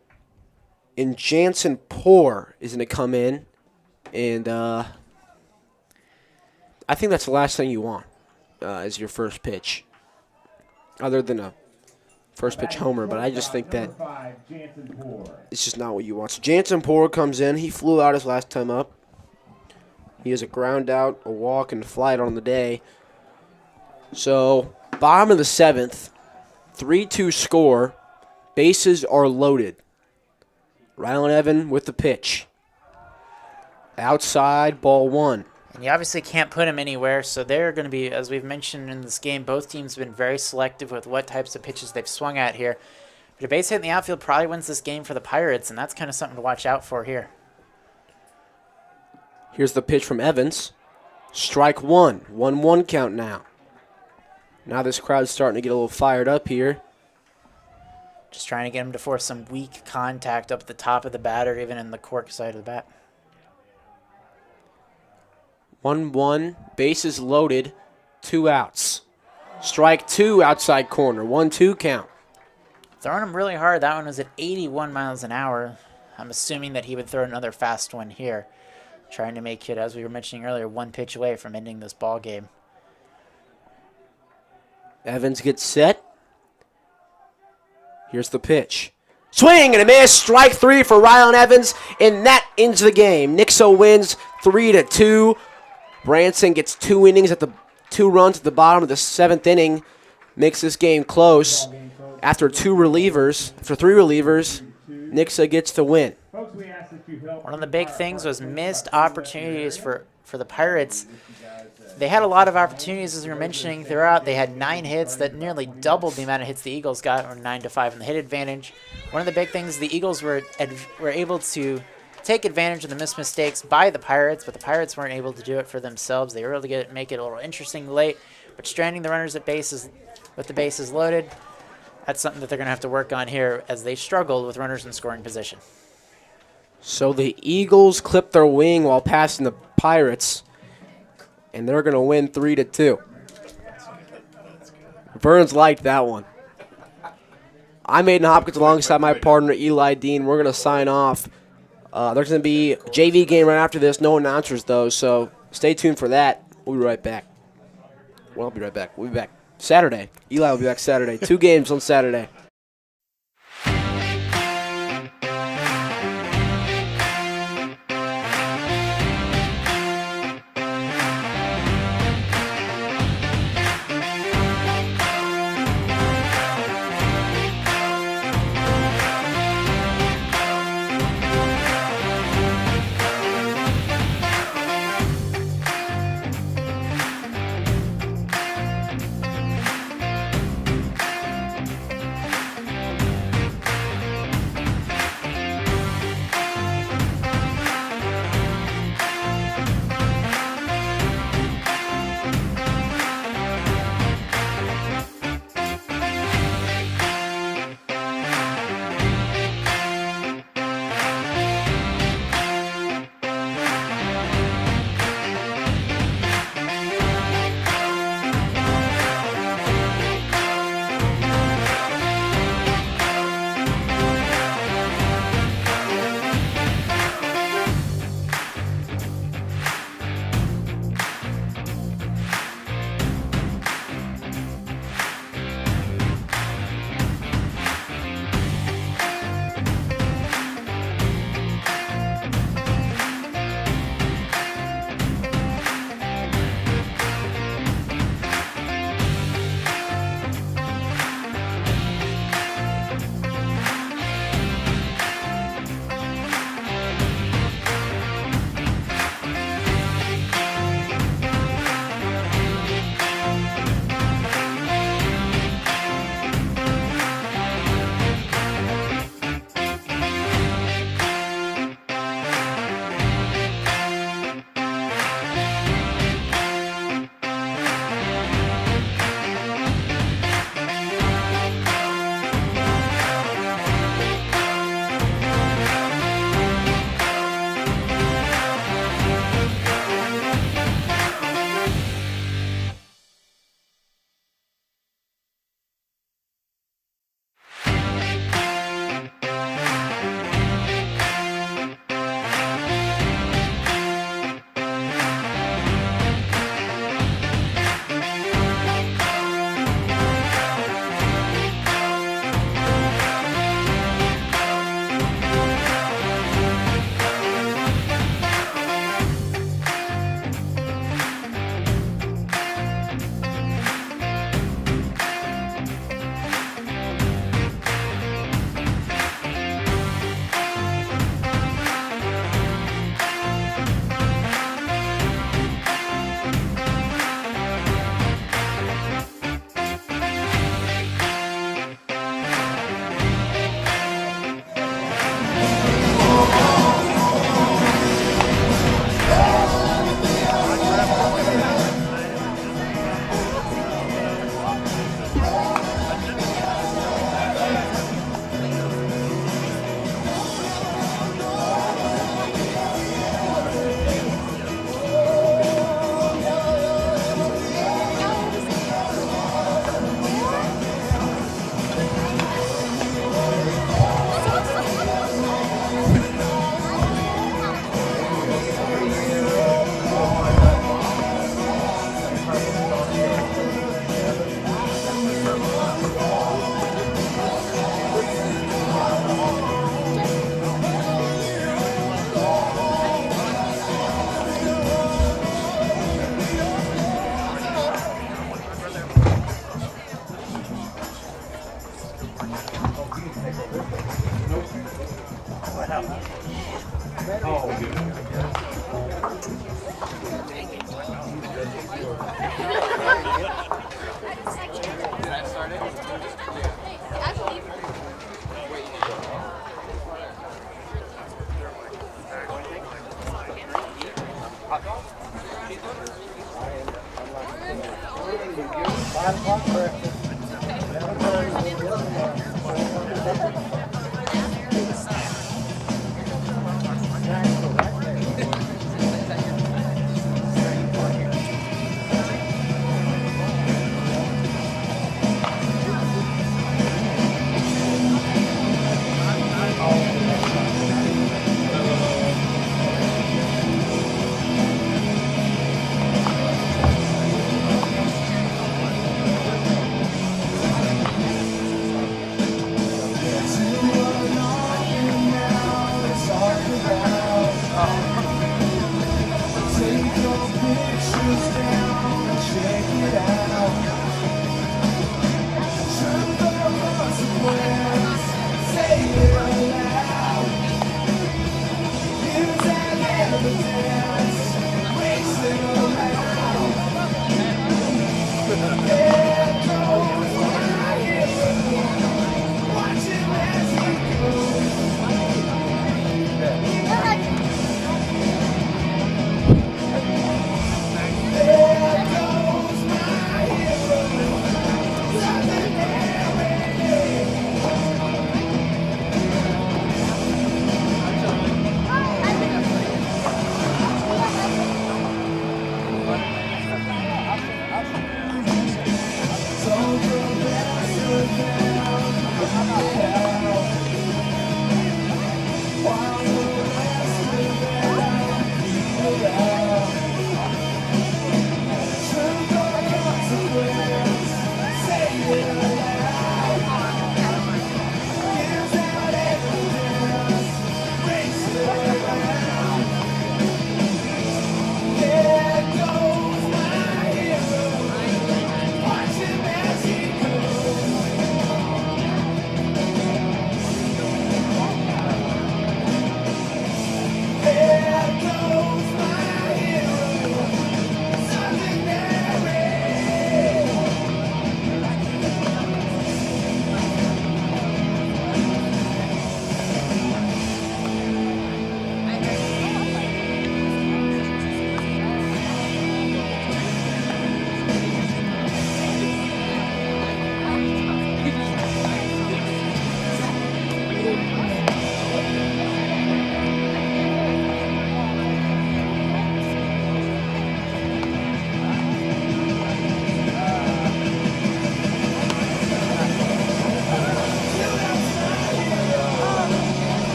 and Jansen Poor is going to come in, and I think that's the last thing you want as your first pitch, other than a first pitch homer, but I just think that it's just not what you want. So Jansen Poor comes in. He flew out his last time up. He has a ground out, a walk, and a fly out on the day. So, bottom of the 7th, 3-2 score. Bases are loaded. Rylan Evans with the pitch. Outside, ball 1. And you obviously can't put him anywhere, so they're going to be, as we've mentioned in this game, both teams have been very selective with what types of pitches they've swung at here. But a base hit in the outfield probably wins this game for the Pirates, and that's kind of something to watch out for here. Here's the pitch from Evans. Strike 1. 1-1 count now. Now this crowd's starting to get a little fired up here. Just trying to get him to force some weak contact up at the top of the bat or even in the cork side of the bat. 1-1, bases loaded, 2 outs. Strike 2 outside corner, 1-2 count. Throwing him really hard. That one was at 81 miles an hour. I'm assuming that he would throw another fast one here. Trying to make it, as we were mentioning earlier, 1 pitch away from ending this ball game. Evans gets set. Here's the pitch. Swing and a miss. Strike 3 for Rylan Evans, and that ends the game. Nixa wins 3-2. Branson gets 2 innings at the 2 runs at the bottom of the 7th inning. Makes this game close. After 3 relievers, Nixa gets the win. One of the big things was missed opportunities for the Pirates. They had a lot of opportunities, as we were mentioning throughout. They had 9 hits that nearly doubled the amount of hits the Eagles got, or 9-5 in the hit advantage. One of the big things, the Eagles were able to take advantage of the missed mistakes by the Pirates, but the Pirates weren't able to do it for themselves. They were able to make it a little interesting late, but stranding the runners at bases with the bases loaded, that's something that they're going to have to work on here as they struggled with runners in scoring position. So the Eagles clip their wing while passing the Pirates, and they're going to win 3-2. Burns liked that one. I'm Aiden Hopkins alongside my partner Eli Dean. We're going to sign off. There's going to be a JV game right after this. No announcers, though, so stay tuned for that. We'll be right back. Well, I'll be right back. We'll be back Saturday. Eli will be back Saturday. 2 games on Saturday.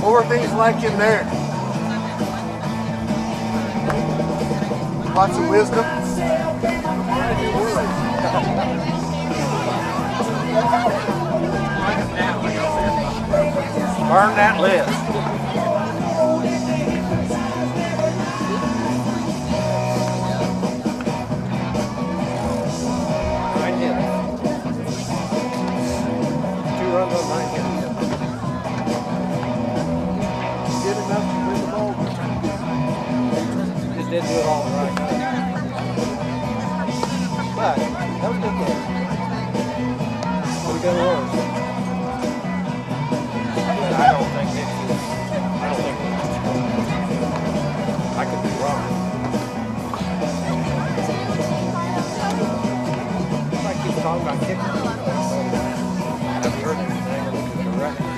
Four things like in there. Lots of wisdom. Burn that list. Runs on 9 hits. Good enough to win the ball. Just didn't do it all the right way. But that was good game. What we got worse? I don't think I could be wrong. I keep talking about kicking. Have you heard anything? Look at the record.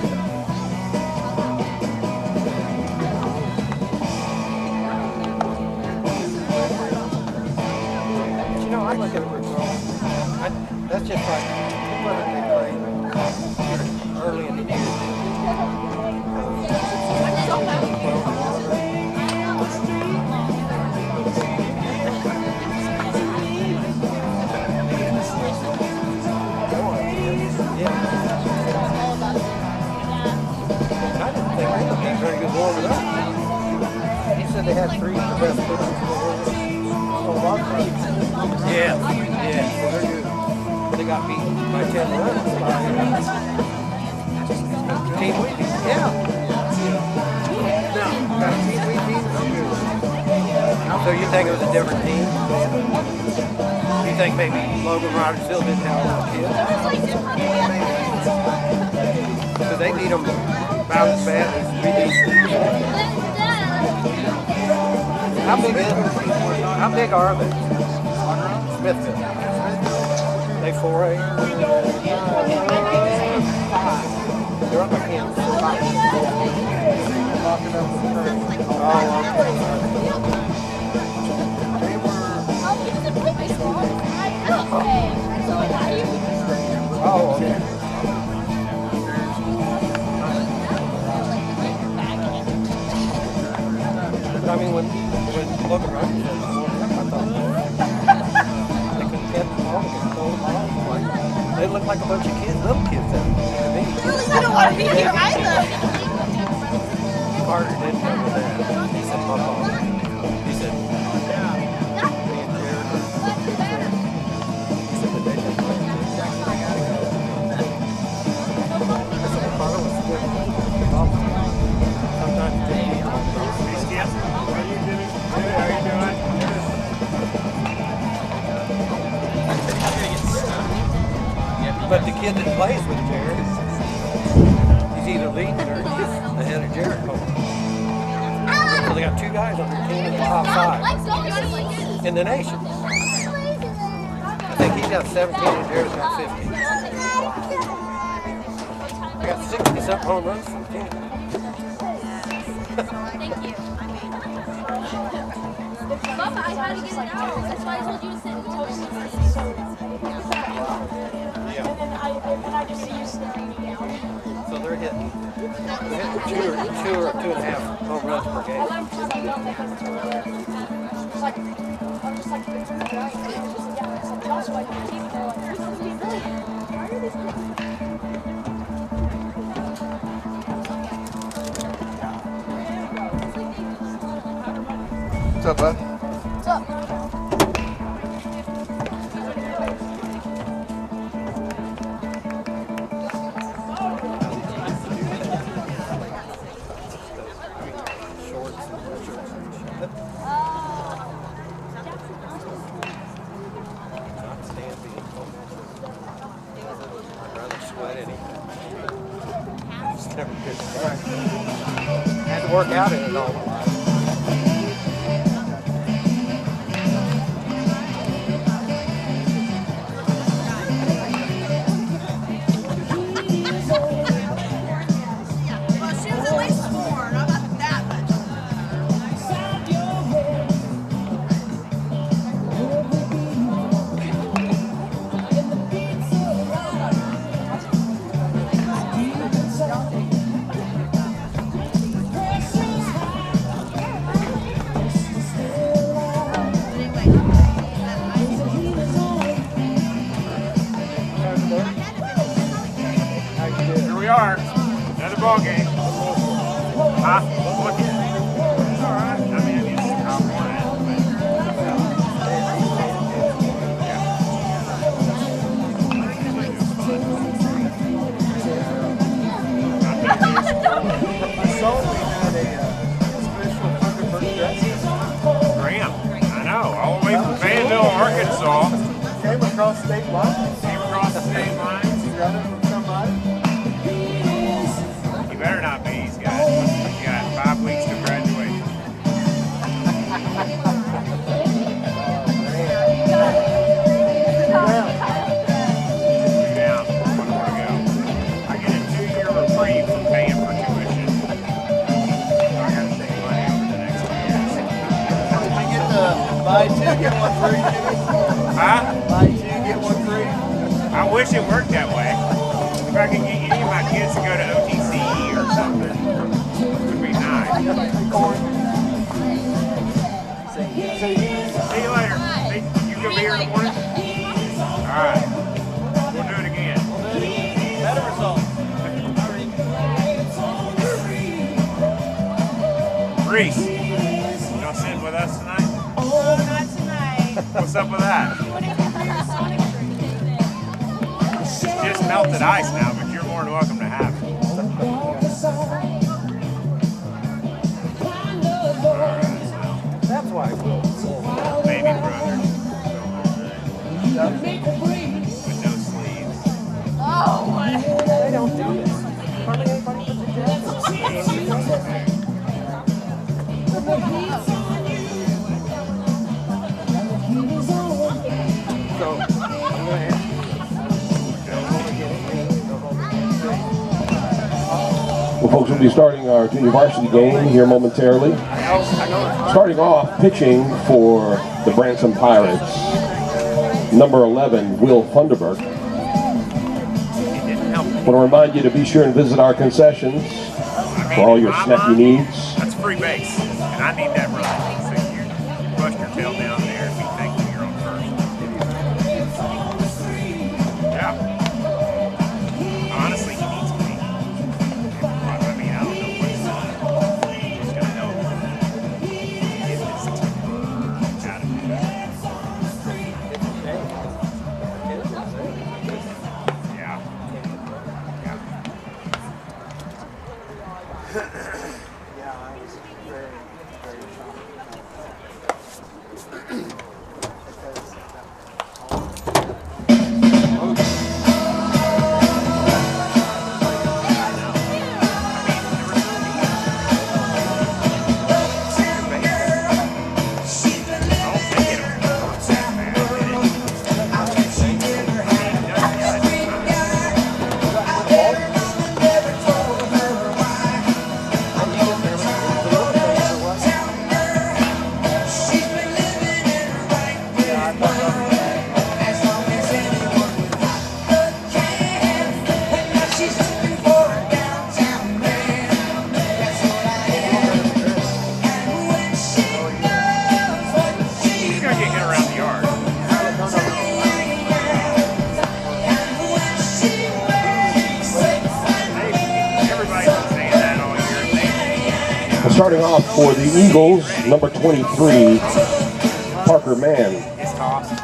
You know, I look at it for that's just like what they play early in the year. Very good warming up. He said they had 3 of the best pitchers in the world. Yeah, so they're good. They got beat by 10 runs by team we beat. Yeah. No, got a team we beat. So you think it was a different team? You think maybe Logan Rogersville didn't have a lot of kids? Because they beat them about as bad as we did. How big are they? Smithville. They 4A? They're up against 5. Oh, okay. Oh, okay. But I mean, when Logan Rogers was warming up, I thought they couldn't catch the ball, they looked like a bunch of kids, little kids out there. I don't want to be here either. Carter didn't know that. He said, my mom. He said, me and Jared. He said that they didn't play. I said, Carter was good. Sometimes they didn't. But the kid that plays with Jared, he's either leading or he's ahead of Jared. So they got 2 guys on their team in the top 5 in the nation. I think he's got 17 and Jared's got 15. I got 60-something home runs from the team. Thank you. Mama, I had to get it out. That's why I told you to sit. And I just see you staring me down. So they're hitting 2 or 2.5 home runs per game. I'm just like, it's like, yeah, it's like Joshua, like, team, and they're like, why are these people? What's up, bud? What's up? Had to work out in it all. ball game. Huh? What? It's all right. I mean, it's how I want it. Graham, I know, all the way from Fayetteville, Arkansas. Came across state lines. Came across the state lines. Running from somebody. You better not be, he's got 5 weeks to graduation. Down, 1 more to go. I get a 2-year reprieve from paying for tuition. So I gotta save money over the next 2 years. Did you get the buy 2, get 1 free, Jimmy? Huh? Buy 2, get 1 free? I wish it worked that way. If I could get any of my kids to go to OTCE or something, it would be nice. See you later. You gonna be here in the morning? All right. We'll do it again. Better results. Reese, you gonna sit with us tonight? Oh, not tonight. What's up with that? You want to come for your Sonic drink? It's just melted ice now, but you're more than welcome to have it. That's why Will. Baby brother. With no sleeves. Oh, what? They don't do this. Hardly anybody puts a jacket on. So, I'm going to ask Well, folks, we'll be starting our junior varsity game here momentarily. Starting off, pitching for the Branson Pirates, number 11, Will Funderburg. Want to remind you to be sure and visit our concessions for all your snacky needs. That's free base, and I need that run. So you bust your tail down there and be thankful you're on first. Yeah. Honestly, he needs me. I mean, I don't know what's going to help get this temper out of it. Yeah. Yeah, I was very, very He's going to get hit around the yard. Everybody's been saying that all year. Starting off for the Eagles, number 23, Parker Mann. It's tossed.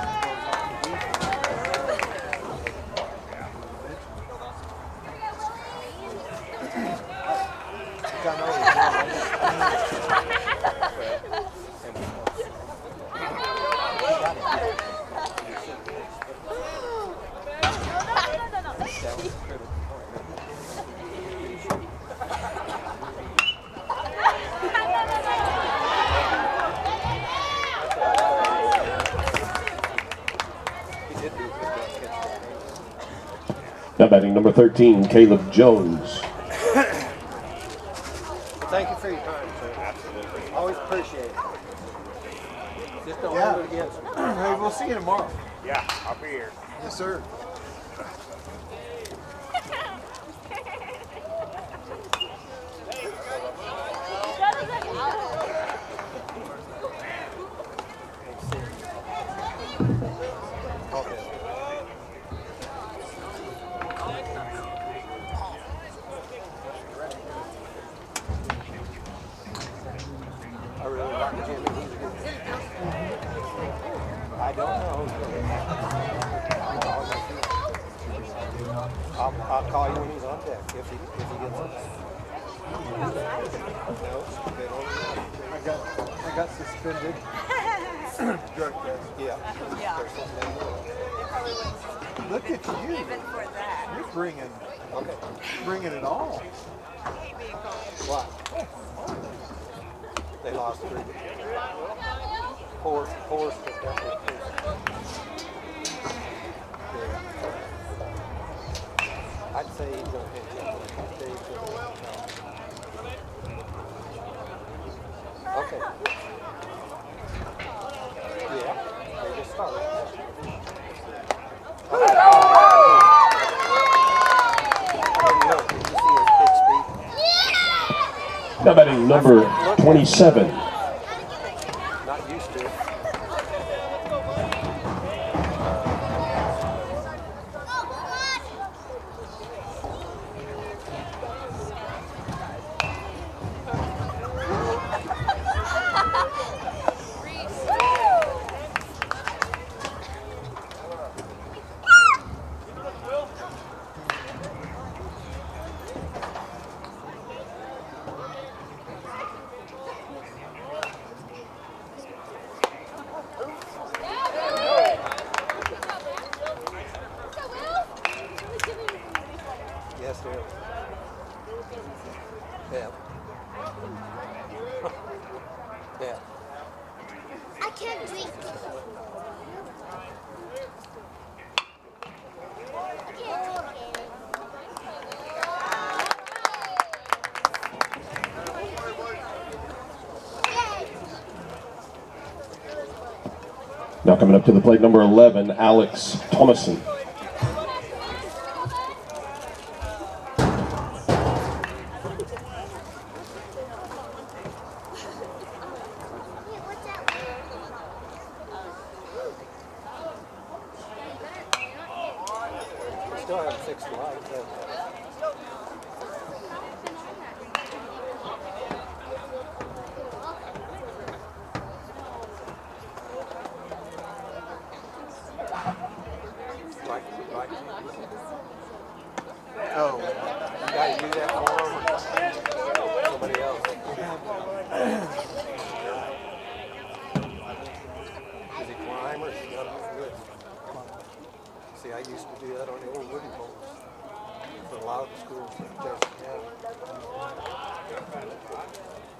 Now batting number 13, Caleb Jones. Thank you for your time, sir. Absolutely. Always appreciate it. Just don't hold it against me. Hey, we'll see you tomorrow. Yeah, I'll be here. Yes, sir. talk to Jimmy. I don't know. I'll call you when he's on deck if he gets up. No, they don't. I got suspended. Drug test. Yeah. Yeah. There's something there. Look at you. Even for that. You're Okay. bringing it all. What? They lost 3. Four took that one. Yeah. I'd say he's going to hit you. Okay. Yeah, they just started. Now batting number 27. Not used to it. Yes, there. Yeah. Yeah. I can't drink. Now coming up to the plate, number 11, Alex Thomason. Still haven't fixed the lights. Right. Oh. You got to do that for him or somebody else? Does he climb or does he got to good? See, I used to do that on the old wooden poles for a lot of the schools in Jefferson County.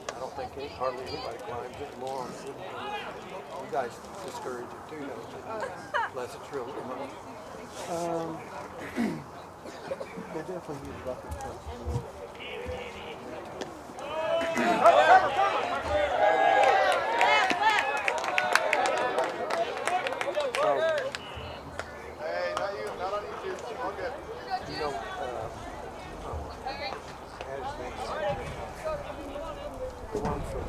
I don't think hardly anybody climbs anymore on the wooden poles. You guys discourage it too, don't you? Unless it's real remote. They definitely use bucket trucks. Hey, not you, not on YouTube. All good. You know, the one from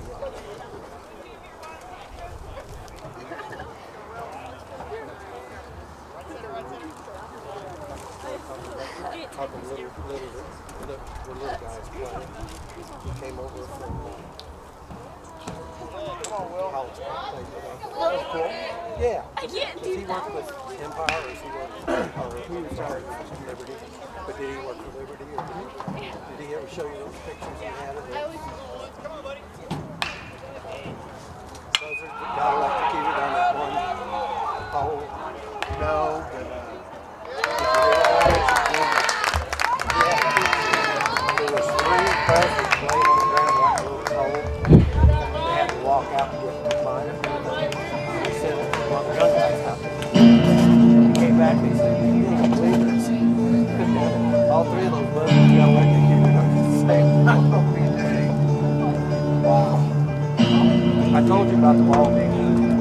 how the little guys play. He came over from college to play with us. That was cool. Yeah. Does he work with Empire or is he work he retired from Liberty? But did he work for Liberty or did he ever show you those pictures he had of it? Was there got electrocuted on that one pole? No, but There was 3 presidents laying on the ground like a little pole. They had to walk out to get them to find it. He said, well, the gun guy's out there. He came back and he said, you ain't gonna believe this. All 3 of those buzzers got electrocuted on the same night. Wow. I told you about the ball being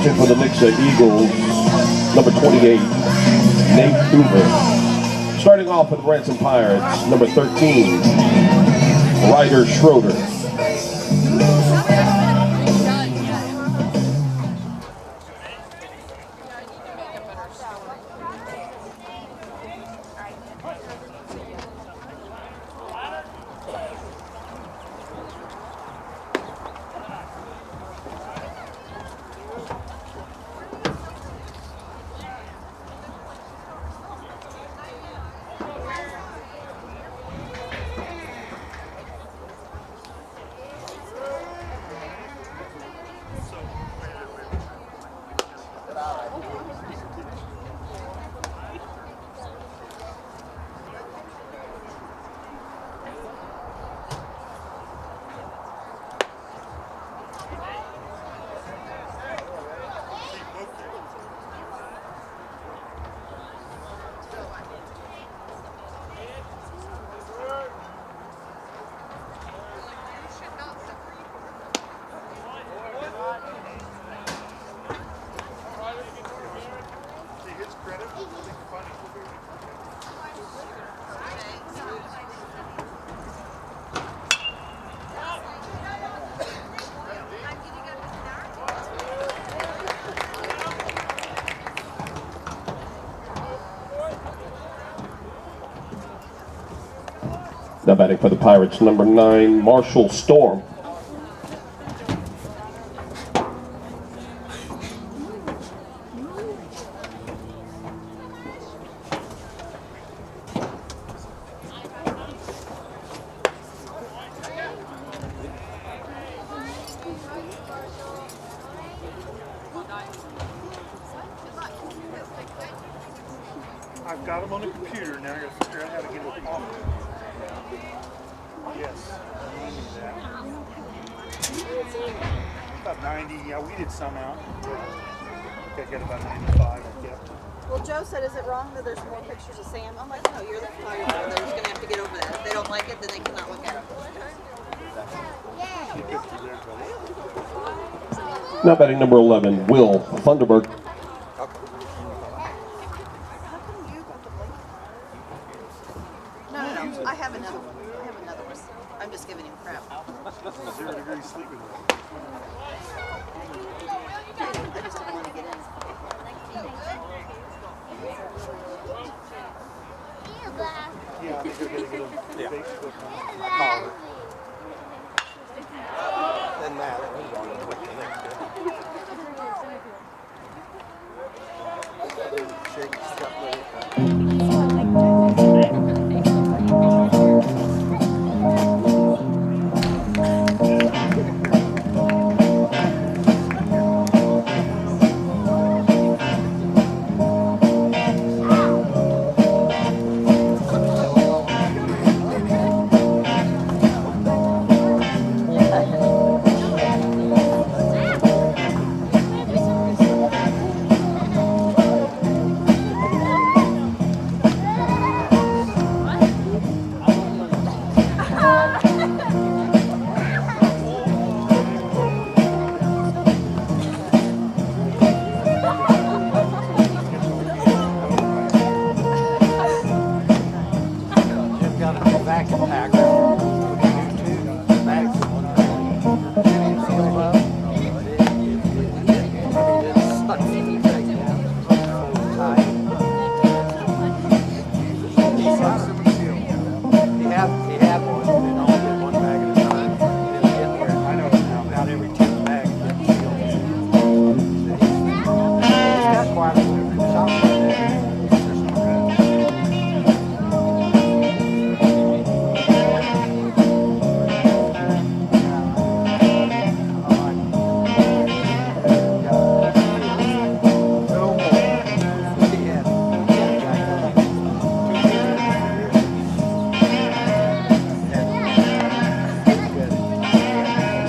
Pitching for the Nixa Eagles, number 28, Nate Hoover. Starting off for the Branson Pirates, number 13, Ryder Schroeder. Now batting for the Pirates, number 9, Marshall Storm. I've got them on the computer now. I got to figure out how to get them off. Yes. About 90. Yeah, we did some out. I got about 95. Yeah. Well, Joe said, is it wrong that there's more pictures of Sam? I'm like, no, you're the photographer. They're just going to have to get over that. If they don't like it, then they cannot look at it. Now batting number 11, Will Thunderberg. No, I have another one. I have another one. I'm just giving him crap. 0 degrees sleeping. I just don't want to get in. Yeah, I think they're going to get a Facebook. Then that, it was on quick the next day. Shake, step,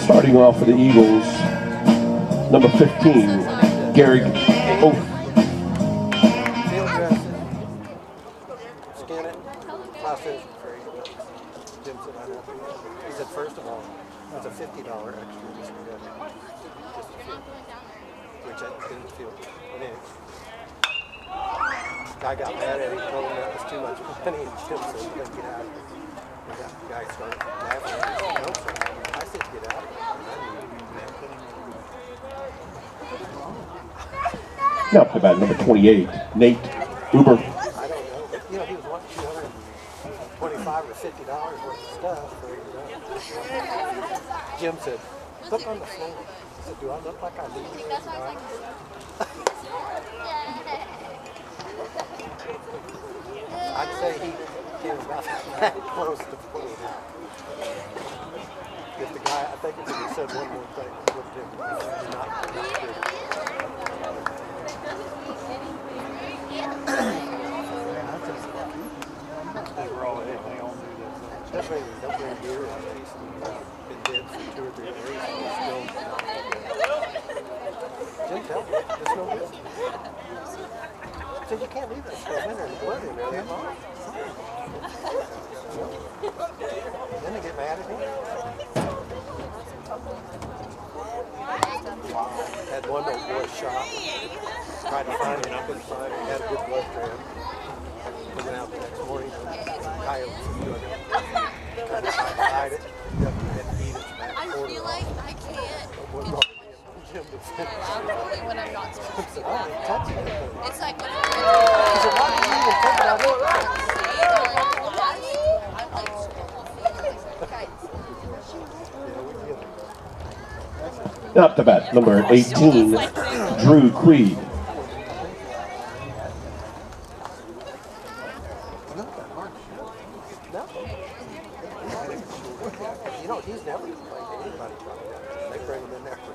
Starting off for the Eagles, number 15, Gary Oath. Field dressing, skin it, process free. Jim said I have to. He said, first of all, it's a $50 extra just to get it. Just to feel it. which I didn't feel good. And then I got mad at him, told him that was too much money, and Jim said, "Let's get out of here." And that guy started laughing at his counsel. I said, "Get out of here." Now up to bat number 28, Nate Uber. I don't know, but you know, he was wanting $225 or $50 worth of stuff. Jim said, "Look on the floor." I said, "Do I look like I need you?" I'd say he came about that close to pulling out. If the guy, I think if he said one more thing, it would have been not good. That's why they'll bring beer on these. Been dead for 2 or 3 days and it's still not good. Jim, tell me, it's no good. So you can't leave that stuff in there and blood in there. Then they get mad at me. Had one old boy shot. Tried to find him, couldn't find him. Had a good blood for him. We went out the next morning and coyotes were doing it. Tried to hide it. Had to eat its back. I feel like I can't. Jim to finish. When I'm not supposed to. I didn't touch it. It's like when He said, "Why did you even think about it?" Now up to bat number 18, Drew Creed. You know, he's never complained to anybody about that. They bring him in there for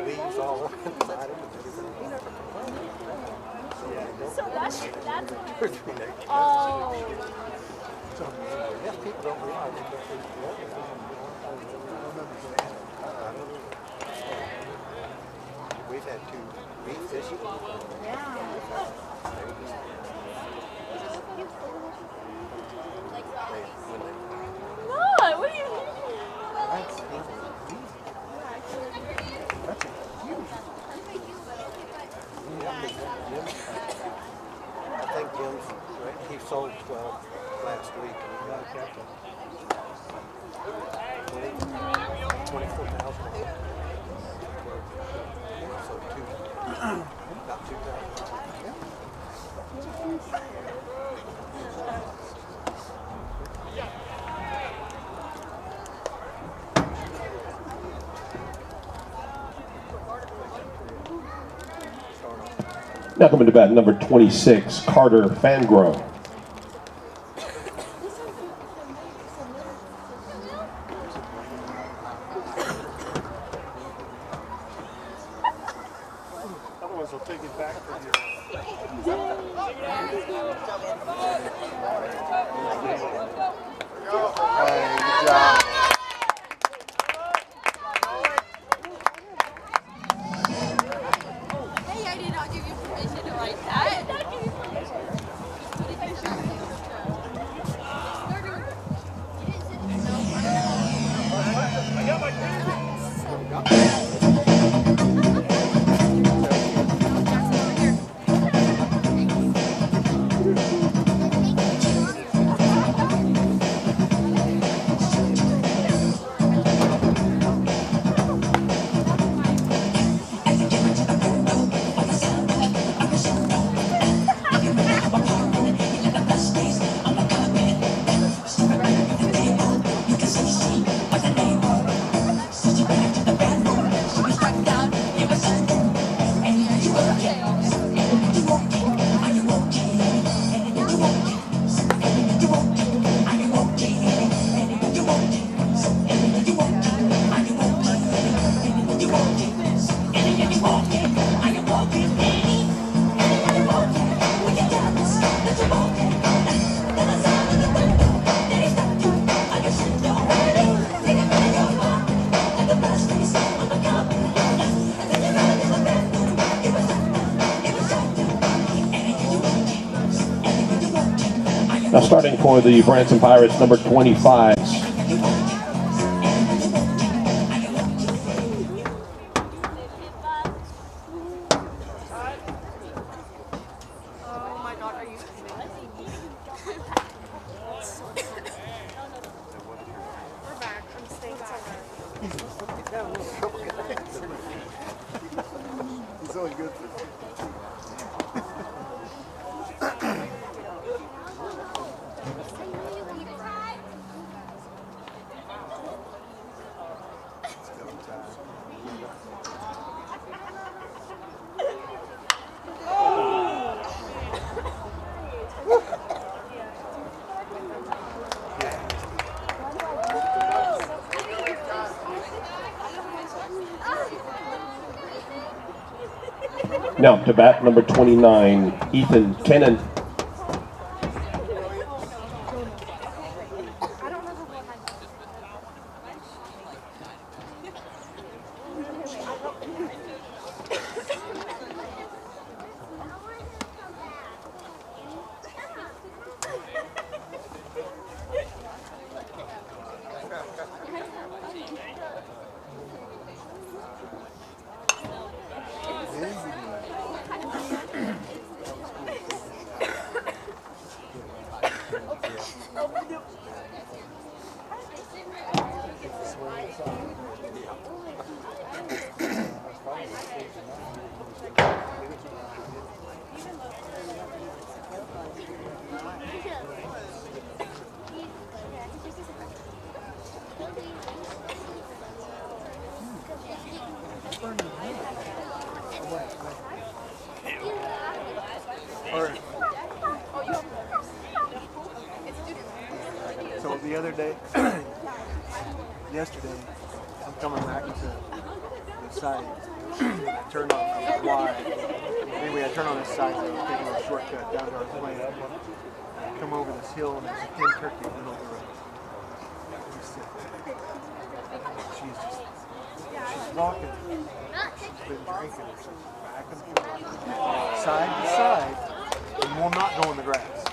leaves all over inside him and everything. He never complained. So that's 2 or 3 days. oh. Yes, people don't realize they can't leave the weather. We've had 2 reef fishing. What? What do you mean? That's I think Jim's, right, he sold 12 last week and he got 24,000. So about 2,000. Now coming to bat number 26, Carter Fangro. Otherwise, they'll take it back from you. Good job. Hey, I did not give you permission to write that. Now starting for the Branson Pirates, number 25. Now to bat number 29, Ethan Kennan. So the other day, yesterday, I'm coming back to the side. I turned on wide. Anyway, I turned on this side road, taking a shortcut down to our plane. I come over this hill and there's a hen turkey in the middle of the road. She's walking. She's been drinking or something. Back and forth, side to side, and will not go in the grass.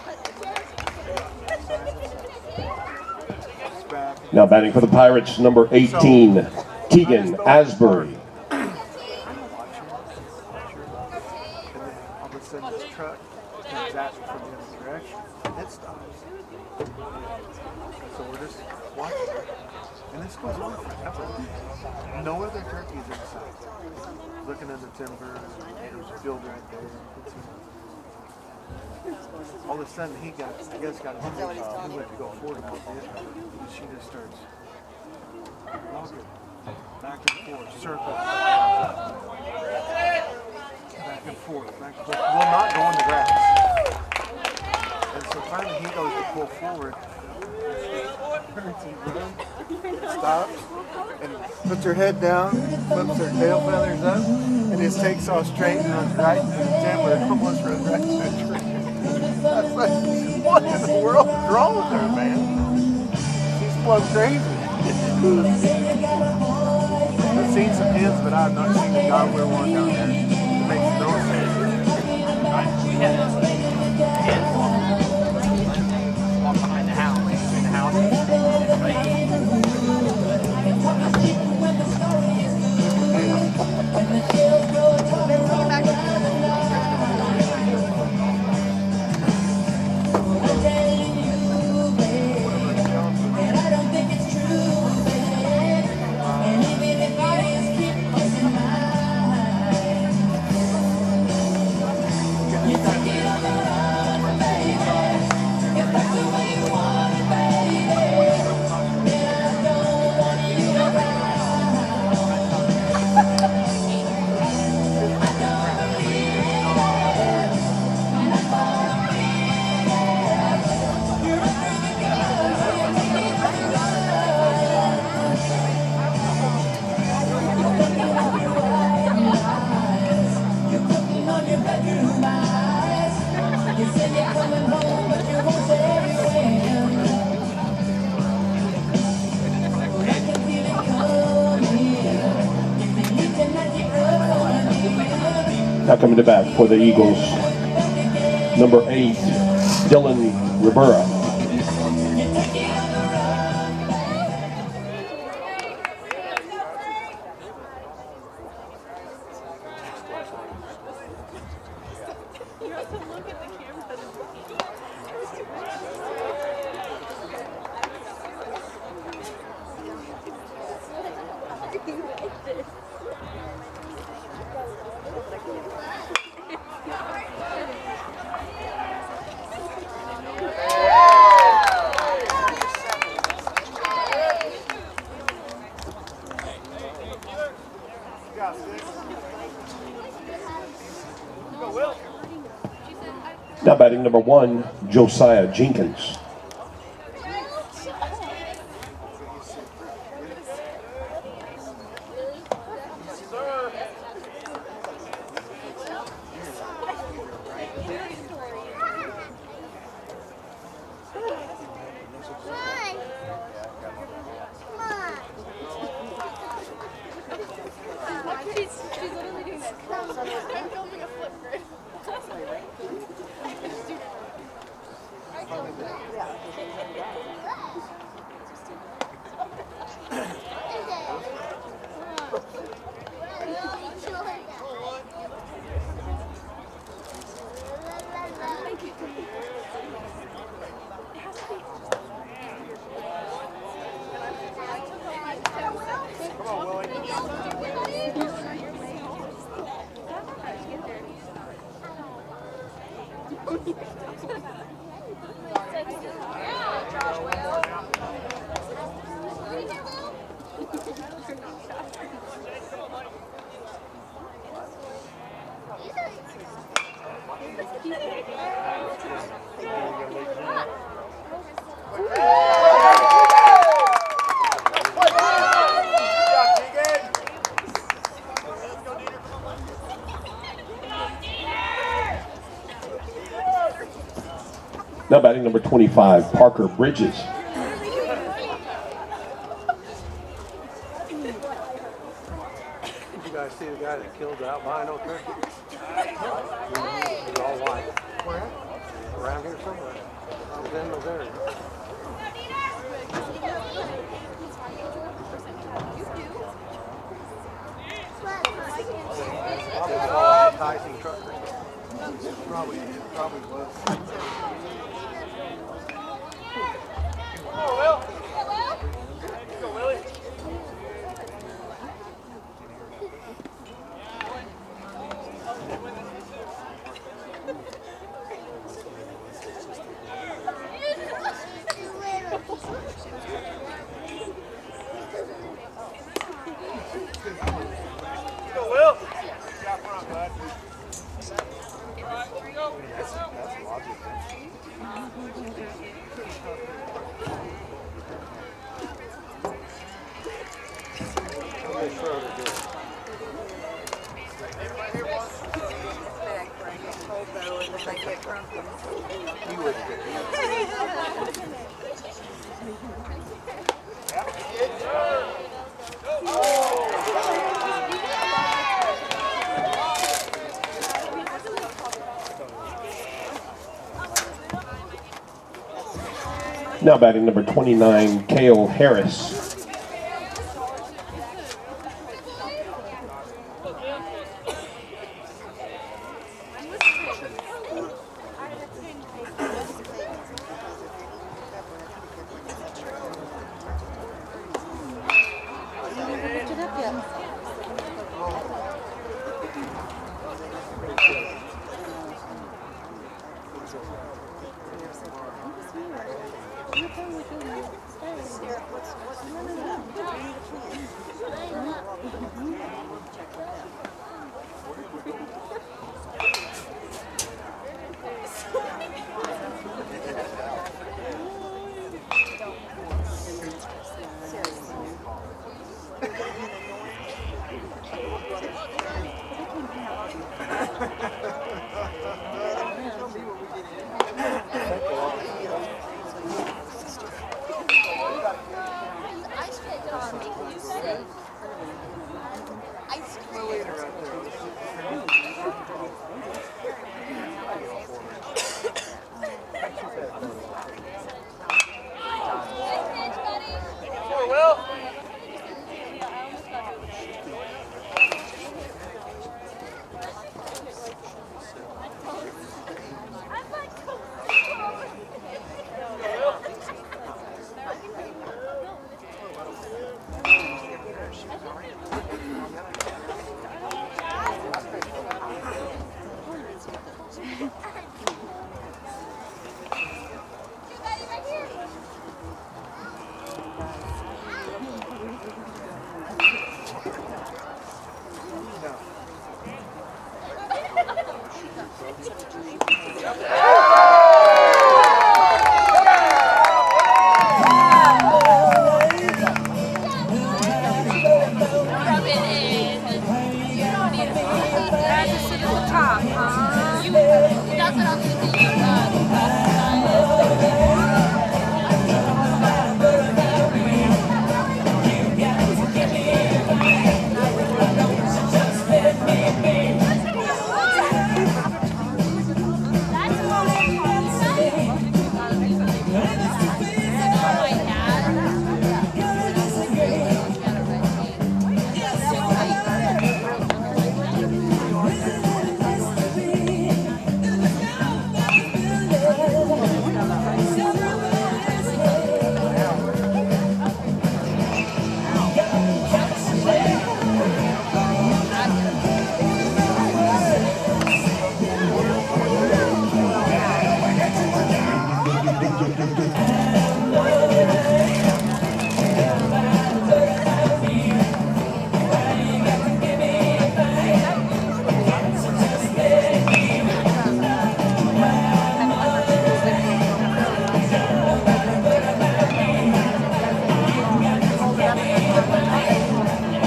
Now batting for the Pirates, number 18, Keegan Asbury. And then all of a sudden this truck comes at me from the other direction. It stops. So we're just watching. And this goes on for a couple of minutes. No other turkeys in sight. Looking at the timber, there's a field right there. All of a sudden he got, I guess got his he went to go forward now. And she just starts walking back and forth, circle. Back and forth, back and forth. Will not go in the grass. And so finally he goes to pull forward. Stops and puts her head down, flips her tail feathers up, and just takes off straight and runs right into the timber and almost runs right into the tree. I was like, what in the world is wrong with her, man? She's plumb crazy. I've seen some hens, but I've not seen a gobbler one down there. It makes no sense. We had hens walk behind the house, between the houses. Now coming to bat for the Eagles, number 8, Dylan Rivera. Now batting number 1, Josiah Jenkins. Now batting number 25, Parker Bridges. You guys see the guy that killed the albino turkey? He's all white. Where? Around here somewhere. I was in those areas. Probably enticing truckers. Probably was. Now batting number 29, Cale Harris.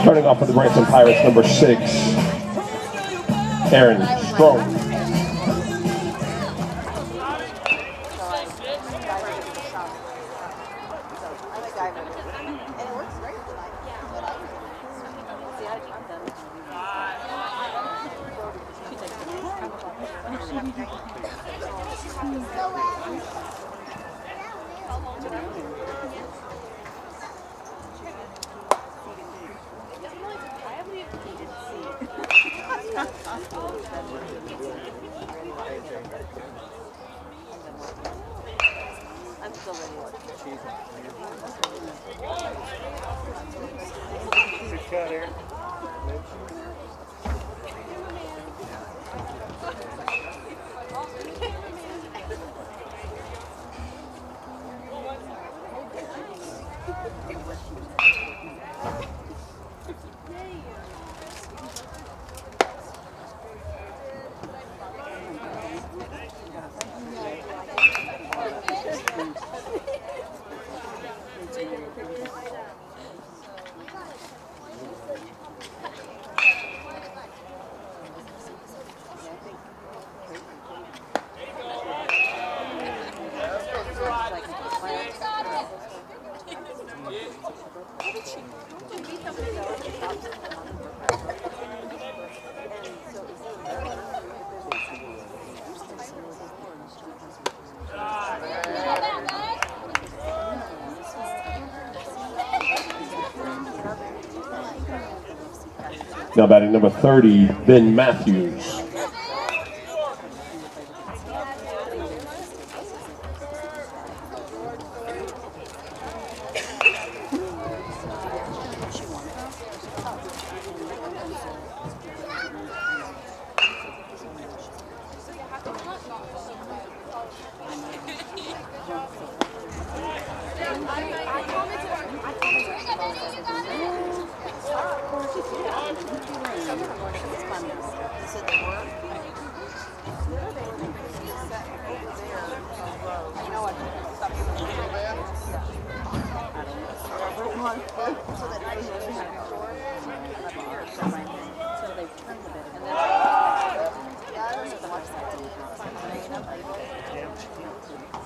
Starting off with the Branson Pirates, number 6, Aaron Strong. I'm still ready. Good cut, Aaron. Now batting number 30, Ben Matthews.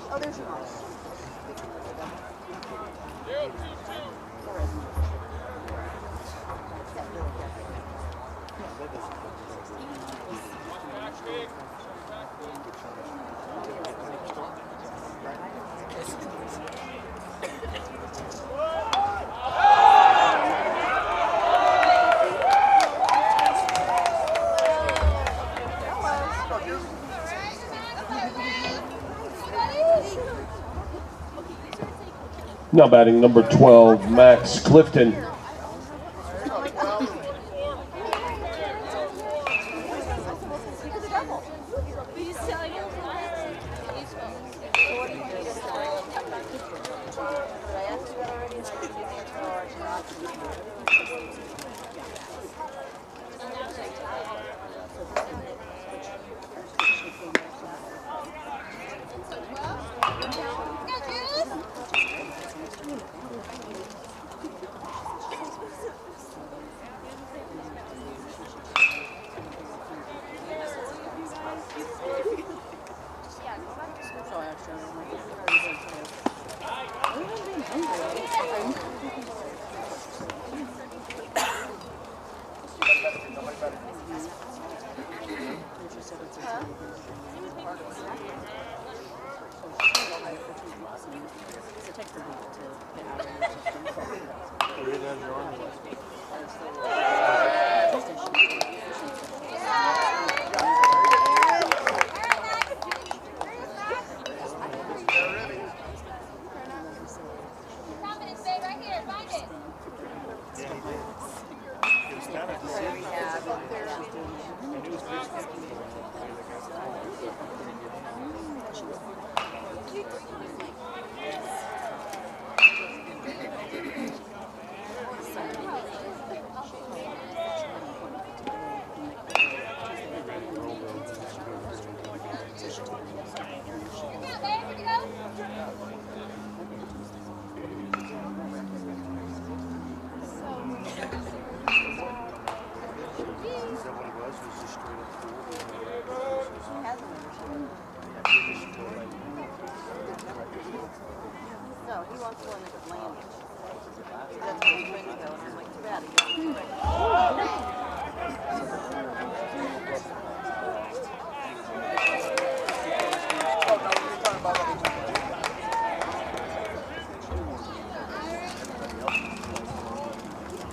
Oh, there's your mom. Now batting number 12, Max Clifton.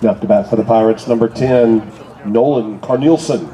Up to bat for the Pirates, number 10, Nolan Carnielsen.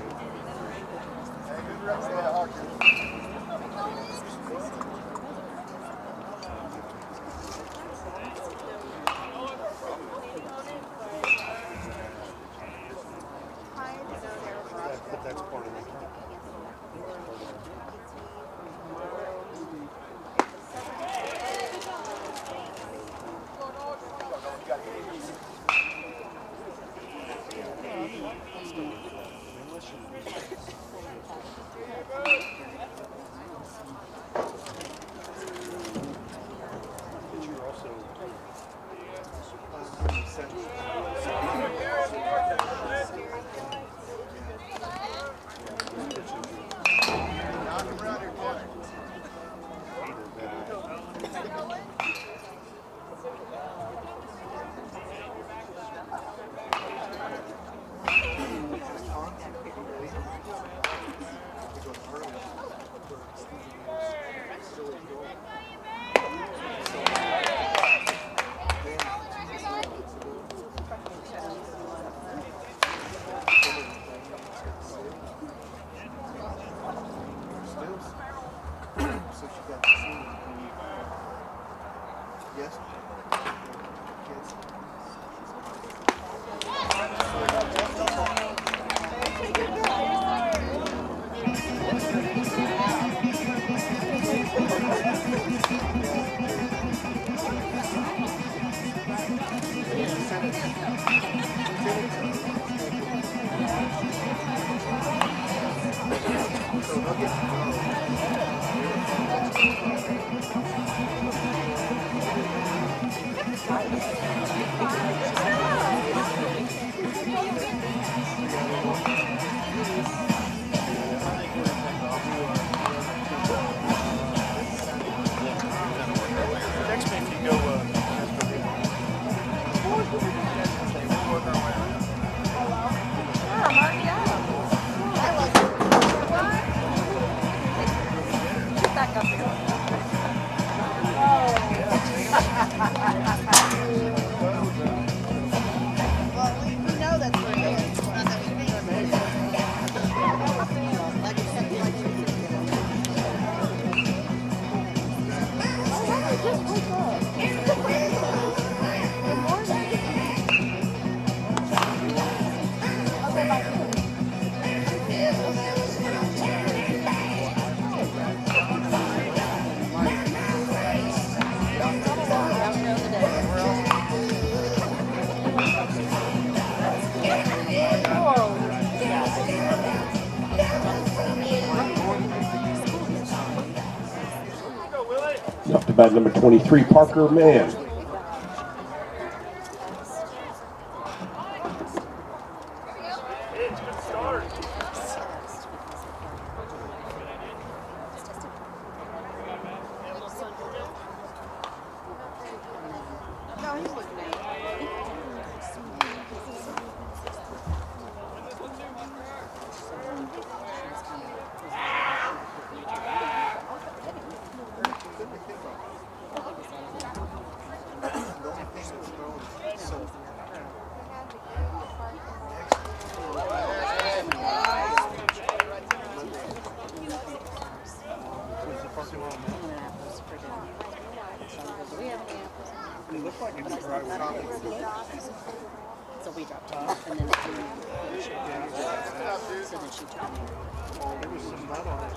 Up to bat number 23, Parker Mann. So we dropped him off, and then it came in. So then she took me. There was some mud on it.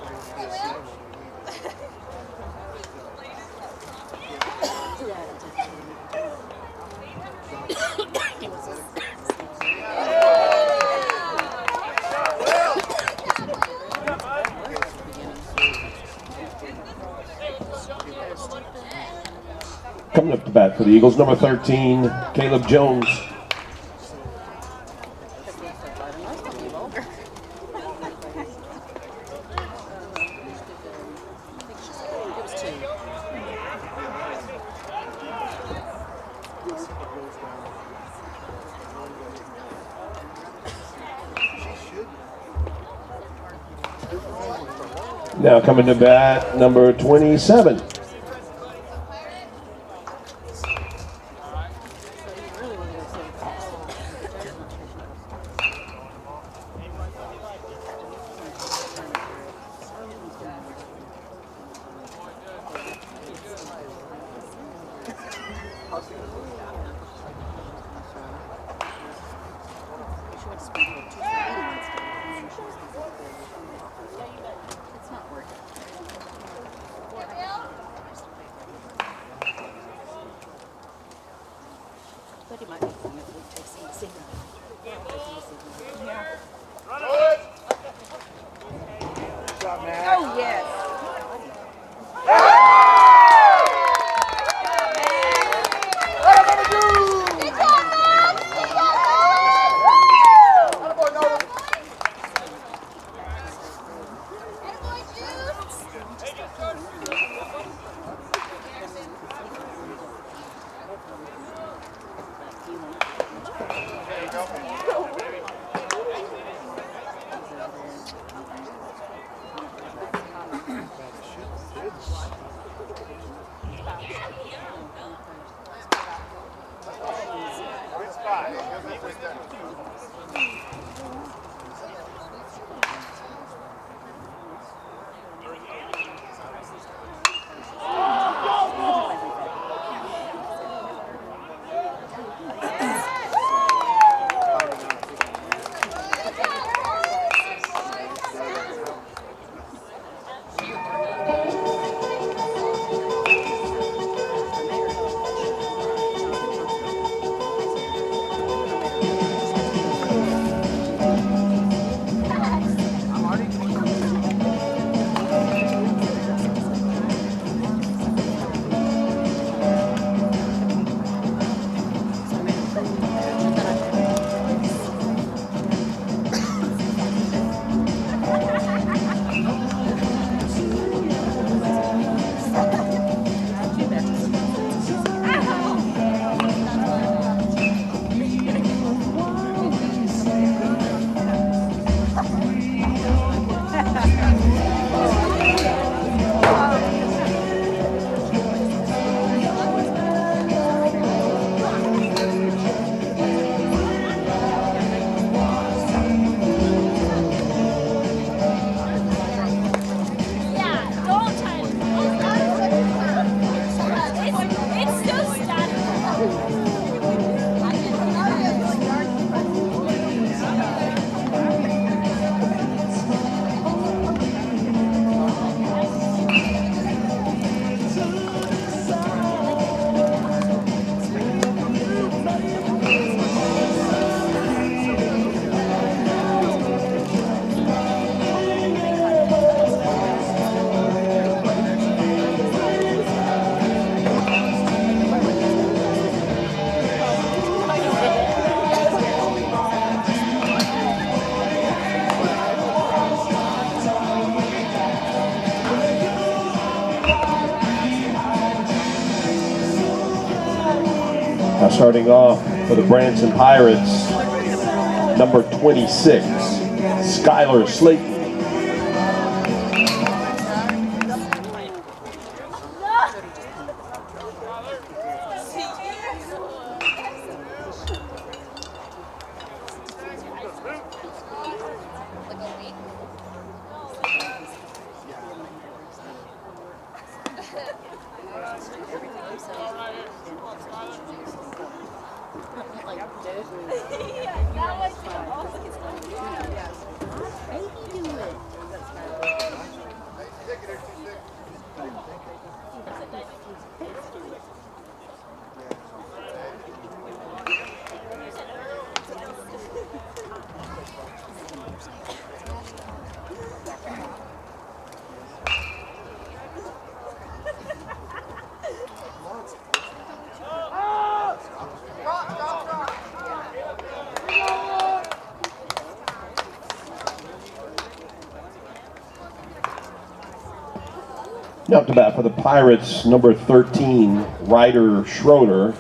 Coming up to bat for the Eagles, number 13, Caleb Jones. Now coming to bat, number 27. Oh, yes. Now starting off for the Branson Pirates, number 26, Skylar Slayton. Now up to bat for the Pirates, number 13, Ryder Schroeder.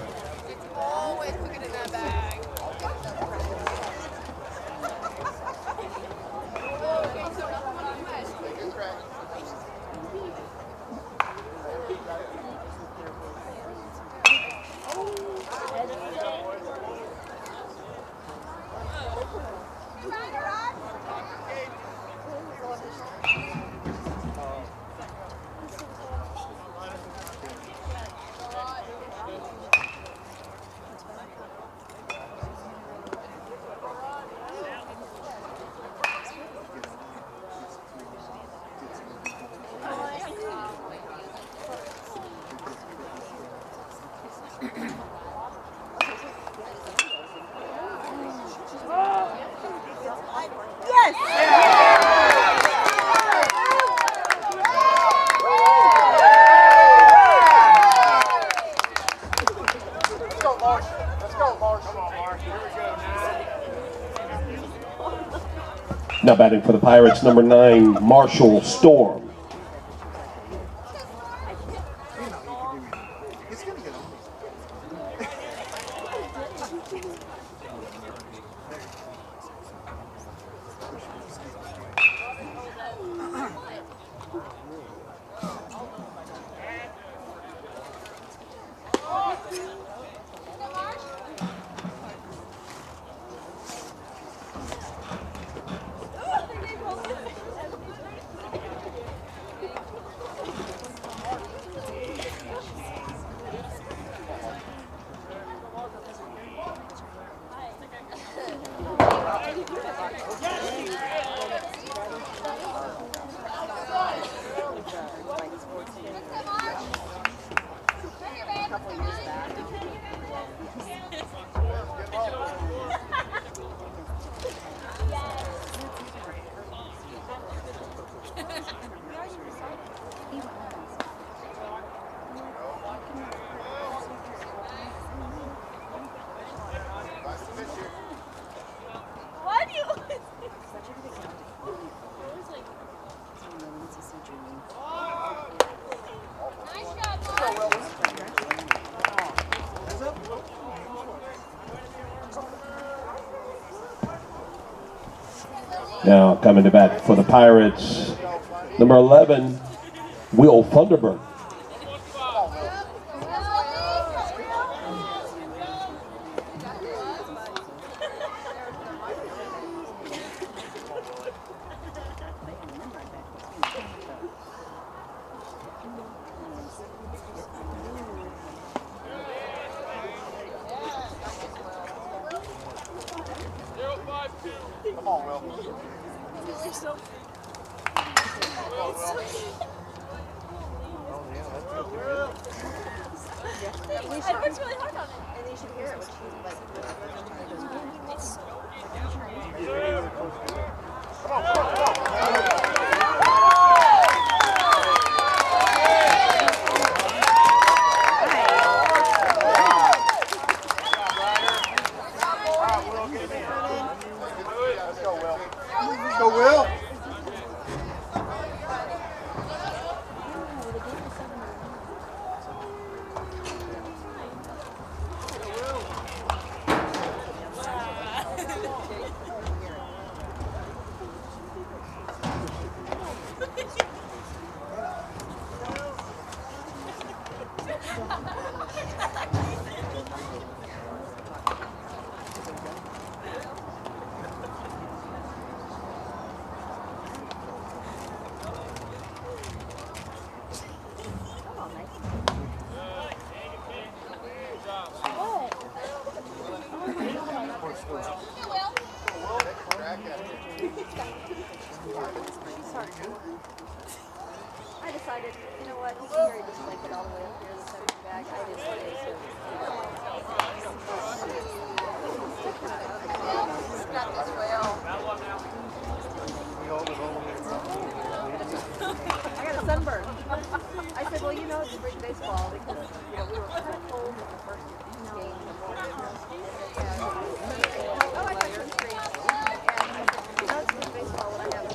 Now batting for the Pirates, number 9, Marshall Storm. Now coming to bat for the Pirates, number 11, Will Thunderbird. Come on, Will. You're so I worked really hard on it. And you should hear it when she's like, Let's go, Will. Let's go, Will. I decided, you know what, Gary just like it all the way up here, the second bag. I just did, so. got this well. I got a sunburn. I said, well, you know, it's spring baseball because, you know, we were kind of cold in the first game in the morning. Oh, I got some trees. And you know, it's spring baseball when I have a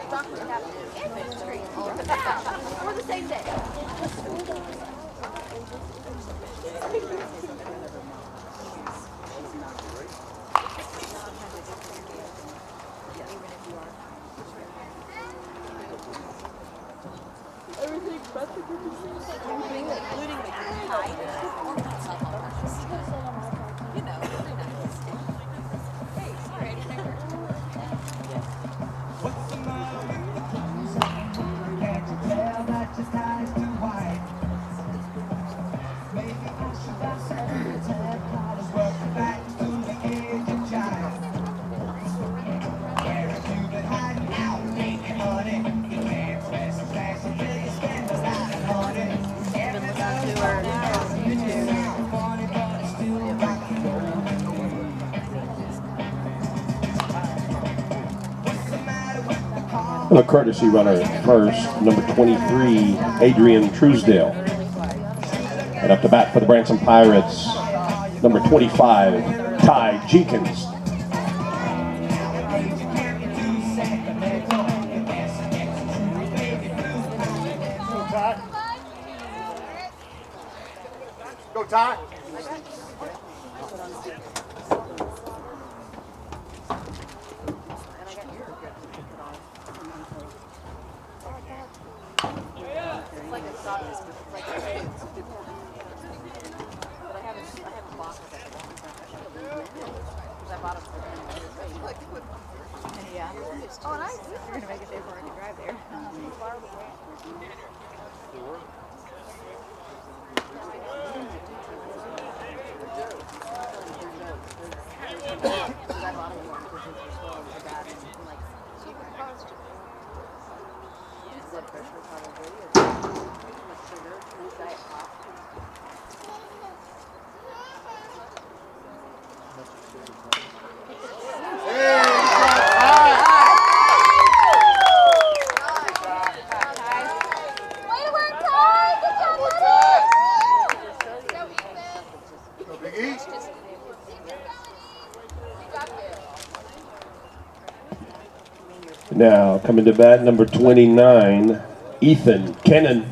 chocolate happening and the trees. We're the same day. Everything but the everything, including the tide. You know, very nice. Hey, sorry, I didn't know. What's the matter with the clothes? Can't you tell that your tie is too white? Maybe I should buy some tab collars, work back to the edge of jive. Where have you been hiding out, making money? You can't press the flash until you spend a lot of money. Everybody's running out, YouTube. Funny, but it's still rocking. What's the matter with the car? A courtesy runner first, number 23, Adrian Truesdale. And up to bat for the Branson Pirates, number 25, Ty Jenkins. Time. Oh, nice. You're gonna make it there before I can drive there. Blood pressure probably. Sugar, diet pop. Now coming to bat, number 29, Ethan Kennan.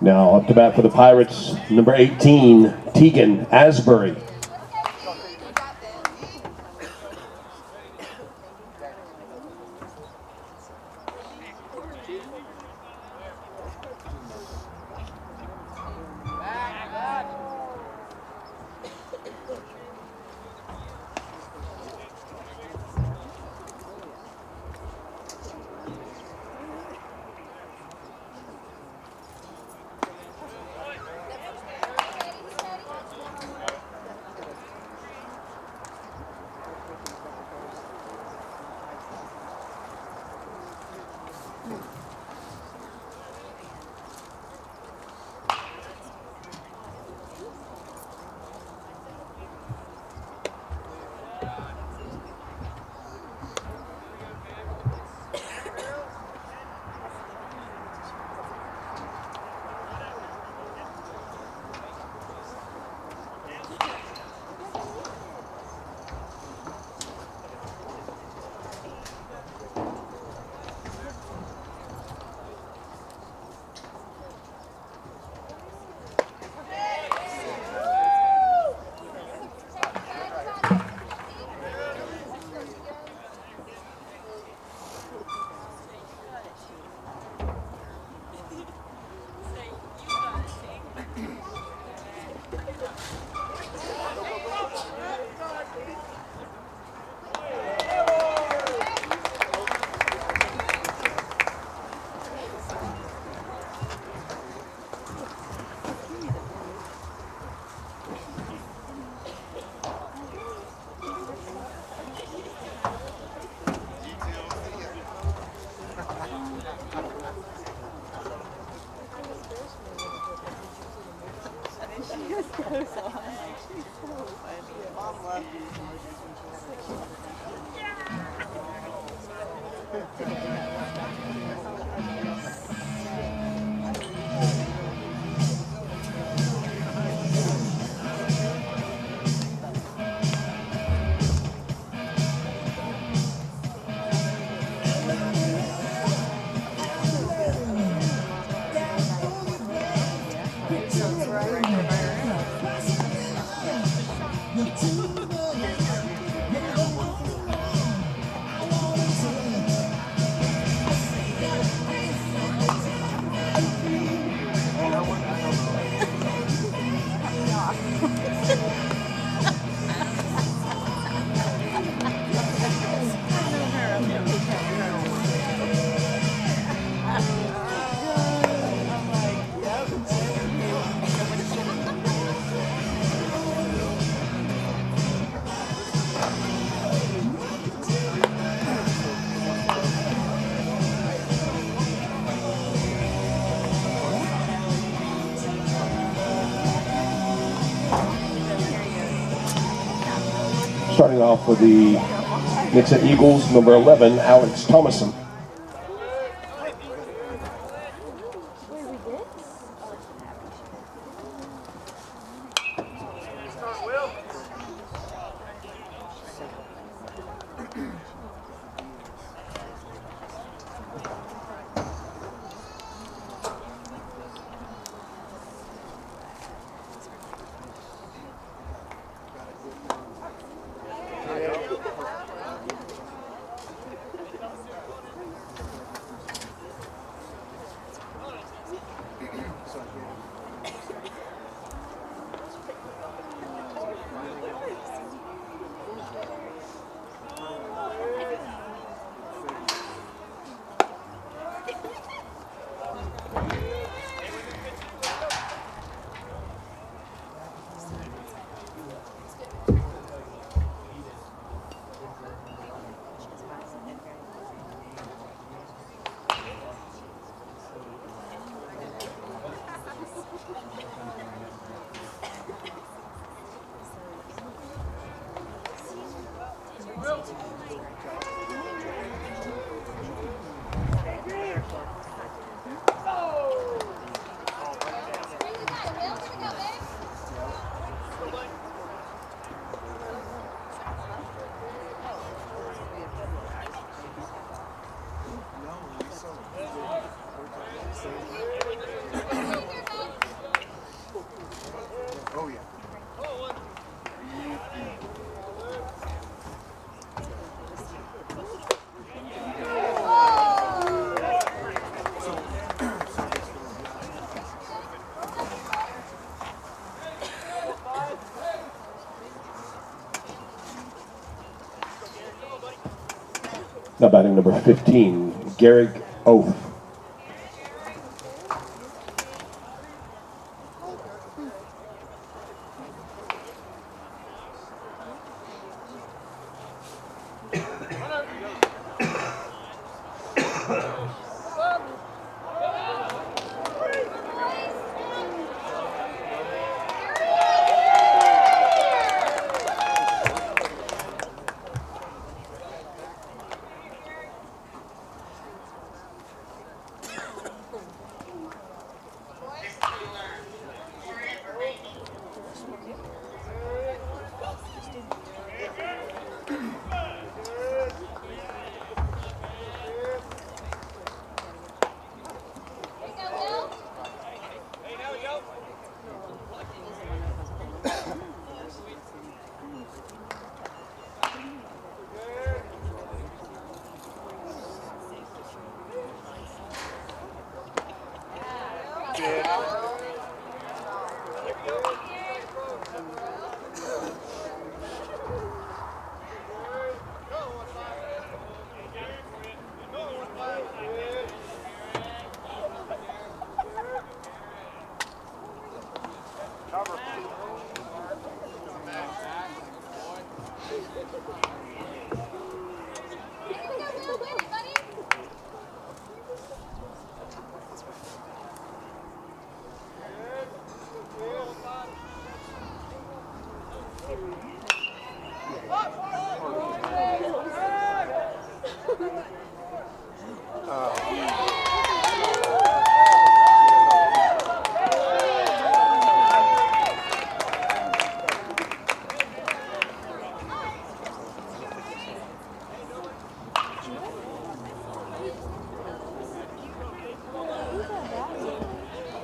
Now up to bat for the Pirates, number 18, Tegan Asbury. and she just goes on like she's so funny. Mom loved these emotions when she Starting off with the Nixa Eagles, number 11, Alex Thomason. Now batting number 15, Garrick Oath.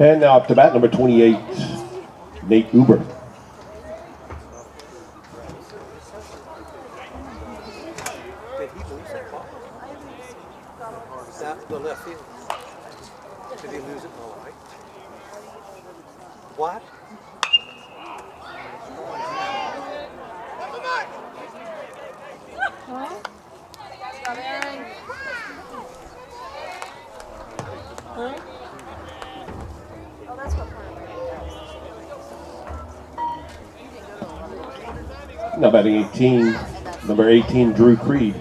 And now up to bat, number 28, Nate Uber. Did he lose that ball? That, the left field. Did he lose it in the light? What? Now batting 18, number 18, Drew Creed.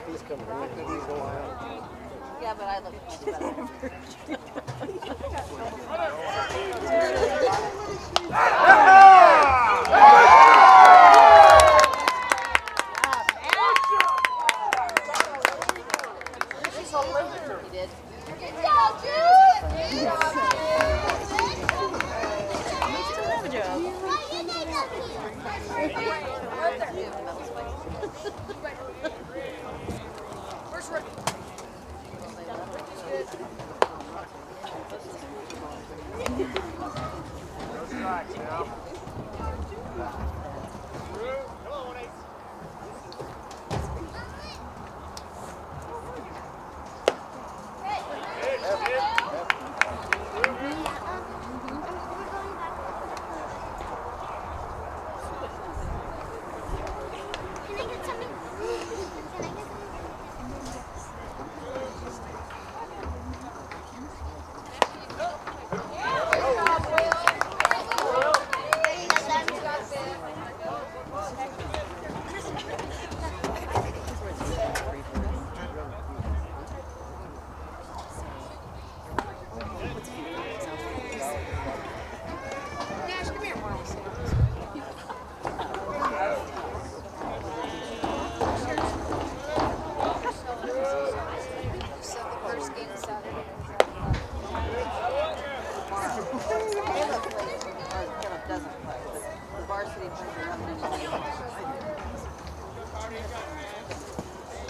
He's coming in. He's going out. Yeah, but I look better. He did.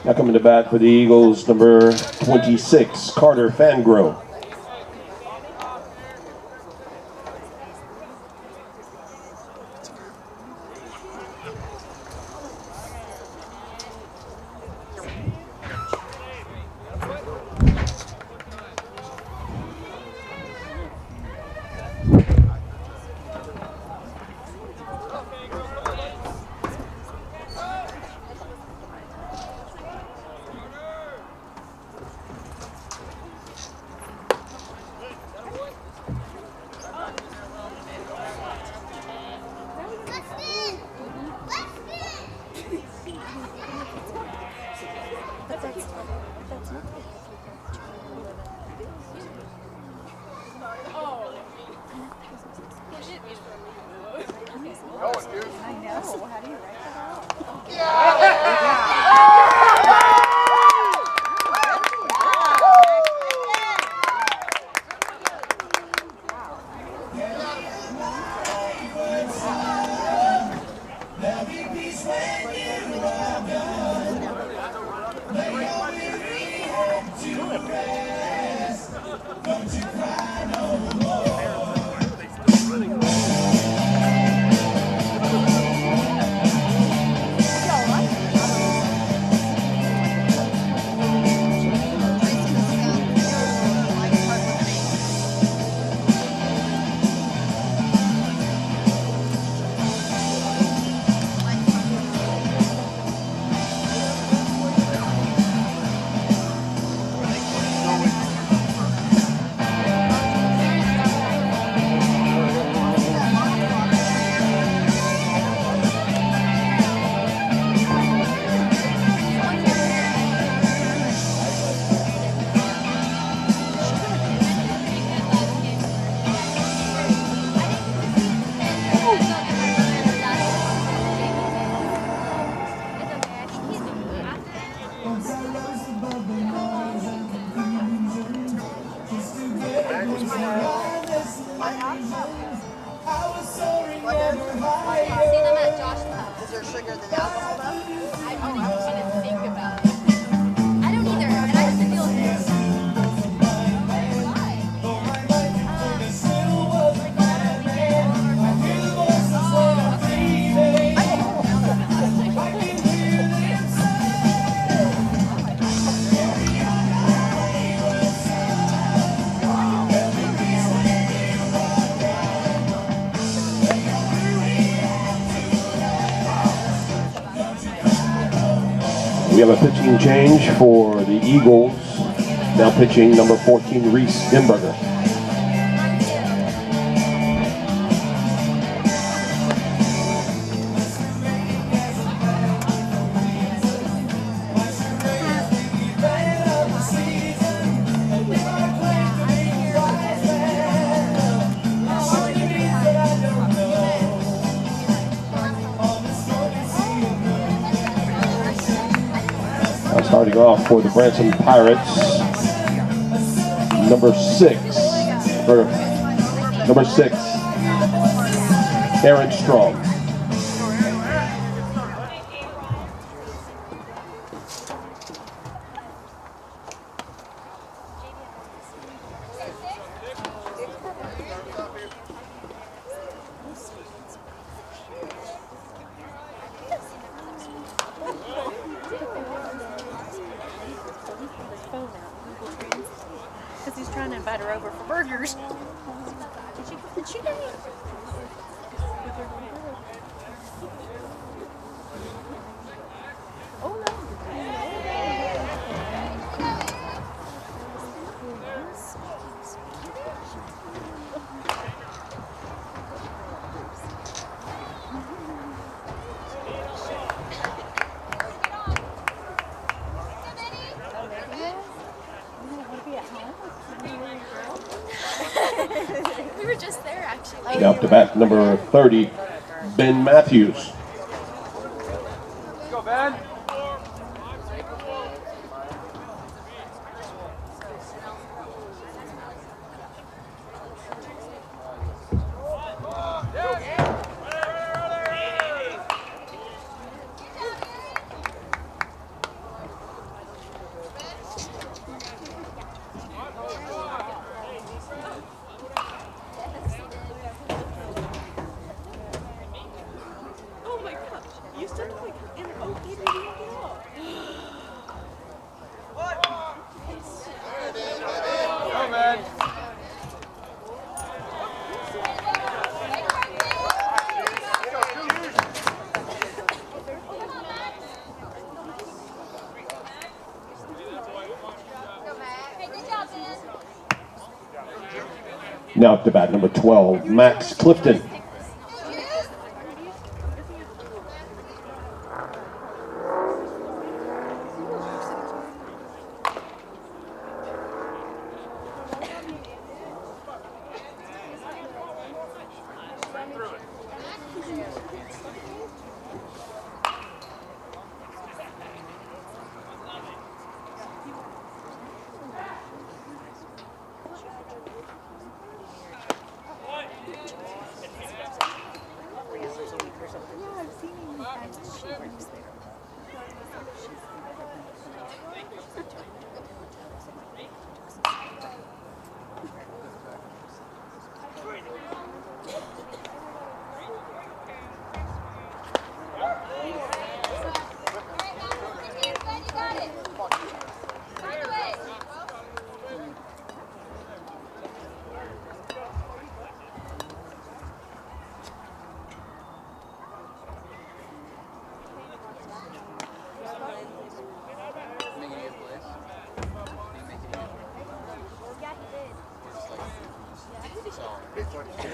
Now coming to bat for the Eagles, number 26, Carter Fangro. We have a pitching change for the Eagles. Now pitching number 14, Reese Dimberger. Starting off for the Branson Pirates, number 6, Aaron Strong. Because he's trying to invite her over for burgers. Did she do it? Oh no. We were just there actually. Now up to bat number 30, Ben Matthews. Go, Ben. Oh my gosh. You stood like in an oak and you didn't get up. Go, Ben. Now up to bat number 12, Max Clifton.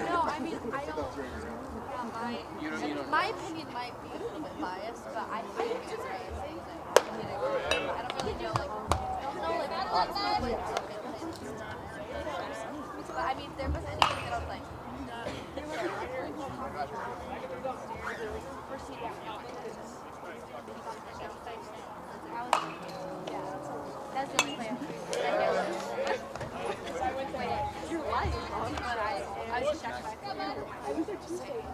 No, I mean, I don't. My opinion might be a little bit biased, but I think it's amazing. I don't really know, like, lots of like, but I mean, there was anything that I was like. That's the only plan. You're lying, Mom, but I was shocked by it. I was there Tuesday.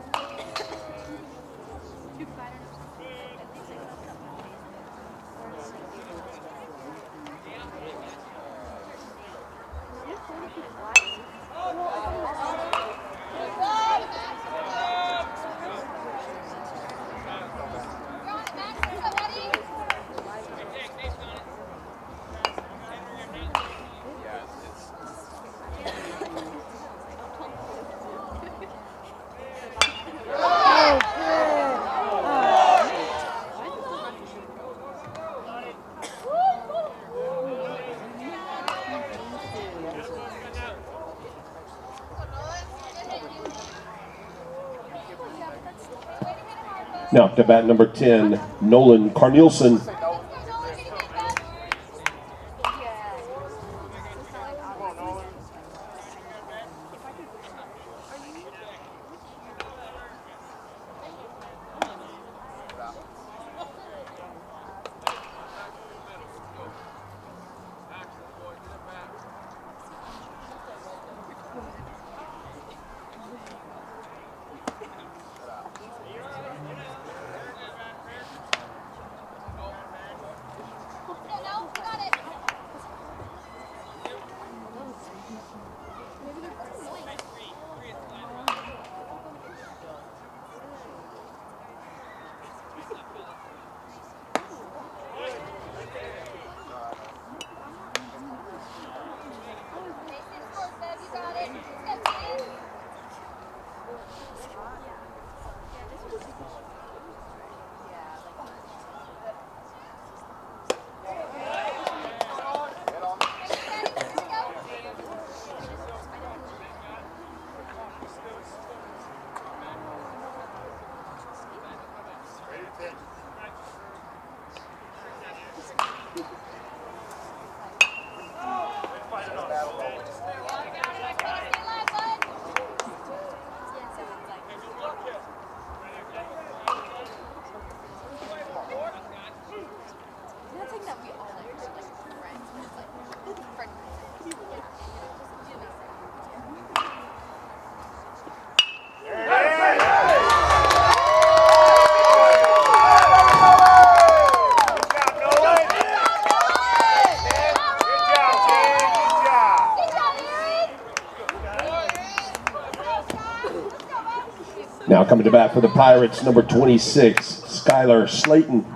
Now to bat number 10, Nolan Carnielsen. Now coming to bat for the Pirates, number 26, Skylar Slayton.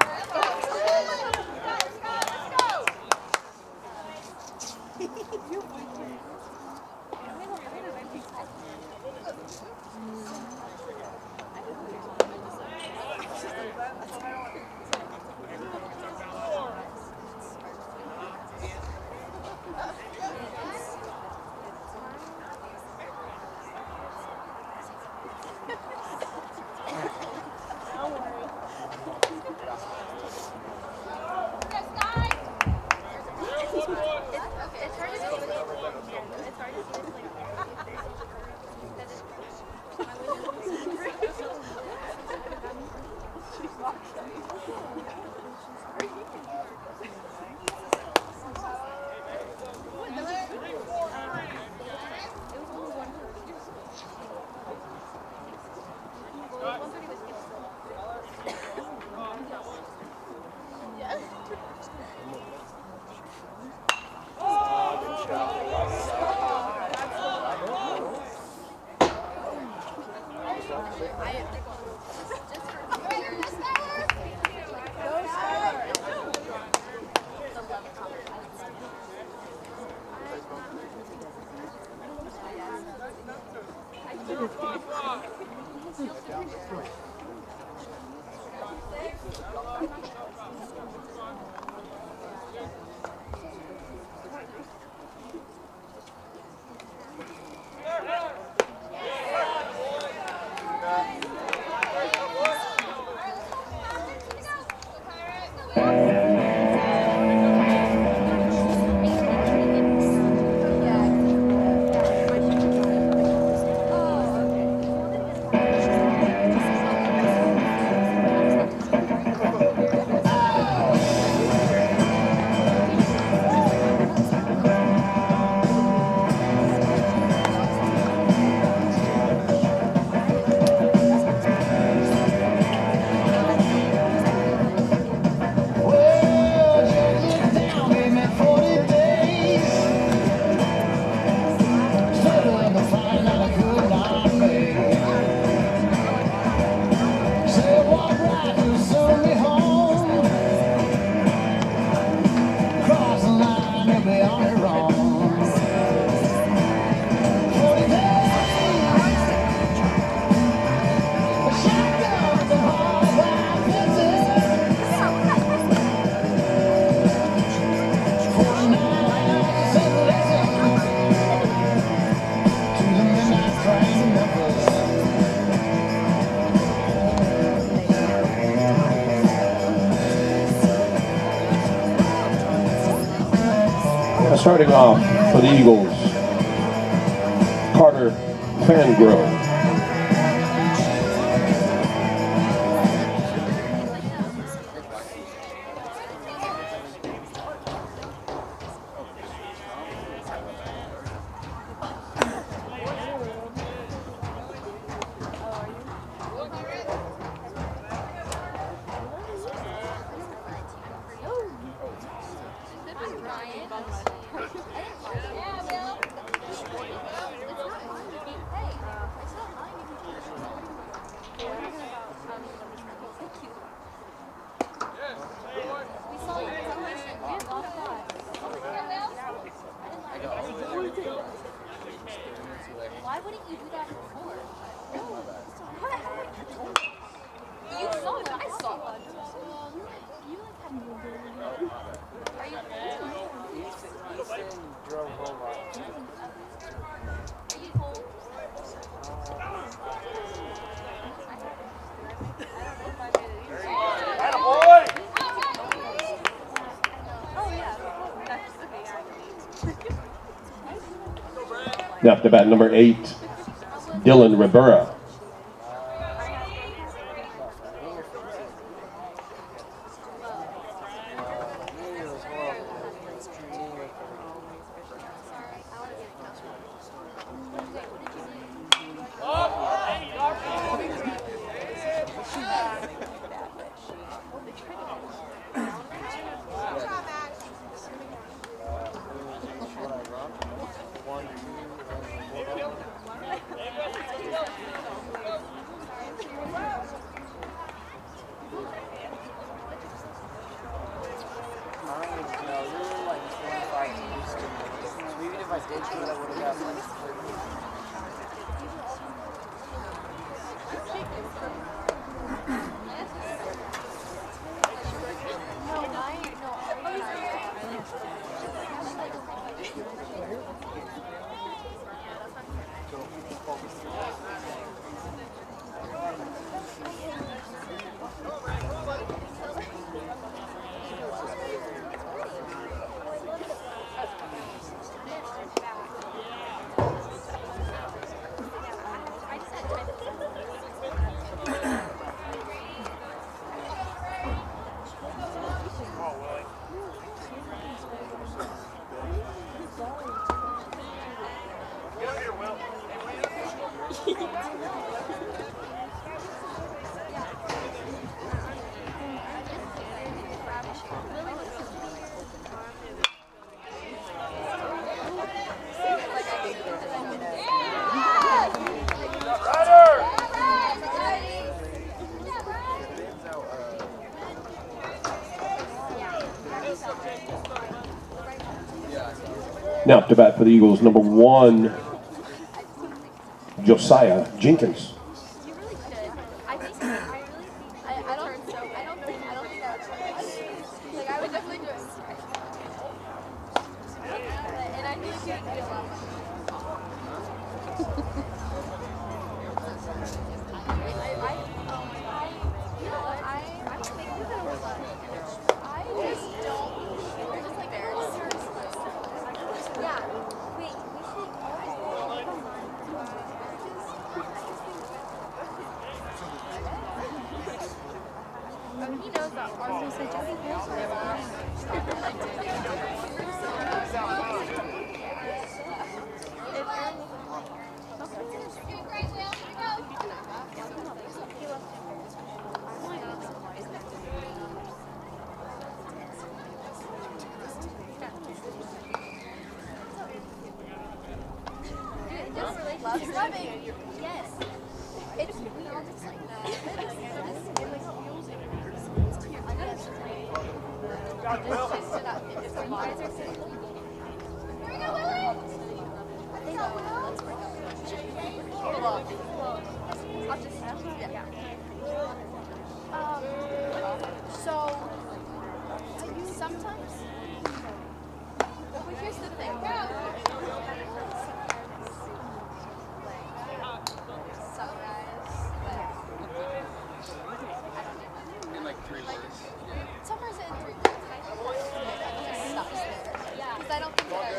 Starting off for the Eagles, Carter Fangrove. Why wouldn't you do that before? You saw it, I saw it. You like had more Are you drove home. Are you home? Now up to bat number 8, Dylan Rivera. Now up to bat for the Eagles, number 1, Josiah Jenkins. You really should. I think I don't think that's like I would definitely do it. And I think you would do a lot more. He knows that ours is It's rubbing. Yes. It's we all just like that. So sometimes, well, here's the thing. Summarize it in 3 words. Because I don't think that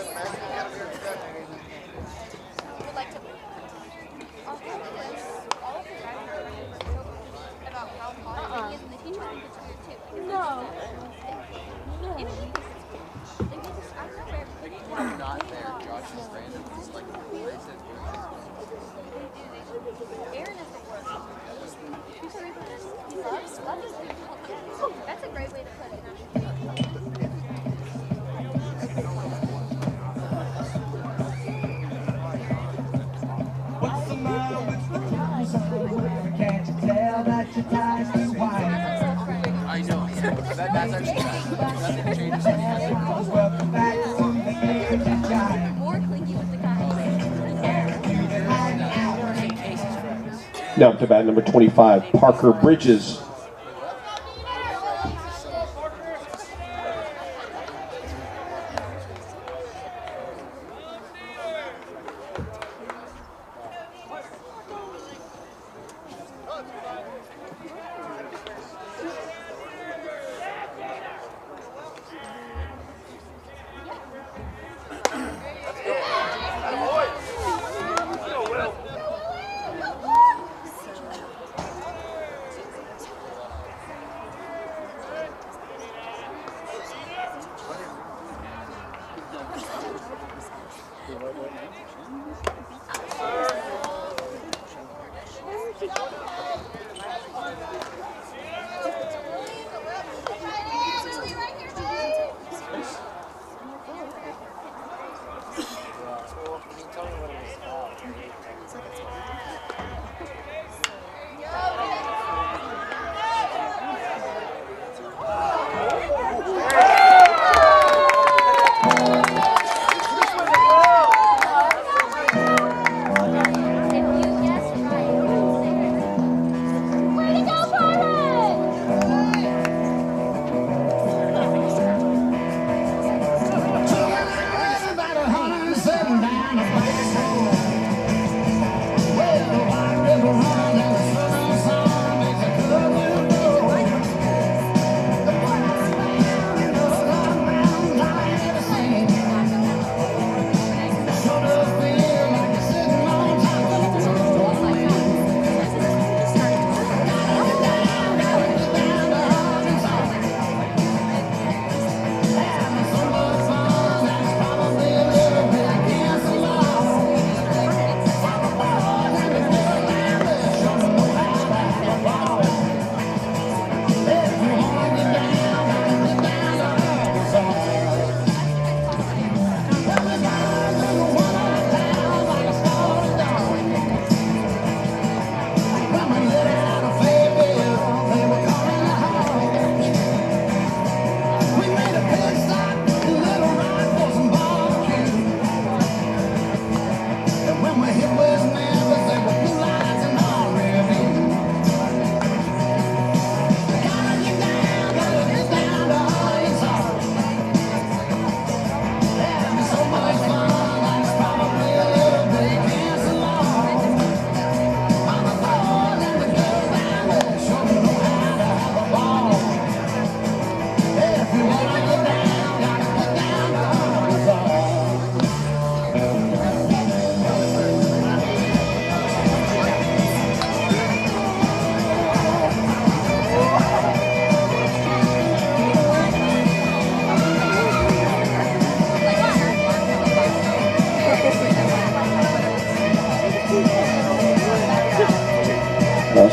More clicky with the guys. Now to bat number 25, Parker Bridges.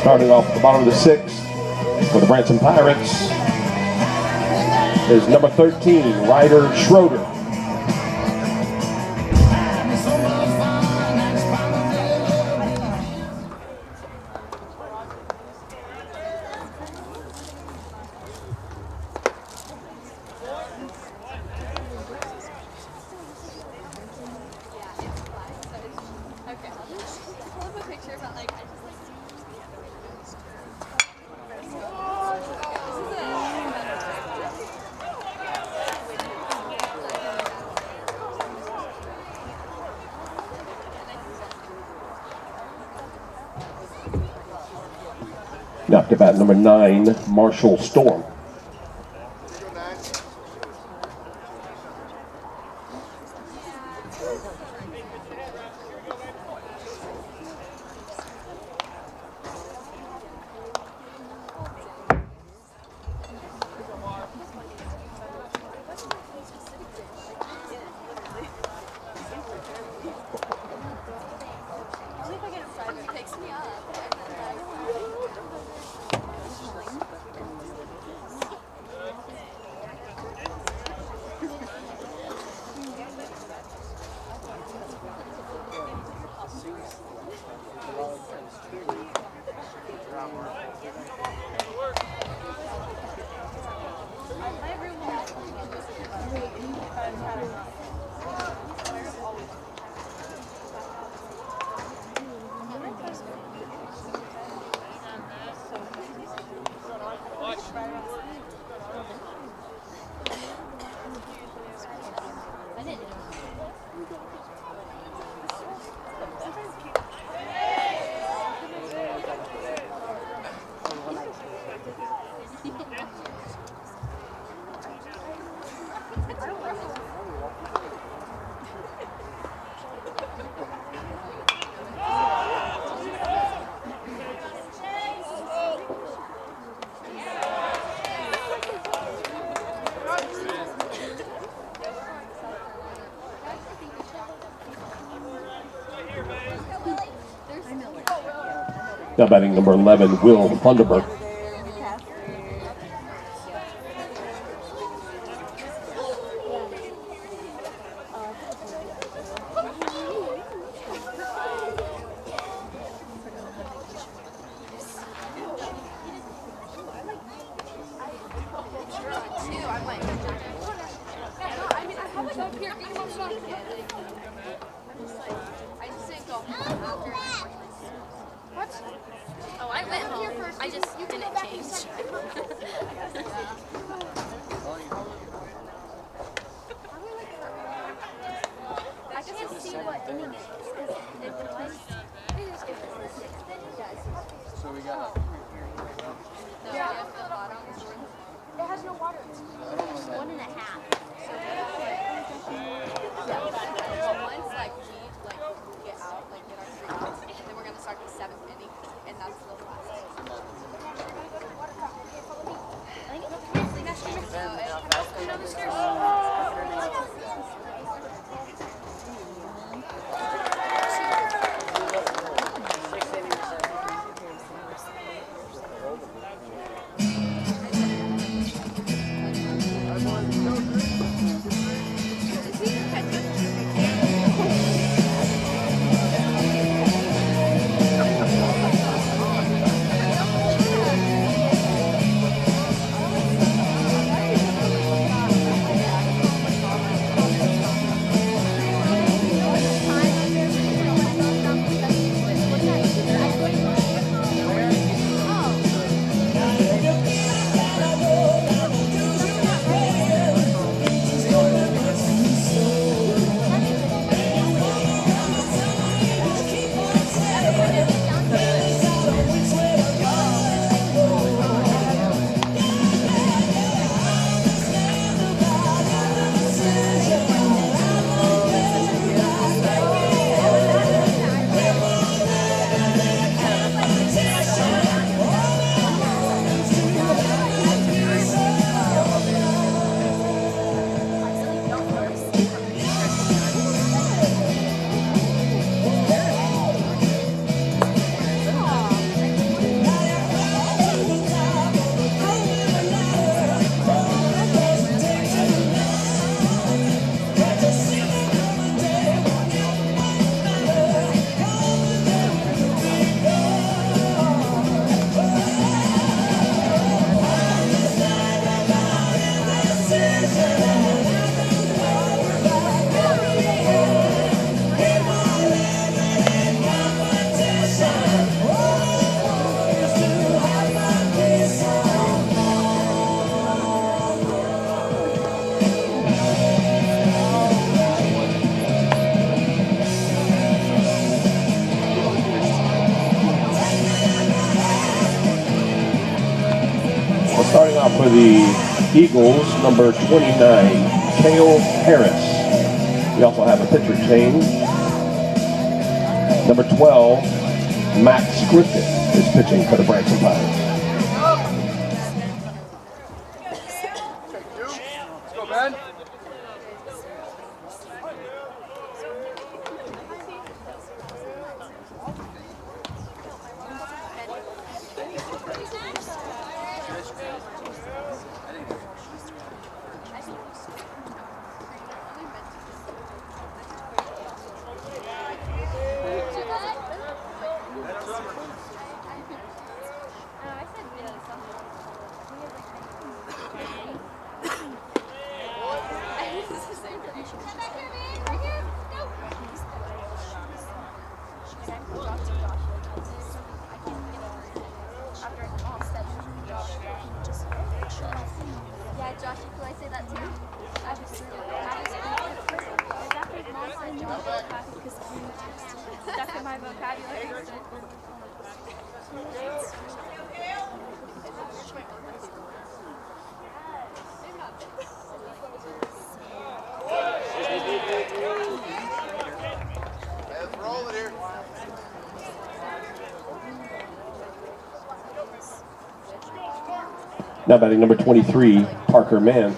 Starting off at the bottom of the sixth for the Branson Pirates is number 13, Ryder Schroeder. Now to bat number 9, Marshall Storm. Now batting number 11, Will Thunderberg. Starting off for the Eagles, number 29, Cale Harris. We also have a pitcher change. Number 12, Max Griffin is pitching for the Branson Pirates. Let's go, Ben. say that too. I was stuck in my vocabulary. Let's roll it here. Now batting number 23, Parker Mann.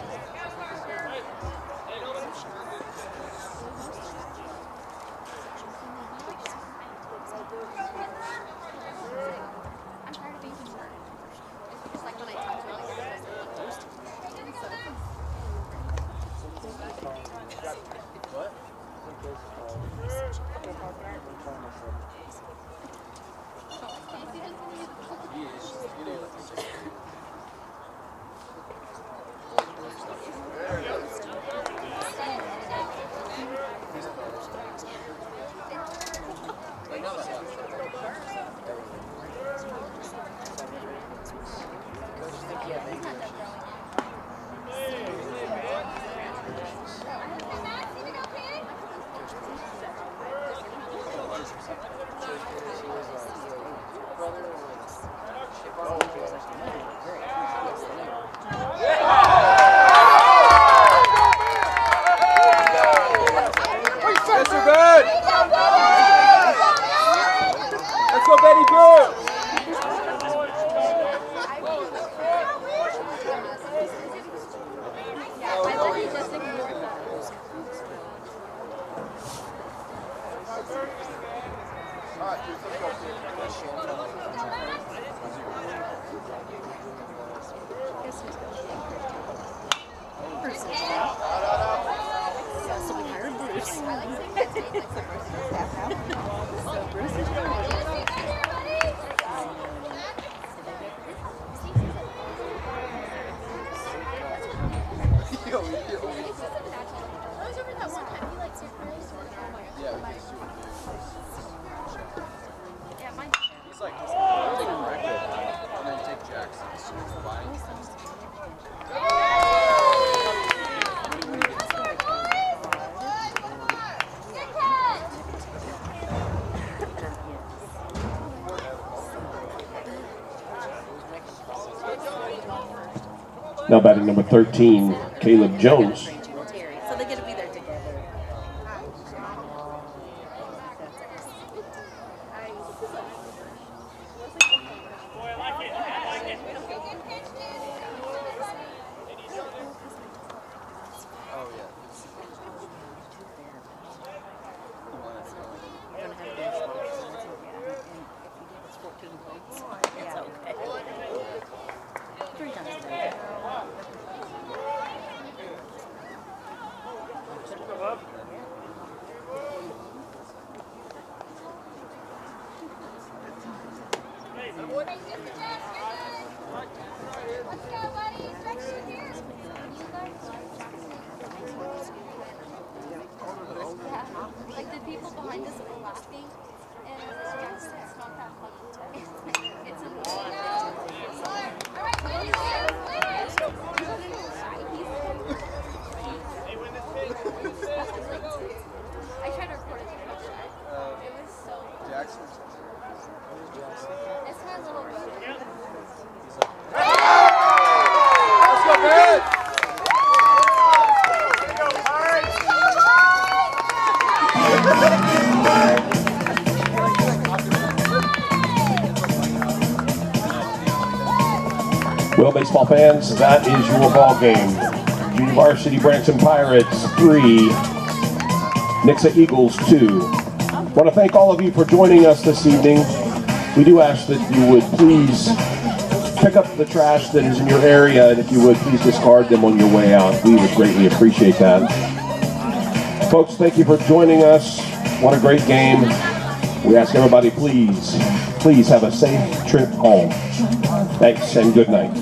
Now batting number 13, Caleb Jones. So they get to be there together. Like the people behind us were laughing, and it's not that funny. It's I tried to record it. It was so. Jackson. It's my little brother. Let's go, man! Well, baseball fans, that is your ball game. Junior Varsity Branson Pirates 3, Nixa Eagles 2. I want to thank all of you for joining us this evening. We do ask that you would please pick up the trash that is in your area, and if you would, please discard them on your way out. We would greatly appreciate that. Folks, thank you for joining us. What a great game. We ask everybody, please have a safe trip home. Thanks and good night.